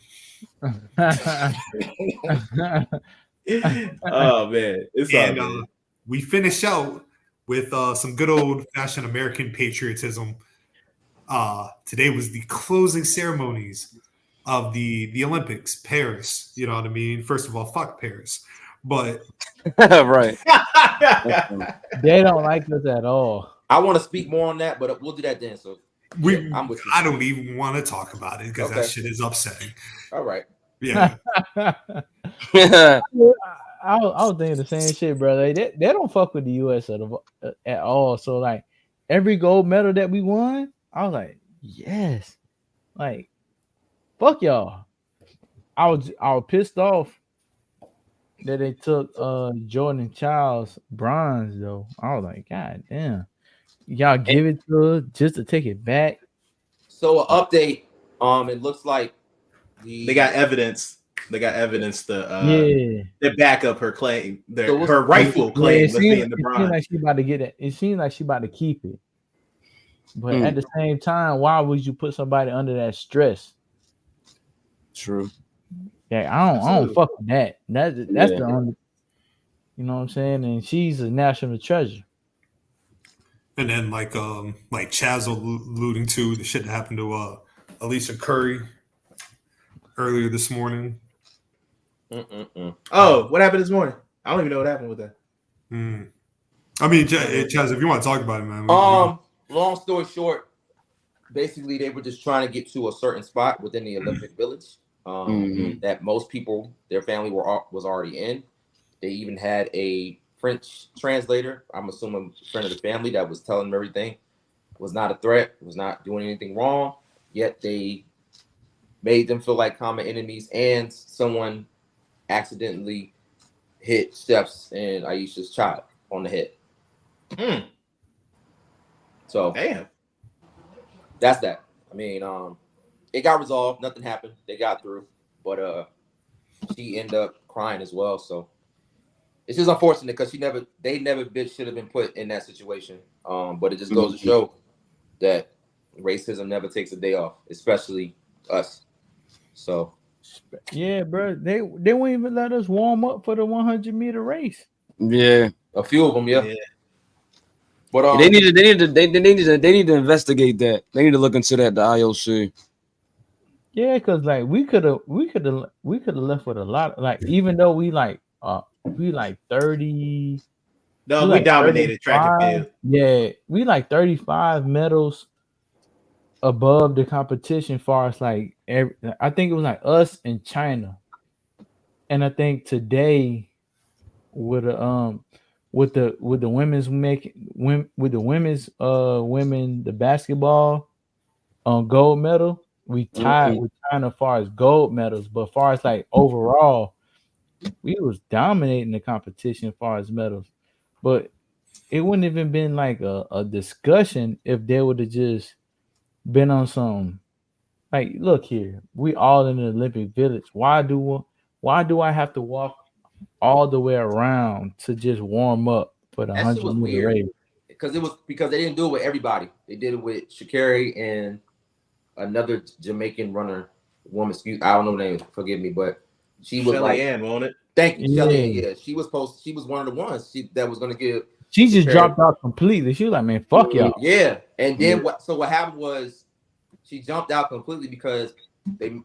Oh, man. It's all And good. we finish out with some good old-fashioned American patriotism. Today was the closing ceremonies of the Olympics, Paris. You know what I mean? First of all, fuck Paris. But Right. They don't like us at all. I want to speak more on that, but we'll do that then. So I'm with you. I don't even want to talk about it because that Okay. shit is upsetting. All right. Yeah. I was thinking the same shit, brother. They don't fuck with the U.S. at all. So like every gold medal that we won, I was like, yes, like fuck y'all. I was pissed off that they took Jordan and Childs bronze though. I was like, God damn, y'all give it to us just to take it back. So an update. It looks like They got evidence. They got evidence to back up her claim, her rightful claim of being the bronze. It seems like she about to get it. It seems like she about to keep it. But at the same time, why would you put somebody under that stress? True. Yeah, I don't fuck with that. That's the only, you know what I'm saying? And she's a national treasure. And then like Chaz alluding to the shit that happened to Alicia Curry earlier this morning. Oh, what happened this morning? I don't even know what happened with that. I mean, Chaz, if you want to talk about it, man. Long story short, basically they were just trying to get to a certain spot within the Olympic Village that most people, their family was already in. They even had a French translator, I'm assuming a friend of the family, that was telling them everything. Was not a threat, was not doing anything wrong, yet they made them feel like common enemies, and someone accidentally hit Steph's and Aisha's child on the head. So damn, that's that. I mean, it got resolved. Nothing happened. They got through, but she ended up crying as well. So it's just unfortunate because they never should have been put in that situation. But it just goes to show that racism never takes a day off, especially us. So yeah, bro, they won't even let us warm up for the 100-meter race. Yeah, a few of them, yeah. But they need to investigate that. They need to look into that. The IOC. Yeah, because like we could have left with a lot. Like even though we 30. No, we dominated track and field. Yeah, we like 35 medals above the competition. Far as like I think it was like us and China, and I think today with the women's women the basketball gold medal, we tied with China as far as gold medals, but as far as like overall, we was dominating the competition as far as medals. But it wouldn't even been like a discussion if they would have just been on some like, look here, we all in the Olympic Village. Why do I have to walk all the way around to just warm up for the 100-meter race? Because they didn't do it with everybody. They did it with Sha'Carri and another Jamaican runner, woman. I don't know the name. Forgive me, but she was Shelly Ann, won't it? Thank you, Shelly Ann. Yeah, she was one of the ones that was going to give. She just dropped out completely. She was like, "Man, fuck y'all." Yeah, and then what happened was she jumped out completely because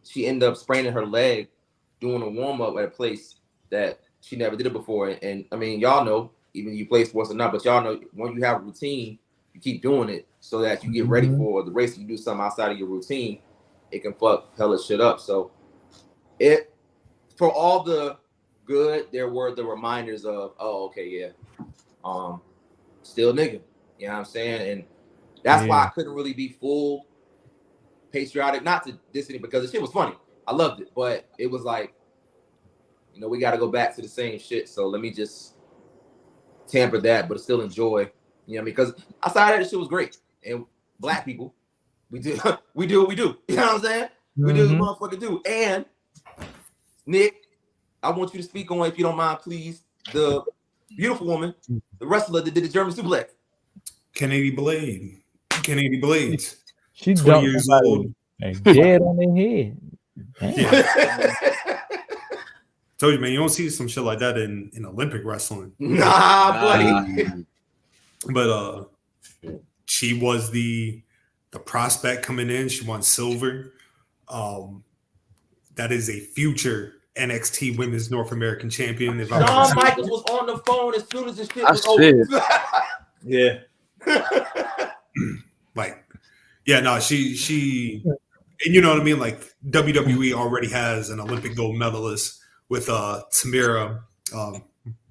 she ended up spraining her leg doing a warm up at a place that she never did it before. And I mean, y'all know, even you play sports or not, but y'all know when you have a routine, you keep doing it so that you get ready for the race. You do something outside of your routine, it can fuck hella shit up. So it, for all the good, there were the reminders of, oh, okay, yeah, still nigga. You know what I'm saying? And that's why I couldn't really be full patriotic, not to diss it because the shit was funny. I loved it, but it was like, you know, we got to go back to the same shit. So let me just tamper that, but still enjoy. You know, because outside of that, the shit was great. And black people, we do what we do. You know what I'm saying? We do what motherfucker do. And Nick, I want you to speak on, if you don't mind, please, the beautiful woman, the wrestler that did the German suplex. Kennedy Blades. She 20 years old. Like dead on their head. Yeah. Told you, man, you don't see some shit like that in Olympic wrestling. Nah, buddy. But she was the prospect coming in. She won silver. That is a future NXT Women's North American Champion. If Shawn Michaels was on the phone as soon as this shit was over. Yeah. Like, yeah, no, she, and you know what I mean? Like, WWE already has an Olympic gold medalist with Tamira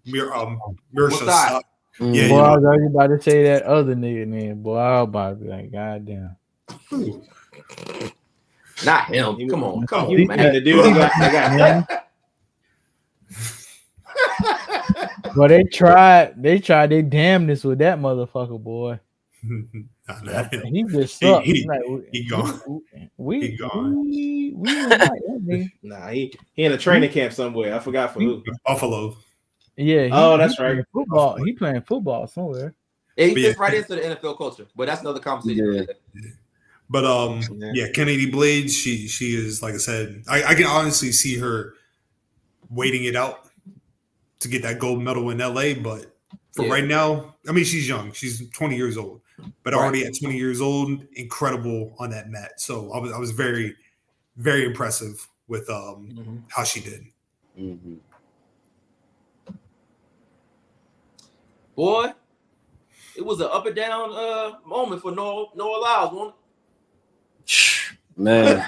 Mirsha. Yeah, boy, I was about to say that other nigga name. Boy, I was about to be like, goddamn. Not him. Come on, man. The dude got Well, they tried their damnness with that motherfucker, boy. He just sucked. He gone. We Nah, he in a training camp somewhere. I forgot for who. Buffalo. Yeah. That's right. Football. He playing football somewhere. Yeah, he fits right into the NFL culture, but that's another conversation. Yeah. But Kennedy Blades, she is, like I said, I can honestly see her waiting it out to get that gold medal in LA. But for right now, I mean, she's young. She's 20 years old. But already at 20 years old, incredible on that mat. So I was very, very impressive with how she did. Mm-hmm. Boy, it was an up and down moment for Noah Lyles, wasn't it? Man.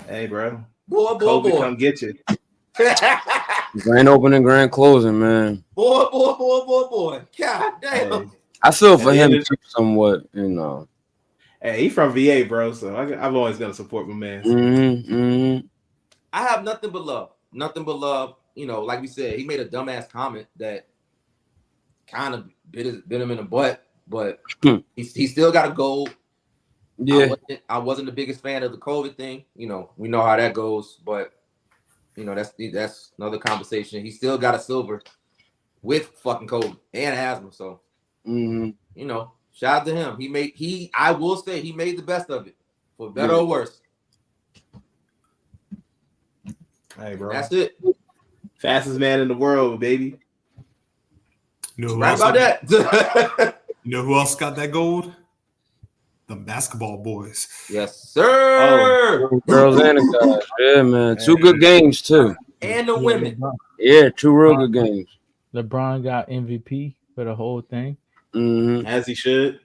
Hey, bro. Boy. Come get you. Grand opening, grand closing, man. Boy. God damn. Hey. I feel for him too, somewhat, you know. Hey, he from VA, bro. So I'm always gonna support my man. I have nothing but love. Nothing but love. You know, like we said, he made a dumbass comment that kind of bit him in the butt, but he still got a gold. Yeah. I wasn't the biggest fan of the COVID thing. You know, we know how that goes, but you know, that's another conversation. He still got a silver with fucking COVID and asthma. So you know, shout out to him. I will say he made the best of it, for better or worse. Hey, bro. That's it. Fastest man in the world, baby. Right about that. You know who else got that gold? The basketball boys. Yes, sir. Girls and the guys. Yeah, man. 2 good games, too. And the women. Yeah, 2 real good games. LeBron got MVP for the whole thing. As he should.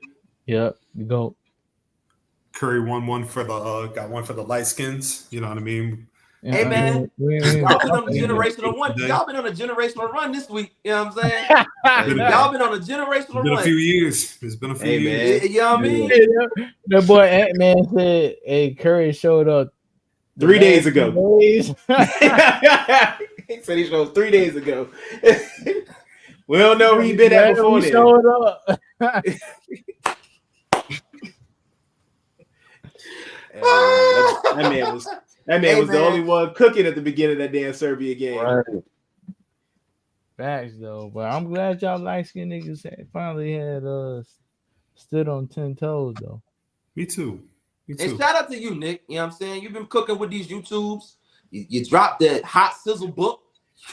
Yep. Go. Curry won one for the got one for the light skins. You know what I mean? Hey man, y'all been on a generational run. Y'all been on a generational run this week. You know what I'm saying? Y'all been on a generational run. It's been a few years. It's been a few years. You know what I mean? The boy Ant-Man said, "Hey, Curry showed up 3 days ago." He said he showed 3 days ago. We don't know where he been at before then. Showed up. That man was the only one cooking at the beginning of that damn Serbia game. Right. Facts though, but I'm glad y'all light skinned niggas finally had stood on 10 toes though. Me too. And shout out to you, Nick. You know what I'm saying? You've been cooking with these YouTubes. You dropped that hot sizzle book.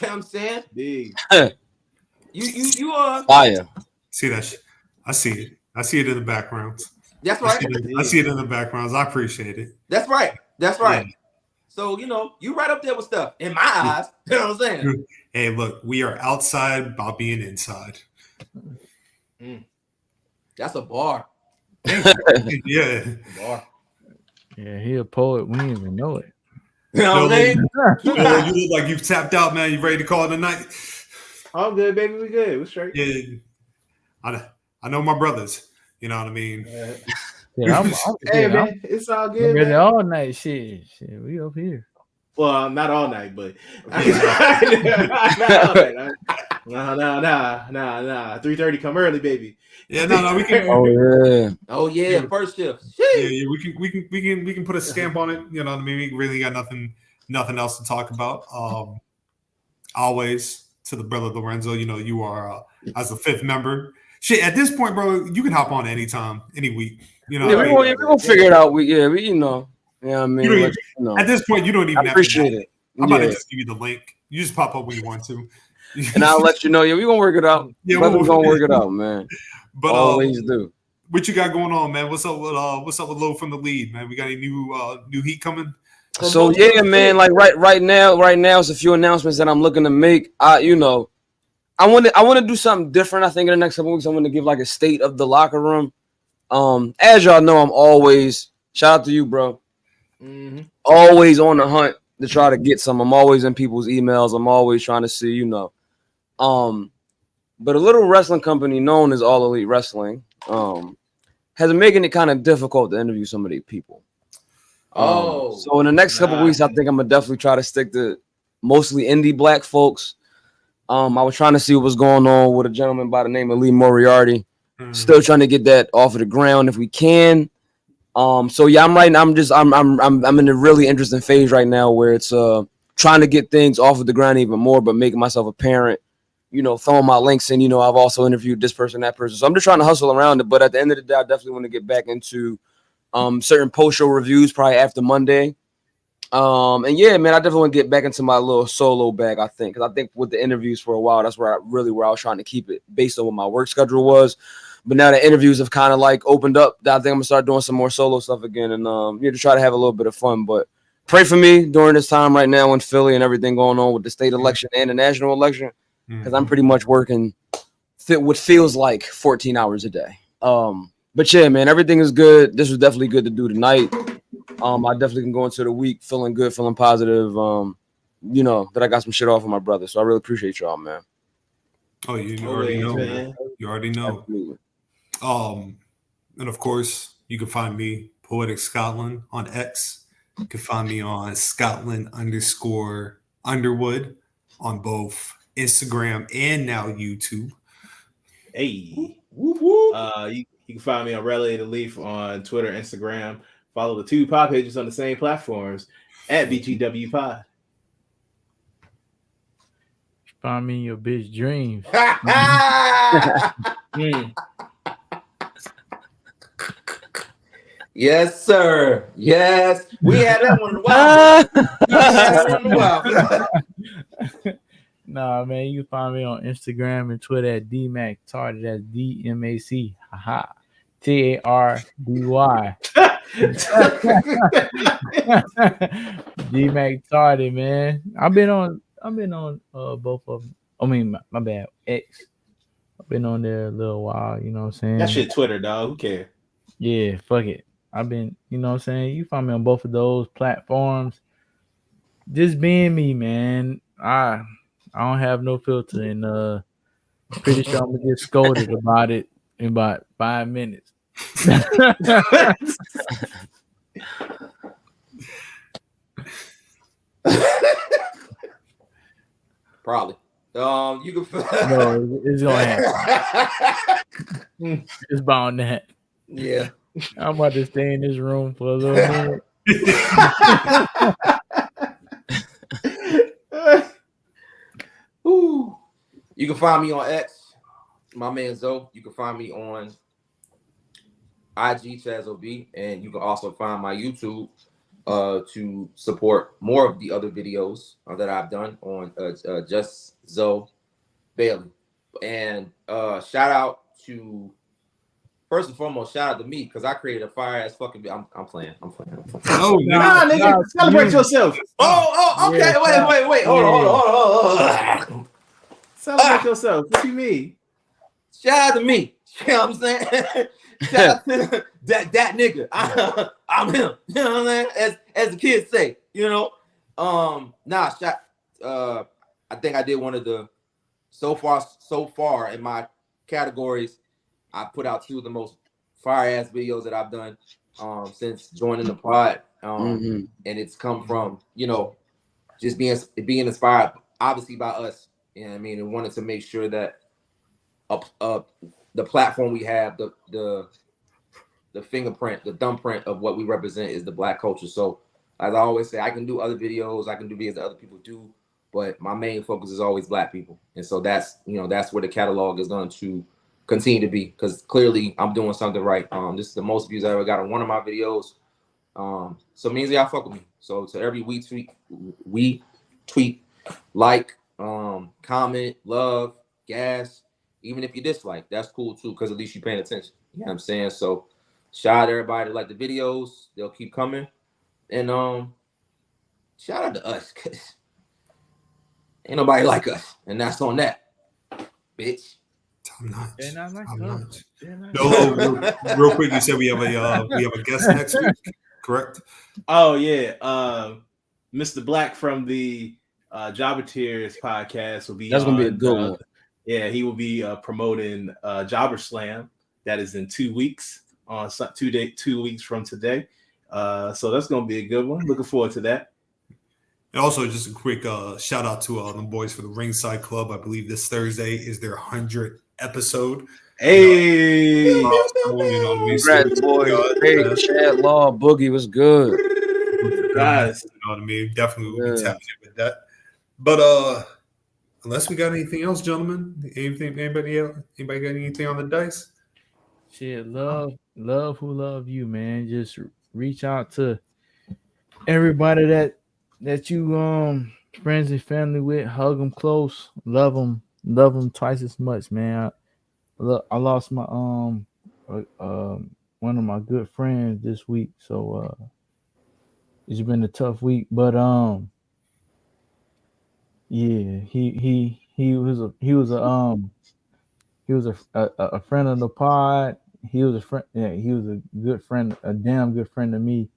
You know what I'm saying? Big. You are fire. See that shit? I see it. I see it in the background. That's right. I see it in the backgrounds. I appreciate it. That's right. That's right. Yeah. So, you know, you right up there with stuff in my eyes. You know what I'm saying? Hey, look, we are outside about being inside. That's a bar. Yeah. Bar. Yeah, he a poet. We didn't even know it. You know what I mean? Yo, you look like you've tapped out, man. You ready to call it a night? All good, baby. We good. We straight. Yeah. I know my brothers. You know what I mean? Yeah, Hey, man, it's all I'm good, ready man. all night. Shit, we up here. Well, not all night, but not all night. Nah. 3:30 come early, baby. Yeah, no, we can. Oh yeah. Oh yeah, first shift. Yeah, we can put a stamp on it. You know what I mean? We really got nothing else to talk about. Always to the brother Lorenzo. You know, you are as a fifth member. Shit, at this point, bro, you can hop on anytime, any week. You know, Yeah, we're gonna figure it out. We you know what I mean. You know, at this point, you don't even I appreciate have to it. I'm about to just give you the link. You just pop up when you want to. And I'll let you know. Yeah, we're gonna work it out. Yeah, we're gonna work it out, man. But always do. What you got going on, man? What's up with Low from the lead, man? We got any new heat coming? So yeah, man. Like right now, it's a few announcements that I'm looking to make. I want to do something different. I think in the next couple weeks, I'm going to give like a state of the locker room. As y'all know, I'm always shout out to you, bro. Mm-hmm. Always on the hunt to try to get some. I'm always in people's emails. I'm always trying to see, But a little wrestling company known as All Elite Wrestling has been making it kind of difficult to interview some of these people. So in the next couple weeks, I think I'm gonna definitely try to stick to mostly indie black folks. I was trying to see what was going on with a gentleman by the name of Lee Moriarty. Still trying to get that off of the ground if we can. So yeah, I'm in a really interesting phase right now where it's trying to get things off of the ground even more, but making myself apparent. Throwing my links in. I've also interviewed this person, that person. So I'm just trying to hustle around it. But at the end of the day, I definitely want to get back into certain post-show reviews probably after Monday. And yeah, man, I definitely want to get back into my little solo bag, I think. Because I think with the interviews for a while, that's where I was trying to keep it based on what my work schedule was. But now the interviews have kind of like opened up. I think I'm going to start doing some more solo stuff again and to try to have a little bit of fun. But pray for me during this time right now in Philly and everything going on with the state election and the national election. Because I'm pretty much working what feels like 14 hours a day. But yeah, man, everything is good. This was definitely good to do tonight. I definitely can go into the week feeling good, feeling positive. That I got some shit off of my brother. So I really appreciate y'all, man. Oh, you already know, man. You already know. Absolutely. And of course, you can find me, PoeticScotland, on X. You can find me on Scotland_Underwood on both Instagram and now YouTube. Hey, you can find me on LOfrmTHELEAF on Twitter, Instagram. Follow the two pod pages on the same platforms at bgwpod. Find me in your bitch dreams. Yes, sir. Yes, we had that one in a while. Nah, man, you can find me on Instagram and Twitter at DMacTardy. That's DMAC. Haha. TARDY. DMacTardy, man. I've been on both of them. I mean, my bad. X. I've been on there a little while, you know what I'm saying? That shit Twitter, dog. Who cares? Yeah, fuck it. I've been, you know what I'm saying? You find me on both of those platforms. Just being me, man. I don't have no filter, and pretty sure I'm gonna get scolded about it in about 5 minutes. Probably. You can. No, it's gonna happen. It's bound to happen. Yeah. I'm about to stay in this room for a little minute. Ooh. You can find me on X, my man Zoe. You can find me on IG Chaz OB, and you can also find my YouTube to support more of the other videos that I've done on Just Zoe Bailey. And shout out to, first and foremost, shout out to me because I created a fire ass fucking. I'm playing. Oh, Nah, nigga, celebrate yourself. Oh, okay. Yeah, Wait. Hold on. Celebrate yourself. What you mean? Shout out to me. You know what I'm saying? Shout out to that nigga. I'm him. You know what I'm saying? As the kids say, you know. I think I did one of the so far in my categories. I put out 2 of the most fire ass videos that I've done since joining the pod. And it's come from, you know, just being inspired, obviously by us. You know what I mean? And wanted to make sure that the platform we have, the fingerprint, the thumbprint of what we represent is the Black culture. So as I always say, I can do other videos, I can do videos that other people do, but my main focus is always Black people. And so that's, you know, that's where the catalog is going to continue to be, because clearly I'm doing something right. This is the most views I ever got on one of my videos. So it means y'all fuck with me. So to every we tweet, like, comment, love, gas, even if you dislike, that's cool too, because at least you're paying attention. You know what I'm saying? So shout out to everybody that like the videos. They'll keep coming. And shout out to us, because ain't nobody like us. And that's on that, bitch. Top notch. Nolo, real quick, you said we have a guest next week, correct? Oh yeah, Mr. Black from the Jobber Tears podcast will be. That's gonna be a good one. Yeah, he will be promoting Jobber Slam. That is in 2 weeks, on 2 weeks from today. So that's gonna be a good one. Looking forward to that. And also, just a quick shout out to the boys for the Ringside Club. I believe this Thursday is their 100th episode. Hey, you know, Congrats, boys. Hey, Chad Law, Boogie was good. guys. You know what I mean? Definitely will be tapping in with that. But unless we got anything else, gentlemen, anybody got anything on the dice? Shit, love who love you, man. Just reach out to everybody that you friends and family with. Hug them close, love them twice as much, man. I lost my one of my good friends this week, so it's been a tough week, but yeah, he was a friend of the pod. He was a friend. Yeah, he was a good friend, a damn good friend to me.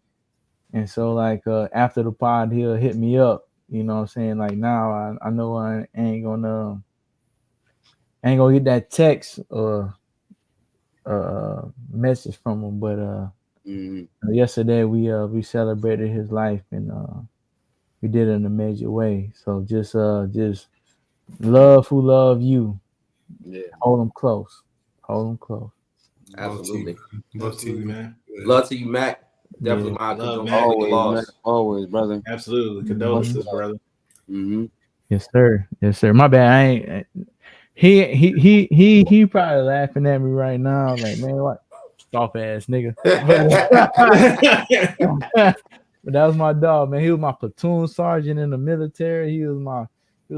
And so, like, after the pod, he'll hit me up. You know what I'm saying? Like, now I know I ain't gonna get that text or message from him. But yesterday we celebrated his life, and we did it in a major way. So just love who love you. Yeah. Hold them close. Hold them close. Absolutely. Love to you, man. Love to you, Mac. Definitely my Love, condolences Mac. with the loss. Always, brother. Absolutely. Condolences, brother. Mm-hmm. Yes, sir. Yes, sir. My bad. I ain't. He probably laughing at me right now. Like, man, what soft ass nigga. But that was my dog, man. He was my platoon sergeant in the military. He was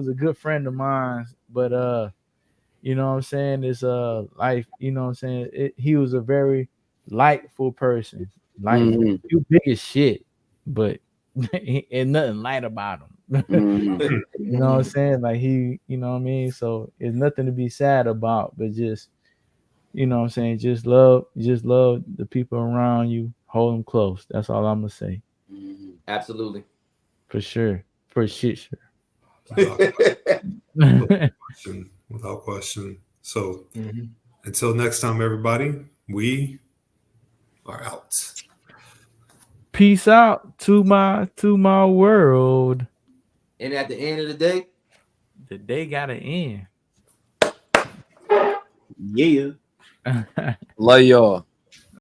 a good friend of mine. But you know what I'm saying? It's life, you know what I'm saying? He was a very lightful person. Like, he was big as shit, but ain't nothing light about him. You know what I'm saying? Like, he, you know what I mean? So it's nothing to be sad about, but just, you know what I'm saying? Just love the people around you. Hold them close. That's all I'm gonna say. Absolutely. For sure. For shit, sure. Without question. So until next time, everybody, we are out. Peace out to my world. And at the end of the day gotta end. Yeah. Love y'all.